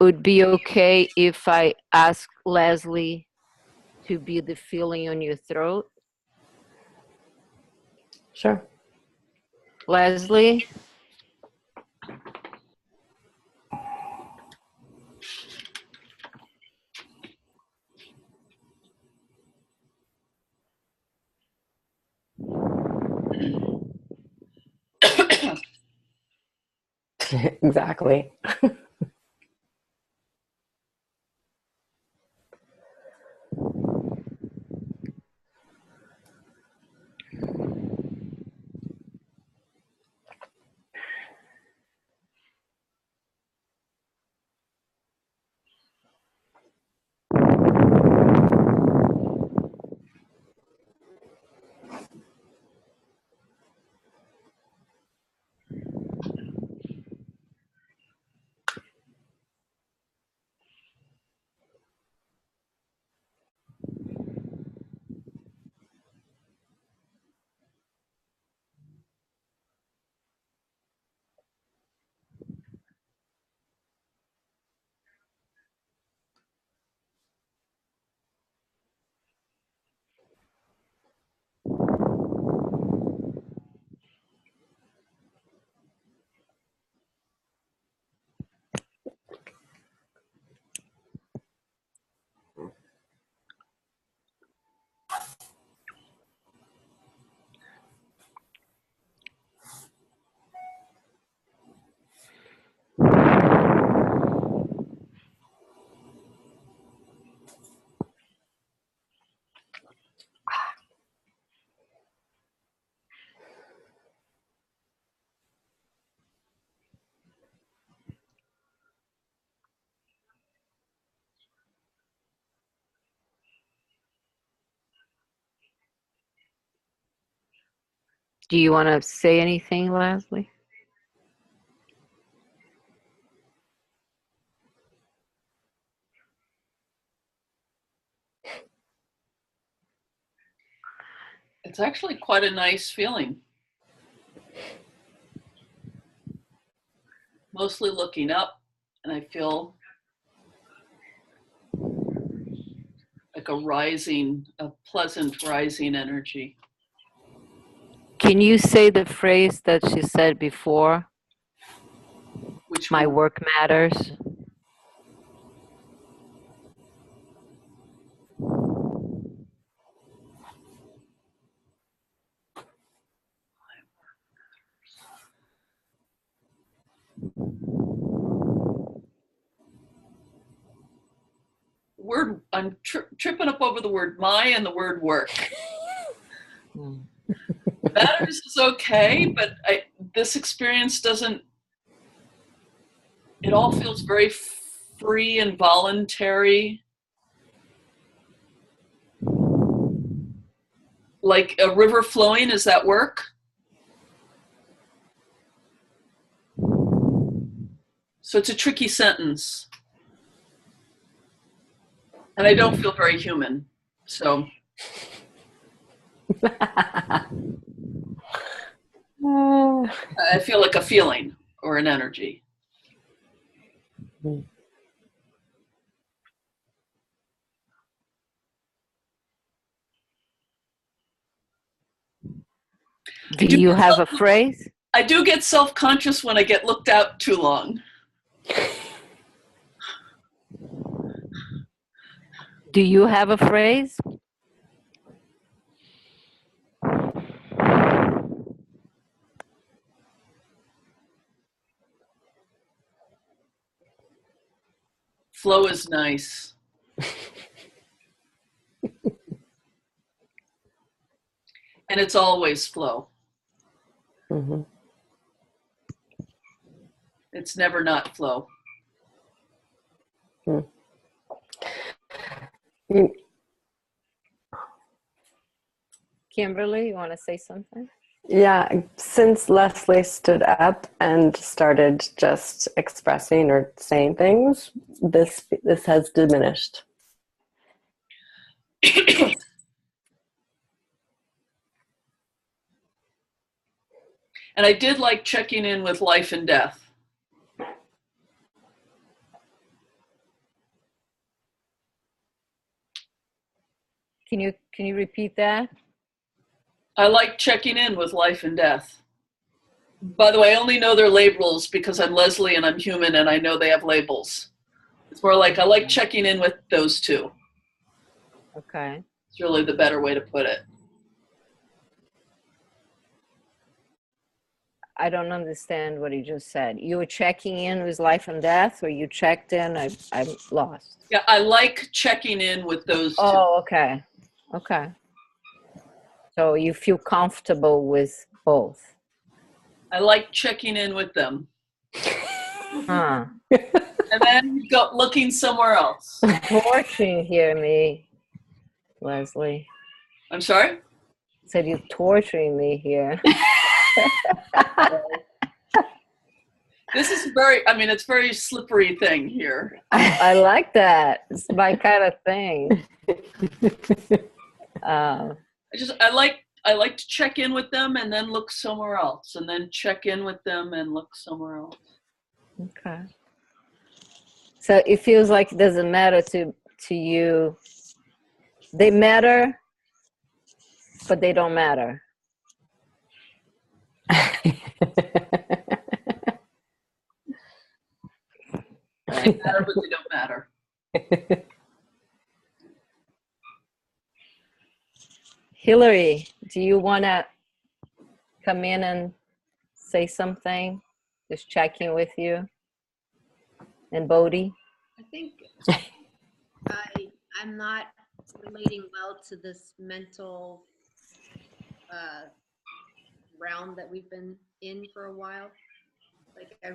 would be okay if I ask Leslie to be the feeling on your throat? Sure. Leslie? Exactly. Do you want to say anything, Leslie? It's actually quite a nice feeling. Mostly looking up, and I feel like a pleasant rising energy. Can you say the phrase that she said before? Which My one? work matters. Word, I'm tripping up over the word my and the word work. Matters is okay, but this experience doesn't, it all feels very free and voluntary. Like a river flowing, is that work? So it's a tricky sentence. And I don't feel very human. So I feel like a feeling or an energy. Do you have a phrase? I do get self-conscious when I get looked out too long. Do you have a phrase? Flow is nice. And it's always flow. Mm-hmm. It's never not flow. Kimberly, you want to say something? Yeah, since Leslie stood up and started just expressing or saying things, this has diminished. And I did like checking in with life and death. Can you repeat that? I like checking in with life and death. By the way, I only know their labels because I'm Leslie and I'm human and I know they have labels. It's more like I like checking in with those two. Okay. It's really the better way to put it. I don't understand what you just said. You were checking in with life and death, or you checked in? I'm lost. Yeah, I like checking in with those two. Oh, okay. Okay. So you feel comfortable with both. I like checking in with them. Huh. And then go looking somewhere else. Torturing here me, Leslie. I'm sorry? Said you're torturing me here. This is it's very slippery thing here. I like that. It's my kind of thing. I like to check in with them and then look somewhere else, and then check in with them and look somewhere else. Okay. So it feels like it doesn't matter to you. They matter, but they don't matter. They matter, but they don't matter. Hillary, do you want to come in and say something? Just checking with you. And Bodhi? I think I'm not relating well to this mental realm that we've been in for a while. Like I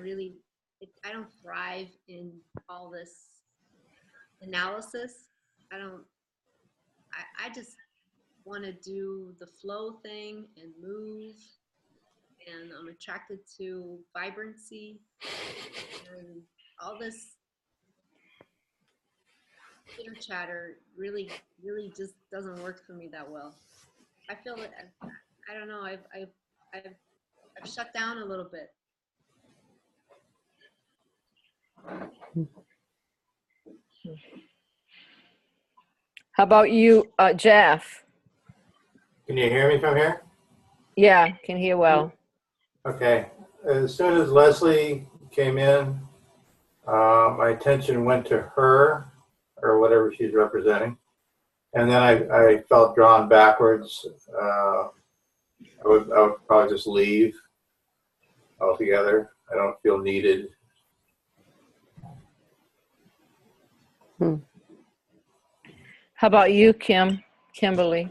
don't thrive in all this analysis. I just want to do the flow thing and move, and I'm attracted to vibrancy, and all this chitter chatter really just doesn't work for me that well. I feel that I don't know. I've shut down a little bit. How about you, Jeff? Can you hear me from here? Yeah, can hear well. Okay. As soon as Leslie came in, my attention went to her, or whatever she's representing. And then I felt drawn backwards. I would probably just leave altogether. I don't feel needed. How about you, Kimberly?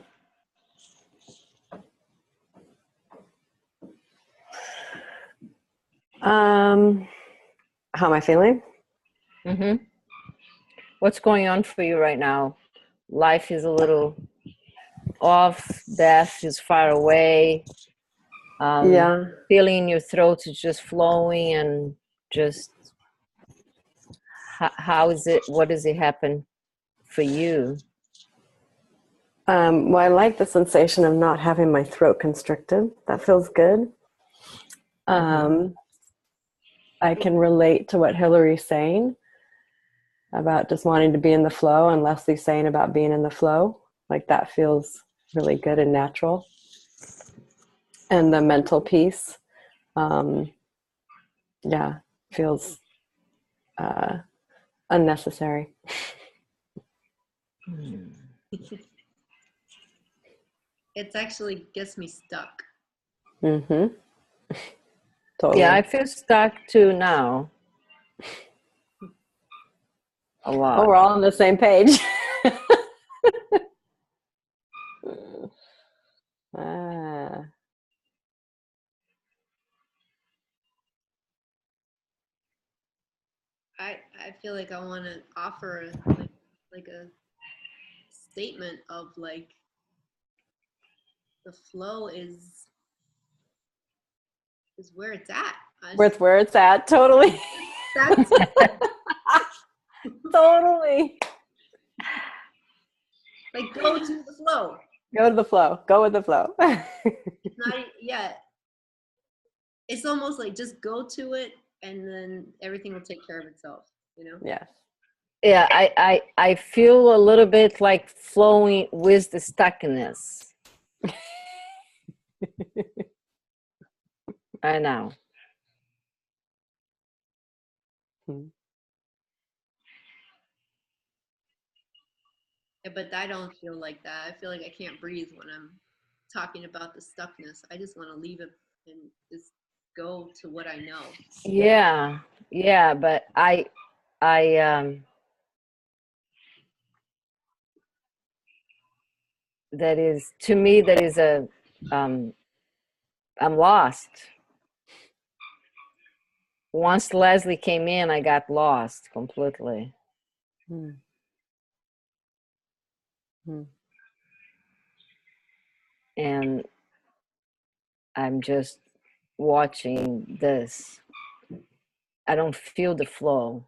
How am I feeling? Mm-hmm. What's going on for you right now? Life is a little off. Death is far away. Yeah. Feeling in your throat is just flowing, and just how is it? What does it happen for you? Well, I like the sensation of not having my throat constricted. That feels good. I can relate to what Hillary's saying about just wanting to be in the flow, and Leslie's saying about being in the flow. Like, that feels really good and natural. And the mental piece, feels unnecessary. It actually gets me stuck. Mm-hmm. Totally. Yeah, I feel stuck too now. A lot. Oh, we're all on the same page. I feel like I want to offer like a statement of like the flow is where it's at. With where it's at, totally. That's Totally. like go to the flow. Go to the flow. Go with the flow. It's not it's almost like just go to it, and then everything will take care of itself, you know? Yes. Yeah, I feel a little bit like flowing with the stuckness. I know. Yeah, but I don't feel like that. I feel like I can't breathe when I'm talking about the stuckness. I just want to leave it and just go to what I know. Yeah, yeah, but I that is, to me, that is a I'm lost. Once Leslie came in, I got lost completely. And I'm just watching this. I don't feel the flow.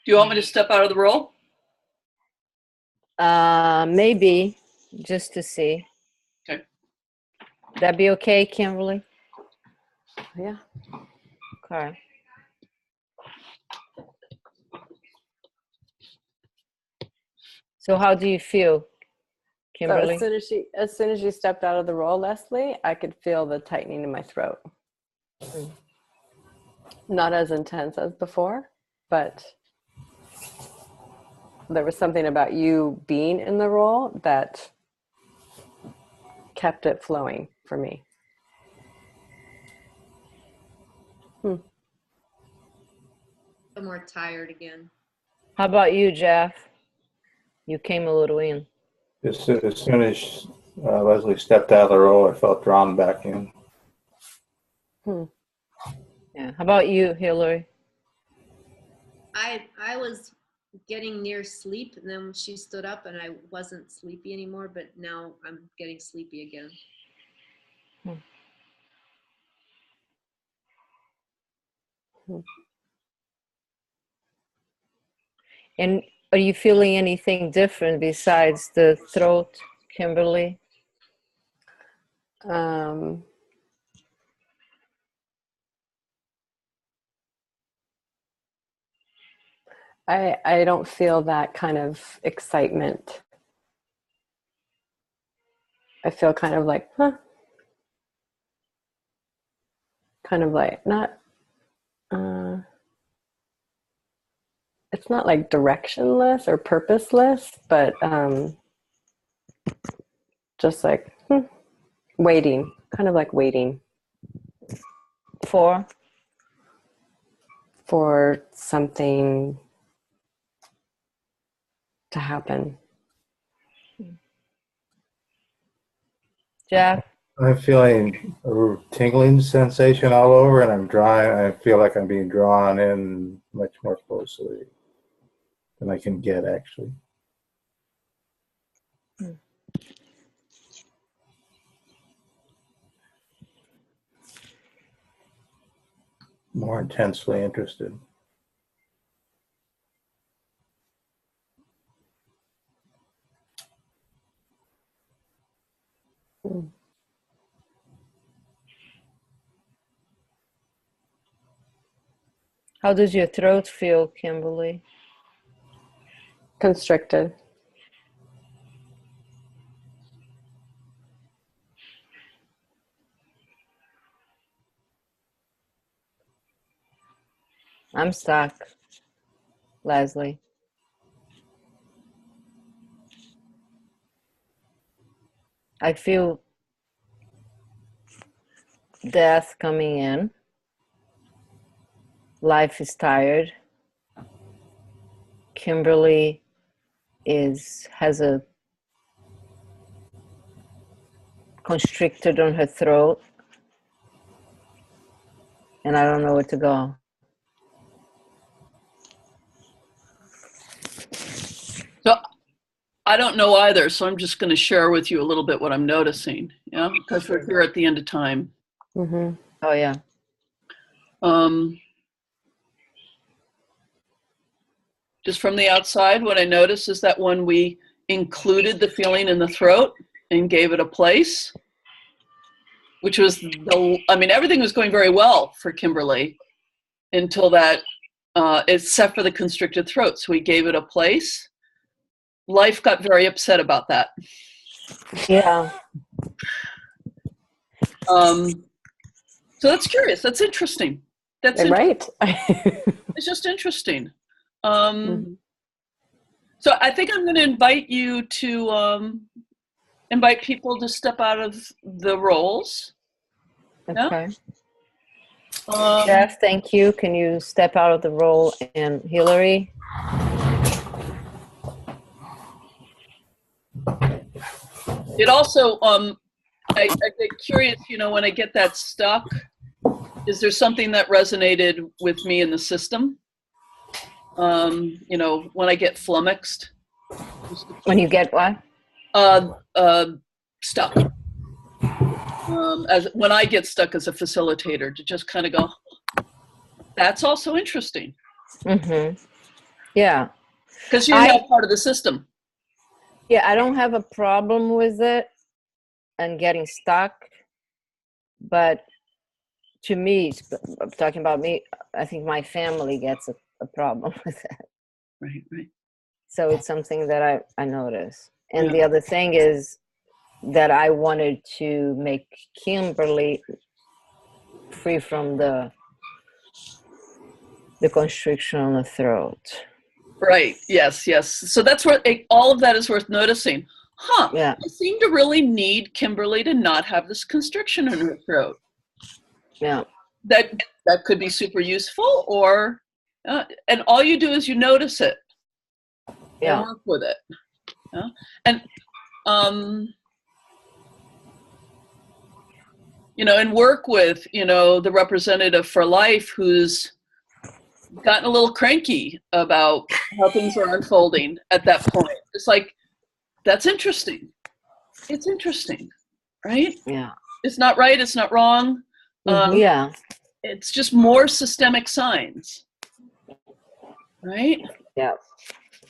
Do you want me to step out of the role? Maybe, just to see. Okay. That be okay, Kimberly? Yeah. Okay. So how do you feel, So Kimberly? as soon as you stepped out of the role, Leslie, I could feel the tightening in my throat. Not as intense as before, but there was something about you being in the role that kept it flowing for me. I'm more tired again. How about you, Jeff? You came a little in. As soon as Leslie stepped out of the role, I felt drawn back in. Yeah. How about you, Hillary? I was getting near sleep, and then she stood up and I wasn't sleepy anymore, but now I'm getting sleepy again. And are you feeling anything different besides the throat, Kimberly? I don't feel that kind of excitement. I feel kind of like, kind of like not, it's not like directionless or purposeless, but just like waiting, kind of like waiting For something to happen. Jeff? I'm feeling a tingling sensation all over, and I'm drawing. I feel like I'm being drawn in much more closely than I can get, actually. More intensely interested. How does your throat feel, Kimberly? Constricted. I'm stuck, Leslie. I feel death coming in. Life is tired. Kimberly has a constricted on her throat, and I don't know where to go. So I don't know either, so I'm just going to share with you a little bit what I'm noticing, yeah, because we're here at the end of time. Mm-hmm. Oh, yeah. Just from the outside, what I notice is that when we included the feeling in the throat and gave it a place, which was everything was going very well for Kimberly until that, except for the constricted throat. So we gave it a place. Life got very upset about that. Yeah. So that's curious. That's interesting. That's right. It's just interesting. So I think I'm going to invite you to invite people to step out of the roles. Okay. Yeah? Jeff, thank you. Can you step out of the role? And Hillary? It also, I get curious, when I get that stuck, is there something that resonated with me in the system? When I get flummoxed. When you get what? Stuck. When I get stuck as a facilitator, to just kind of go, that's also interesting. Mm-hmm. Yeah. Because you're now part of the system. Yeah, I don't have a problem with it and getting stuck, but to me, I'm talking about me, I think my family gets a problem with that. Right. So it's something that I notice. And the other thing is that I wanted to make Kimberly free from the constriction on the throat. Right. Yes. So that's where all of that is worth noticing. Yeah. I seem to really need Kimberly to not have this constriction in her throat. Yeah. That could be super useful, or and all you do is you notice it. Yeah. And work with it. And and work with the representative for life who's gotten a little cranky about how things are unfolding at that point. It's like, that's interesting. It's interesting, right? Yeah. It's not right. It's not wrong. Yeah. It's just more systemic signs, right? Yeah.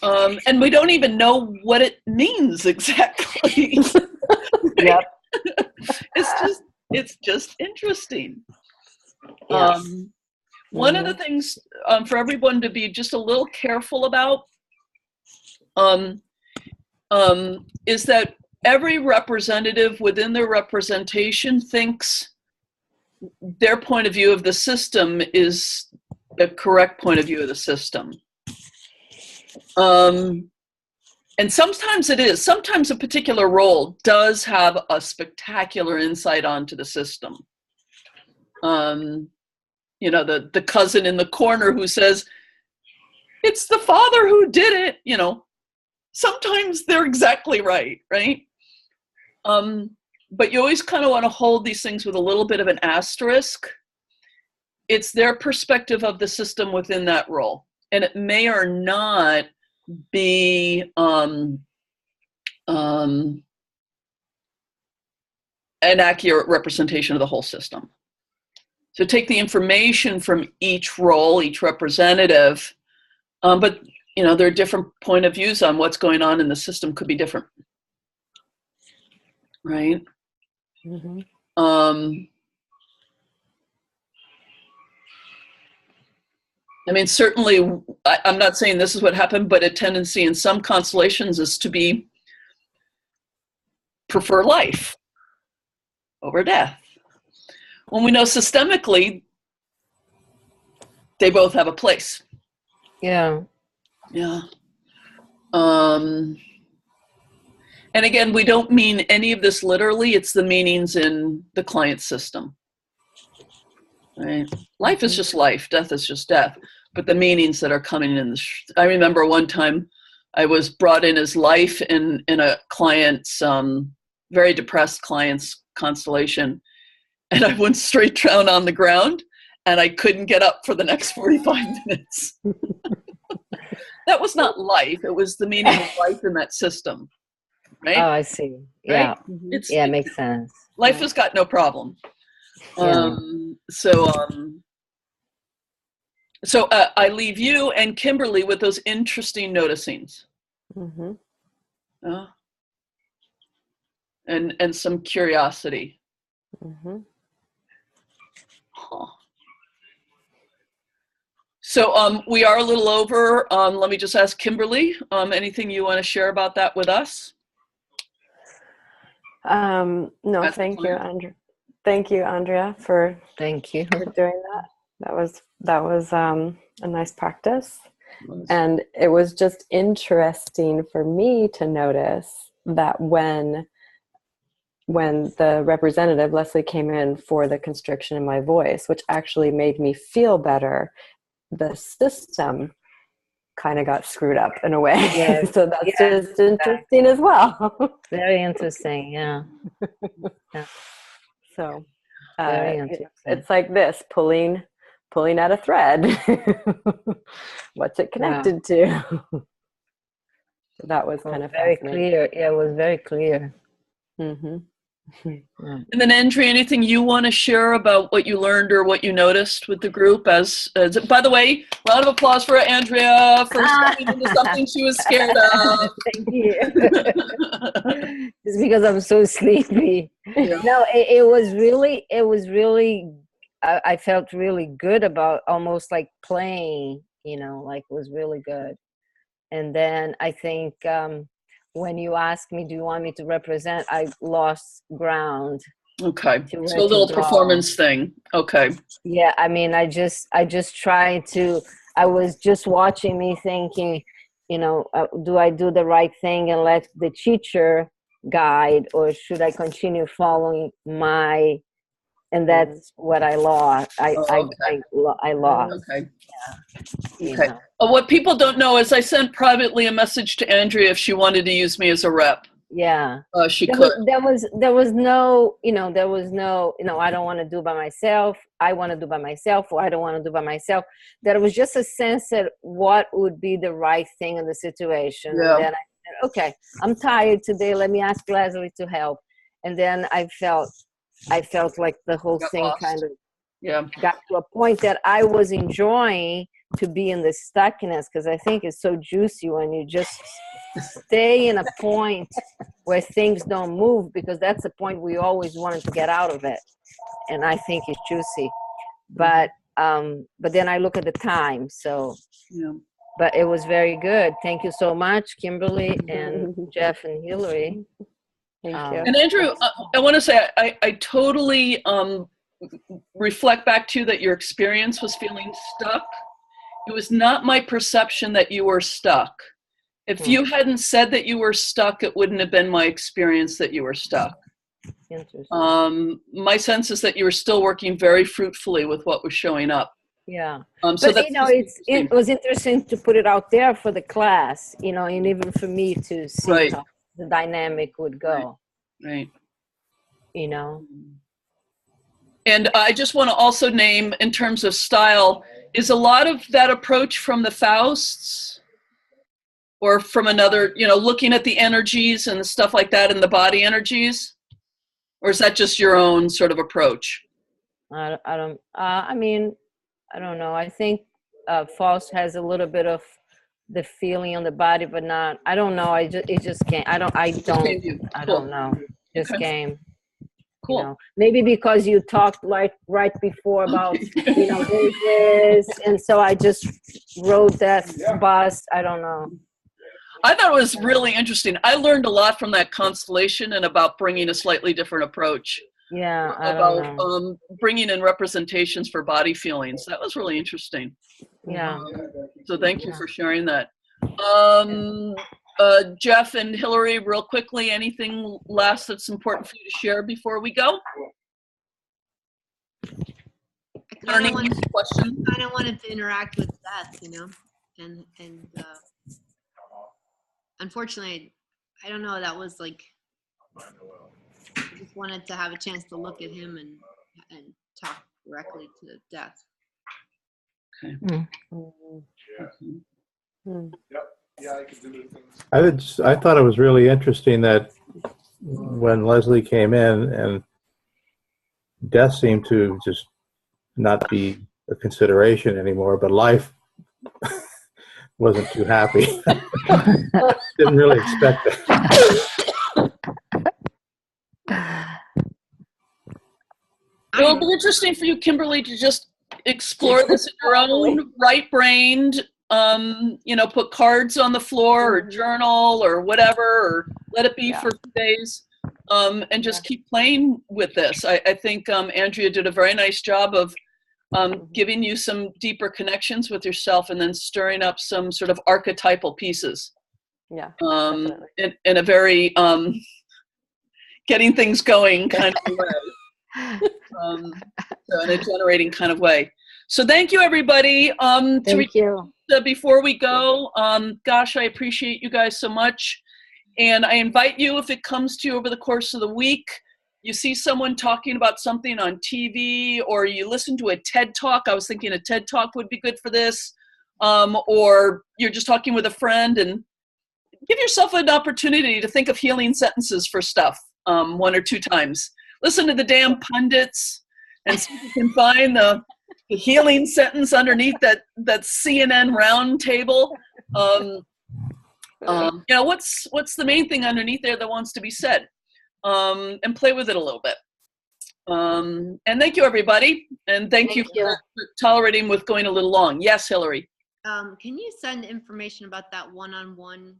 And we don't even know what it means exactly. Yep. It's just interesting. Yeah. One of the things for everyone to be just a little careful about is that every representative within their representation thinks their point of view of the system is the correct point of view of the system. And sometimes it is. Sometimes a particular role does have a spectacular insight onto the system. The cousin in the corner who says, it's the father who did it, sometimes they're exactly right? But you always kind of want to hold these things with a little bit of an asterisk. It's their perspective of the system within that role. And it may or not be an accurate representation of the whole system. So take the information from each role, each representative, but there are different point of views on what's going on in the system could be different, right? Mm-hmm. Certainly, I'm not saying this is what happened, but a tendency in some constellations is to prefer life over death. When we know systemically, they both have a place. Yeah. Yeah. And again, we don't mean any of this literally. It's the meanings in the client system. Right? Life is just life. Death is just death. But the meanings that are coming in. I remember one time I was brought in as life in a client's, very depressed client's constellation. And I went straight down on the ground and I couldn't get up for the next 45 minutes. That was not life. It was the meaning of life in that system. Right? Oh, I see. Yeah. Right? It makes sense. Life has got no problem. Yeah. So I leave you and Kimberly with those interesting noticings. Mm-hmm. And some curiosity. Mm-hmm. Huh. So we are a little over. Let me just ask Kimberly, anything you want to share about that with us? No, That's thank you, fine. Andrea. Thank you, Andrea, Thank you. for doing that. That was a nice practice. And it was just interesting for me to notice that when the representative, Leslie, came in for the constriction in my voice, which actually made me feel better, the system kind of got screwed up in a way. Yes. So that's Yeah, just interesting as well. very interesting. Yeah. So Very interesting. it's like this, pulling at a thread. What's it connected to? So that was kind of very fascinating. clear. Yeah, it was very clear. Mm-hmm. And then, Andrea, anything you want to share about what you learned or what you noticed with the group? As by the way, round of applause for Andrea for stepping into something she was scared of. Thank you. Just because I'm so sleepy. Yeah. No, it was really. I felt really good about almost like playing. Like it was really good. And then I think when you asked me, do you want me to represent? I lost ground. Okay. To So a little go. performance thing. Okay. Yeah, I mean, I just tried to. I was just watching me thinking, do I do the right thing and let the teacher guide, or should I continue following my? And that's what I lost. I lost. Okay. You Okay. know. What people don't know is I sent privately a message to Andrea if she wanted to use me as a rep. Yeah. She There could. was no, I don't want to do by myself. I want to do by myself, or I don't want to do by myself. There was just a sense that what would be the right thing in the situation. Yeah. And then I said, okay, I'm tired today. Let me ask Leslie to help. And then I felt like the whole Got thing lost. kind of Yeah. got to a point that I was enjoying to be in the stuckness, because I think it's so juicy when you just stay in a point where things don't move, because that's the point we always wanted to get out of it. And I think it's juicy. But then I look at the time. So, Yeah. but it was very good. Thank you so much, Kimberly and Jeff and Hillary. Thank you. And Andrew, I want to say I totally reflect back to you that your experience was feeling stuck. It was not my perception that you were stuck. If you hadn't said that you were stuck, it wouldn't have been my experience that you were stuck. Interesting. My sense is that you were still working very fruitfully with what was showing up. Yeah. So but that's it was interesting to put it out there for the class, and even for me to see Right. how the dynamic would go. Right. And I just want to also name, in terms of style, is a lot of that approach from the Fausts, or from another, looking at the energies and stuff like that, and the body energies, or is that just your own sort of approach? I don't know. I think Faust has a little bit of the feeling on the body, but not. I don't know. It just came. I don't know. Just Okay. came. Cool. Maybe because you talked like right before about there's this, and so I just wrote that bus. I don't know. I thought it was really interesting. I learned a lot from that constellation and about bringing a slightly different approach. Yeah, about bringing in representations for body feelings. That was really interesting. Yeah. So thank you for sharing that. Jeff and Hillary, real quickly, anything last that's important for you to share before we go? I kind of wanted to interact with Beth, and unfortunately, I don't know. That was like, I just wanted to have a chance to look at him and talk directly to Death. Okay. Yeah, I could do things. I thought it was really interesting that when Leslie came in and death seemed to just not be a consideration anymore, but life wasn't too happy. Didn't really expect that. It'll be interesting for you, Kimberly, to just explore this in your own right-brained, put cards on the floor or journal or whatever, or let it be for a few days, and just keep playing with this. I think Andrea did a very nice job of giving you some deeper connections with yourself and then stirring up some sort of archetypal pieces. Yeah. In a very getting things going kind of way. So in a generating kind of way. So thank you, everybody. Thank you. Before we go, gosh, I appreciate you guys so much. And I invite you, if it comes to you over the course of the week, you see someone talking about something on TV, or you listen to a TED Talk. I was thinking a TED Talk would be good for this. Or you're just talking with a friend, and give yourself an opportunity to think of healing sentences for stuff 1 or 2 times. Listen to the damn pundits and see if you can find the healing sentence underneath that CNN round table. What's the main thing underneath there that wants to be said? And play with it a little bit. And thank you, everybody. And thank you for tolerating with going a little long. Yes, Hillary. Can you send information about that one-on-one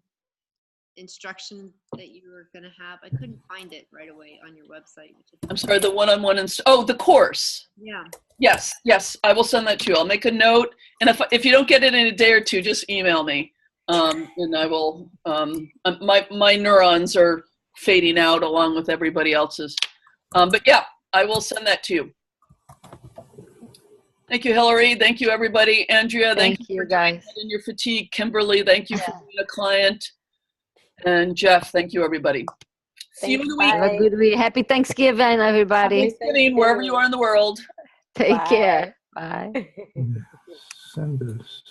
instruction that you were going to have? I couldn't find it right away on your website. I'm sorry, the one-on-one the course. Yeah. Yes, I will send that to you. I'll make a note, and if you don't get it in a day or two, just email me, and I will. My neurons are fading out along with everybody else's, but yeah, I will send that to you. Thank you, Hillary. Thank you, everybody. Andrea, thank you guys. In your fatigue. Kimberly, thank you for being a client. And Jeff, thank you, everybody. See you in the week. Have a good week. Happy Thanksgiving, everybody. Happy Thanksgiving, wherever you are in the world. Take care. Bye. Send us.